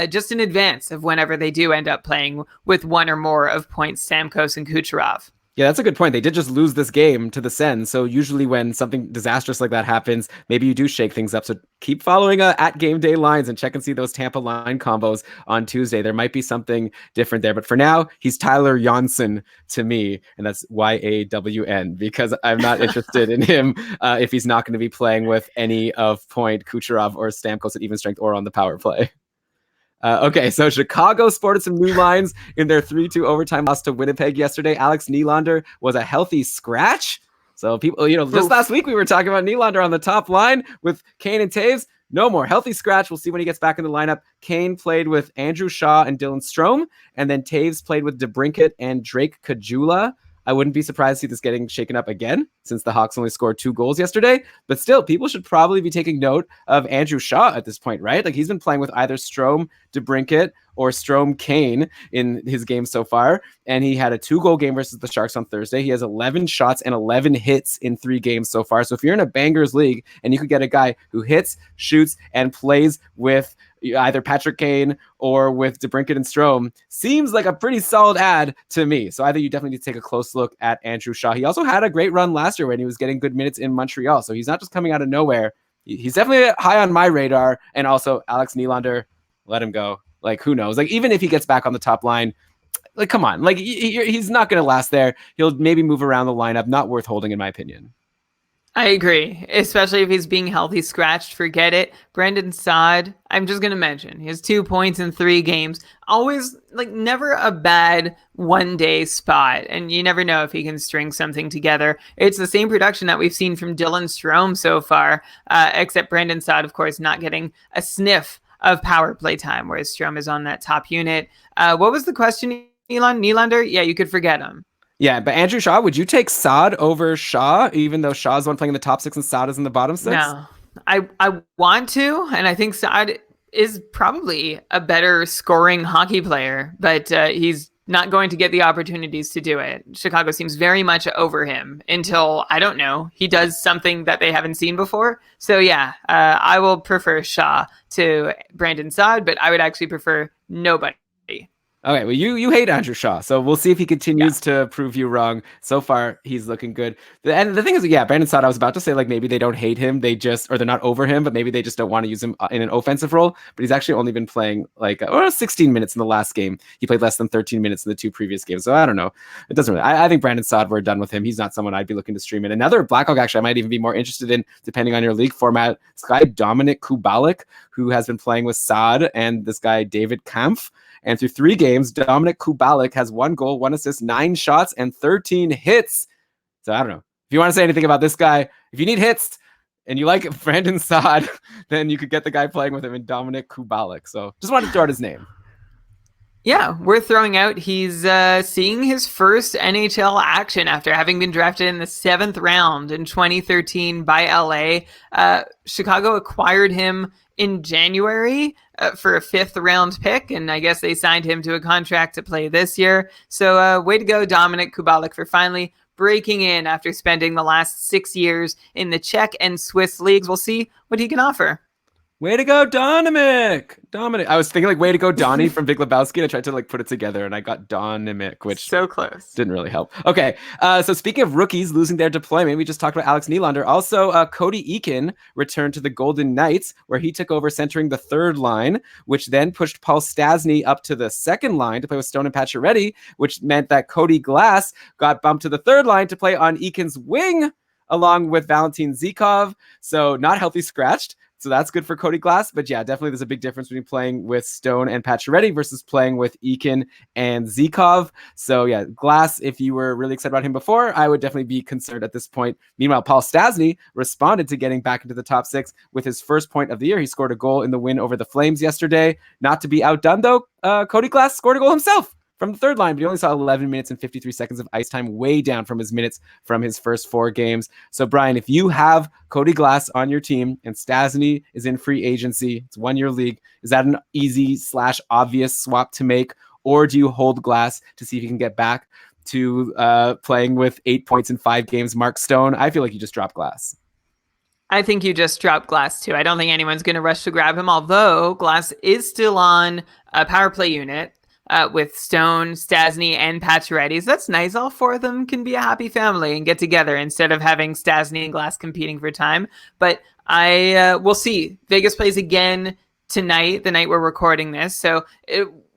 just in advance of whenever they do end up playing with one or more of Point, Stamkos, and Kucherov. Yeah, that's a good point. They did just lose this game to the Sens. So usually when something disastrous like that happens, maybe you do shake things up. So keep following at Game Day lines and check and see those Tampa line combos on Tuesday. There might be something different there. But for now, he's Tyler Johnson to me. And that's Y-A-W-N, because I'm not interested in him if he's not going to be playing with any of Point, Kucherov, or Stamkos at even strength or on the power play. Okay, so Chicago sported some new lines in their 3-2 overtime loss to Winnipeg yesterday. Alex Nylander was a healthy scratch. So people, just last week we were talking about Nylander on the top line with Kane and Taves. No more healthy scratch. We'll see when he gets back in the lineup. Kane played with Andrew Shaw and Dylan Strome, and then Taves played with DeBrincat and Drake Caggiula. I wouldn't be surprised to see this getting shaken up again since the Hawks only scored 2 goals yesterday. But still, people should probably be taking note of Andrew Shaw at this point, right? Like, he's been playing with either Strome, DeBrincat, or Strome Kane in his game so far. And he had a 2-goal game versus the Sharks on Thursday. He has 11 shots and 11 hits in 3 games so far. So if you're in a Bangers league and you could get a guy who hits, shoots, and plays with either Patrick Kane or with DeBrincat and Strome, seems like a pretty solid ad to me. So I think you definitely need to take a close look at Andrew Shaw. He also had a great run last year when he was getting good minutes in Montreal. So he's not just coming out of nowhere. He's definitely high on my radar. And also Alex Nylander, let him go. Like, who knows? Like, even if he gets back on the top line, like, come on. Like, he's not going to last there. He'll maybe move around the lineup. Not worth holding, in my opinion. I agree, especially if he's being healthy scratched. Forget it. Brendan Saad, I'm just going to mention, he has 2 points in 3 games. Always, like, never a bad one-day spot, and you never know if he can string something together. It's the same production that we've seen from Dylan Strome so far, except Brendan Saad, of course, not getting a sniff of power play time, whereas Strome is on that top unit. What was the question, Elon? Nylander? Yeah, you could forget him. Yeah, but Andrew Shaw, would you take Saad over Shaw, even though Shaw's the one playing in the top 6 and Saad is in the bottom 6? No, I want to, and I think Saad is probably a better scoring hockey player, but he's not going to get the opportunities to do it. Chicago seems very much over him until, I don't know, he does something that they haven't seen before. So yeah, I will prefer Shaw to Brandon Saad, but I would actually prefer nobody. Okay, well, you hate Andrew Shaw, so we'll see if he continues to prove you wrong. So far, he's looking good. And the thing is, yeah, Brandon Saad, I was about to say, like, maybe they don't hate him, or they're not over him, but maybe they just don't want to use him in an offensive role. But he's actually only been playing, like, 16 minutes in the last game. He played less than 13 minutes in the 2 previous games, so I don't know. It doesn't really. I think Brandon Saad, we're done with him. He's not someone I'd be looking to stream in. Another Blackhawk, actually, I might even be more interested in, depending on your league format. This guy, Dominic Kubalik, who has been playing with Saad, and this guy, David Kampf. And through 3 games, Dominic Kubalik has 1 goal, 1 assist, 9 shots, and 13 hits. So I don't know. If you want to say anything about this guy, if you need hits and you like Brandon Saad, then you could get the guy playing with him in Dominic Kubalik. So just wanted to throw out his name. Yeah, worth throwing out. He's seeing his first NHL action after having been drafted in the 7th round in 2013 by LA. Chicago acquired him in January for a 5th round pick, and I guess they signed him to a contract to play this year. So way to go, Dominic Kubalik, for finally breaking in after spending the last 6 years in the Czech and Swiss leagues. We'll see what he can offer. Way to go, Dominic! I was thinking, like, way to go, Donnie from Big Lebowski, and I tried to, like, put it together, and I got Dominic, which so close. Didn't really help. Okay, so speaking of rookies losing their deployment, we just talked about Alex Nylander. Also, Cody Eakin returned to the Golden Knights, where he took over centering the 3rd line, which then pushed Paul Stastny up to the 2nd line to play with Stone and Pacioretty, which meant that Cody Glass got bumped to the 3rd line to play on Eakin's wing. along with Valentin Zykov. So not healthy scratched. So that's good for Cody Glass. But yeah, definitely there's a big difference between playing with Stone and Pacioretty versus playing with Eakin and Zykov. So yeah, Glass, if you were really excited about him before, I would definitely be concerned at this point. Meanwhile, Paul Stastny responded to getting back into the top 6 with his first point of the year. He scored a goal in the win over the Flames yesterday. Not to be outdone, though, Cody Glass scored a goal himself from the third line, but he only saw 11 minutes and 53 seconds of ice time, way down from his minutes from his first 4 games. So, Brian, if you have Cody Glass on your team and Stastny is in free agency, it's 1-year league, is that an easy/obvious swap to make? Or do you hold Glass to see if you can get back to playing with 8 points in 5 games, Mark Stone? I feel like you just dropped Glass. I think you just dropped Glass too. I don't think anyone's going to rush to grab him, although Glass is still on a power play unit. With Stone, Stastny, and Pacioretty. So that's nice. All 4 of them can be a happy family and get together instead of having Stastny and Glass competing for time. But we'll see. Vegas plays again tonight, the night we're recording this. So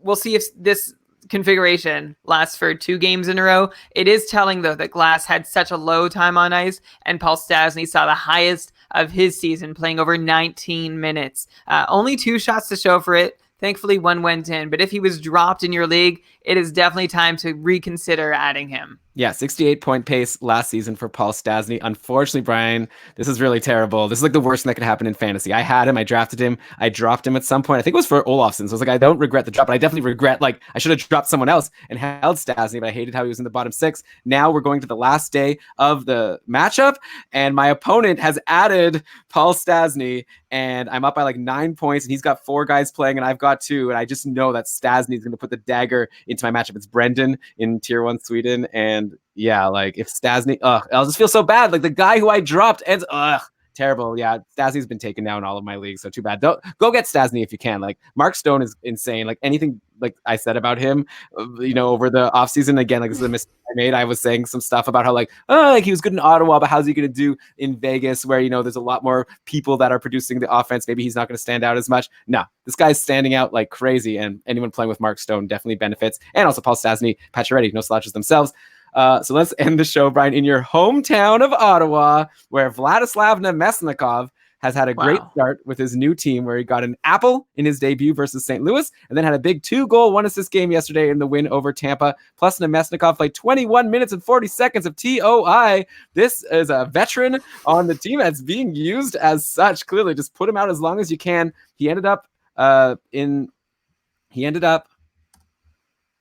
we'll see if this configuration lasts for 2 games in a row. It is telling, though, that Glass had such a low time on ice, and Paul Stastny saw the highest of his season, playing over 19 minutes. Only 2 shots to show for it. Thankfully, 1 went in. But if he was dropped in your league, it is definitely time to reconsider adding him. Yeah, 68-point pace last season for Paul Stastny. Unfortunately, Brian, this is really terrible. This is like the worst thing that could happen in fantasy. I had him. I drafted him. I dropped him at some point. I think it was for Olofsson. So I was like, I don't regret the drop, but I definitely regret, like, I should have dropped someone else and held Stastny, but I hated how he was in the bottom 6. Now we're going to the last day of the matchup, and my opponent has added Paul Stastny, and I'm up by like 9 points, and he's got 4 guys playing, and I've got 2, and I just know that Stastny is going to put the dagger into my matchup. It's Brendan in Tier 1 Sweden, and yeah, like if Stastny, I'll just feel so bad. Like the guy who I dropped ends, terrible. Yeah, Stastny's been taken down in all of my leagues, so too bad. Don't go get Stastny if you can. Like Mark Stone is insane. Like anything like I said about him, over the offseason, again, like this is a mistake I made. I was saying some stuff about how like he was good in Ottawa, but how's he going to do in Vegas where, there's a lot more people that are producing the offense. Maybe he's not going to stand out as much. No, this guy's standing out like crazy, and anyone playing with Mark Stone definitely benefits. And also Paul Stastny, Pacioretty, no slouches themselves. So let's end the show, Brian, in your hometown of Ottawa, where Vladislav Nemesnikov has had a great start with his new team, where he got an apple in his debut versus St. Louis, and then had a big 2-goal, 1-assist game yesterday in the win over Tampa. Plus, Nemesnikov played 21 minutes and 40 seconds of TOI. This is a veteran on the team that's being used as such. Clearly, just put him out as long as you can. He ended up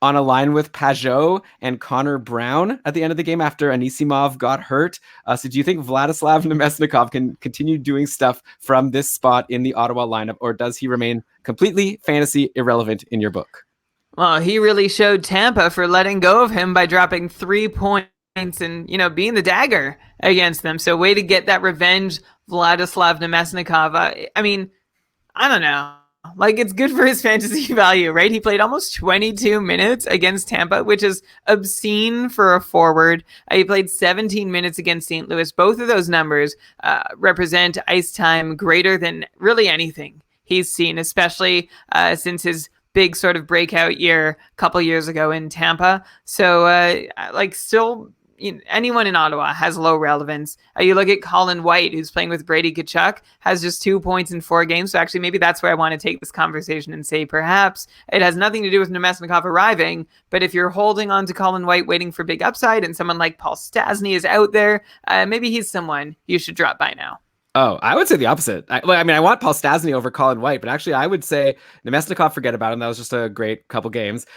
on a line with Pajot and Connor Brown at the end of the game after Anisimov got hurt. So do you think Vladislav Nemesnikov can continue doing stuff from this spot in the Ottawa lineup, or does he remain completely fantasy irrelevant in your book? Well, he really showed Tampa for letting go of him by dropping 3 points and, being the dagger against them. So way to get that revenge, Vladislav Nemesnikov. I don't know. Like, it's good for his fantasy value, right? He played almost 22 minutes against Tampa, which is obscene for a forward. He played 17 minutes against St. Louis. Both of those numbers represent ice time greater than really anything he's seen, especially since his big sort of breakout year a couple years ago in Tampa. So, still... anyone in Ottawa has low relevance. You look at Colin White, who's playing with Brady Tkachuk, has just 2 points in 4 games. So actually, maybe that's where I want to take this conversation and say perhaps it has nothing to do with Nemesnikov arriving, but if you're holding on to Colin White waiting for big upside and someone like Paul Stastny is out there, maybe he's someone you should drop by now. Oh, I would say the opposite. I want Paul Stastny over Colin White, but actually I would say Nemesnikov, forget about him. That was just a great couple games.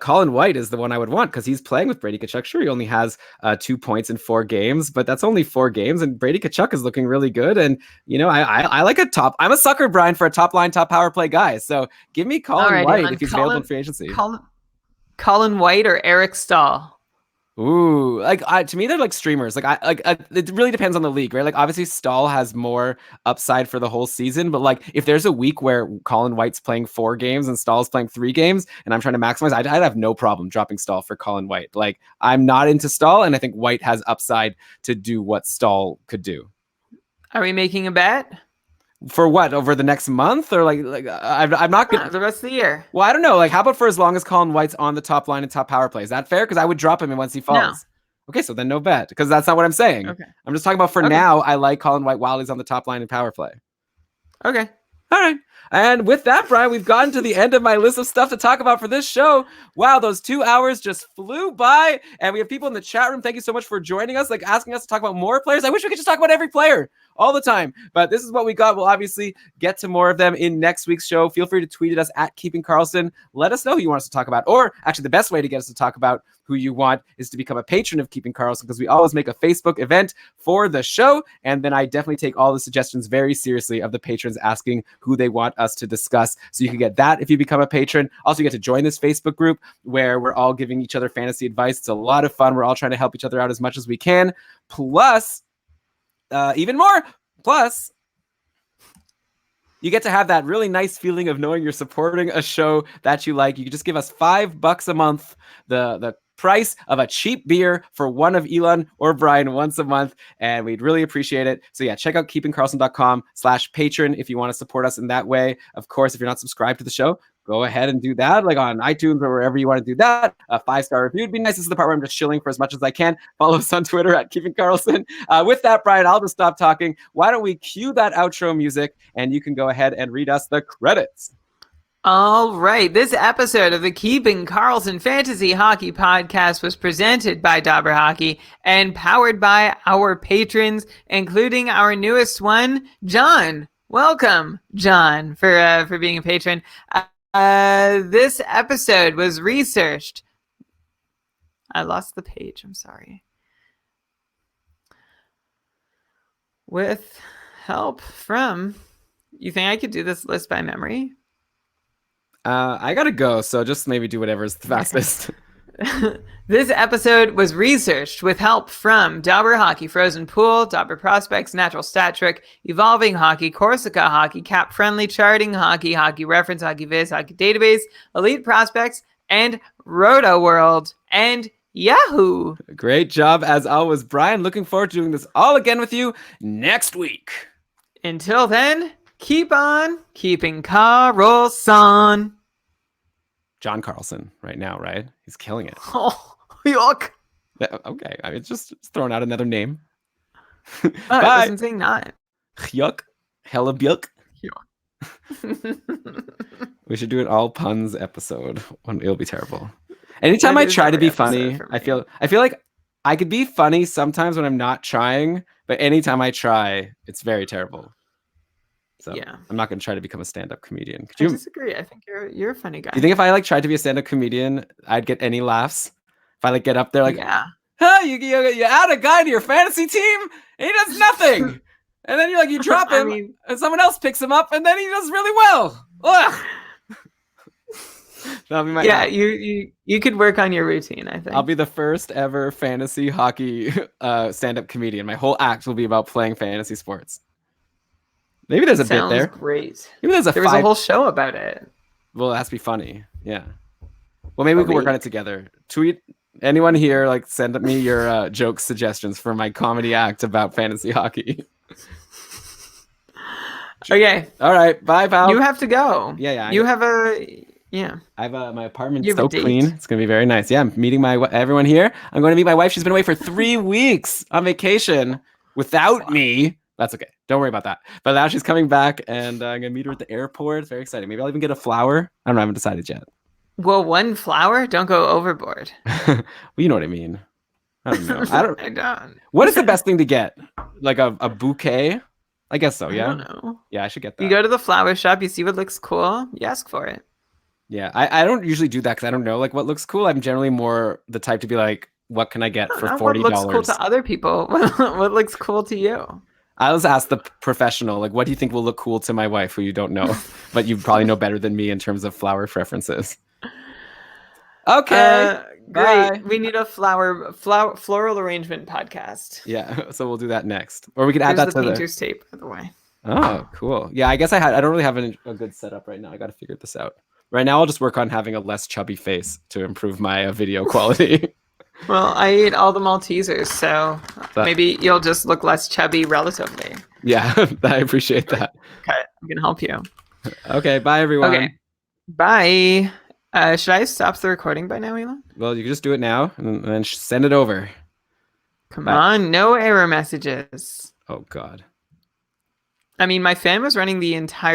Colin White is the one I would want because he's playing with Brady Tkachuk. Sure, he only has 2 points in 4 games, but that's only 4 games, and Brady Tkachuk is looking really good. And, I like I'm a sucker, Brian, for a top line, top power play guy. So give me Colin White if he's available in free agency. Colin White or Eric Stahl? Ooh, to me, they're like streamers. It really depends on the league, right? Like, obviously, Stahl has more upside for the whole season, but like, if there's a week where Colin White's playing 4 games and Stahl's playing 3 games, and I'm trying to maximize, I'd have no problem dropping Stahl for Colin White. Like, I'm not into Stahl, and I think White has upside to do what Stahl could do. Are we making a bet? For what, over the next month, or I'm not gonna the rest of the year? Well, I don't know. Like, how about for as long as Colin White's on the top line and top power play? Is that fair? Because I would drop him once he falls. Okay, so then no bet, because that's not what I'm saying. Okay. I'm just talking about for now, I like Colin White-Wiley's on the top line in power play. Okay. All right. And with that, Brian, we've gotten to the end of my list of stuff to talk about for this show. Wow, those 2 hours just flew by. And we have people in the chat room. Thank you so much for joining us, like asking us to talk about more players. I wish we could just talk about every player all the time. But this is what we got. We'll obviously get to more of them in next week's show. Feel free to tweet at us at Keeping Karlsson. Let us know who you want us to talk about. Or actually, the best way to get us to talk about who you want is to become a patron of Keeping Karlsson, because we always make a Facebook event for the show. And then I definitely take all the suggestions very seriously of the patrons asking who they want us to discuss. So you can get that if you become a patron. Also, you get to join this Facebook group where we're all giving each other fantasy advice. It's a lot of fun. We're all trying to help each other out as much as we can. Plus, even more. Plus, you get to have that really nice feeling of knowing you're supporting a show that you like. You can just give us $5 a month, the price of a cheap beer for one of Elon or Brian once a month, and we'd really appreciate it. So yeah, check out keepingkarlsson.com/patron if you want to support us in that way. Of course, if you're not subscribed to the show, go ahead and do that, like on iTunes or wherever you want to do that. A 5-star review would be nice. This is the part where I'm just shilling for as much as I can. Follow us on Twitter at Keeping Karlsson. With that, Brian, I'll just stop talking. Why don't we cue that outro music, and you can go ahead and read us the credits. All right. This episode of the Keeping Karlsson Fantasy Hockey Podcast was presented by Dobber Hockey and powered by our patrons, including our newest one, John. Welcome, John, for being a patron. This episode was researched. I lost the page. I'm sorry. With help from... You think I could do this list by memory? I gotta go, so just maybe do whatever's the fastest. This episode was researched with help from Dobber Hockey, Frozen Pool, Dobber Prospects, Natural Stat Trick, Evolving Hockey, Corsica Hockey, Cap Friendly, Charting Hockey, Hockey Reference, Hockey Viz, Hockey Database, Elite Prospects, and Roto World, and Yahoo! Great job, as always, Brian. Looking forward to doing this all again with you next week. Until then, keep on keeping Karlsson. John Karlsson right now, right? He's killing it. Oh, yuck. Okay, I mean, just throwing out another name. Oh, Bye. I wasn't saying that. Yuck. Hella bjuk. Yuck. We should do an all puns episode. It'll be terrible. Anytime I try to be funny, I feel like I could be funny sometimes when I'm not trying, but anytime I try, it's very terrible. So yeah. I'm not going to try to become a stand-up comedian. I disagree. I think you're a funny guy. You think if I tried to be a stand-up comedian, I'd get any laughs? If I get up there yeah. Huh, you add a guy to your fantasy team and he does nothing. And then you drop him and someone else picks him up and then he does really well. Ugh. That'll be my you could work on your routine, I think. I'll be the first ever fantasy hockey stand-up comedian. My whole act will be about playing fantasy sports. Maybe there's a bit there. Great. Maybe there was a whole show about it. Well, it has to be funny. Yeah. Well, maybe we can work on it together. Tweet anyone here, send me your joke suggestions for my comedy act about fantasy hockey. Okay. All right. Bye, pal. You have to go. Yeah. You have a... Yeah. I have my apartment so clean. It's going to be very nice. Yeah, I'm meeting everyone here. I'm going to meet my wife. She's been away for 3 weeks on vacation without me. That's okay. Don't worry about that. But now she's coming back, and I'm going to meet her at the airport. It's very exciting. Maybe I'll even get a flower. I don't know. I haven't decided yet. Well, one flower? Don't go overboard. Well, you know what I mean. I don't know. I don't. What is the best thing to get? Like a bouquet? I guess so, yeah? I don't know. Yeah, I should get that. You go to the flower shop, you see what looks cool, you ask for it. Yeah, I don't usually do that because I don't know what looks cool. I'm generally more the type to be like, what can I get for $40? What looks cool to other people? What looks cool to you? I always ask the professional, what do you think will look cool to my wife who you don't know? But you probably know better than me in terms of flower preferences. Okay. Great. Bye. We need a floral arrangement podcast. Yeah, so we'll do that next. Or we could add that to the painter's tape, by the way. Oh, cool. Yeah, I guess I don't really have a good setup right now. I got to figure this out. Right now, I'll just work on having a less chubby face to improve my video quality. Well, I ate all the Maltesers, so maybe you'll just look less chubby relatively. Yeah, I appreciate that. Okay, I'm going to help you. Okay, bye, everyone. Okay, bye. Should I stop the recording by now, Elon? Well, you can just do it now and then send it over. Come on, no error messages. Oh God. I mean, my fan was running the entire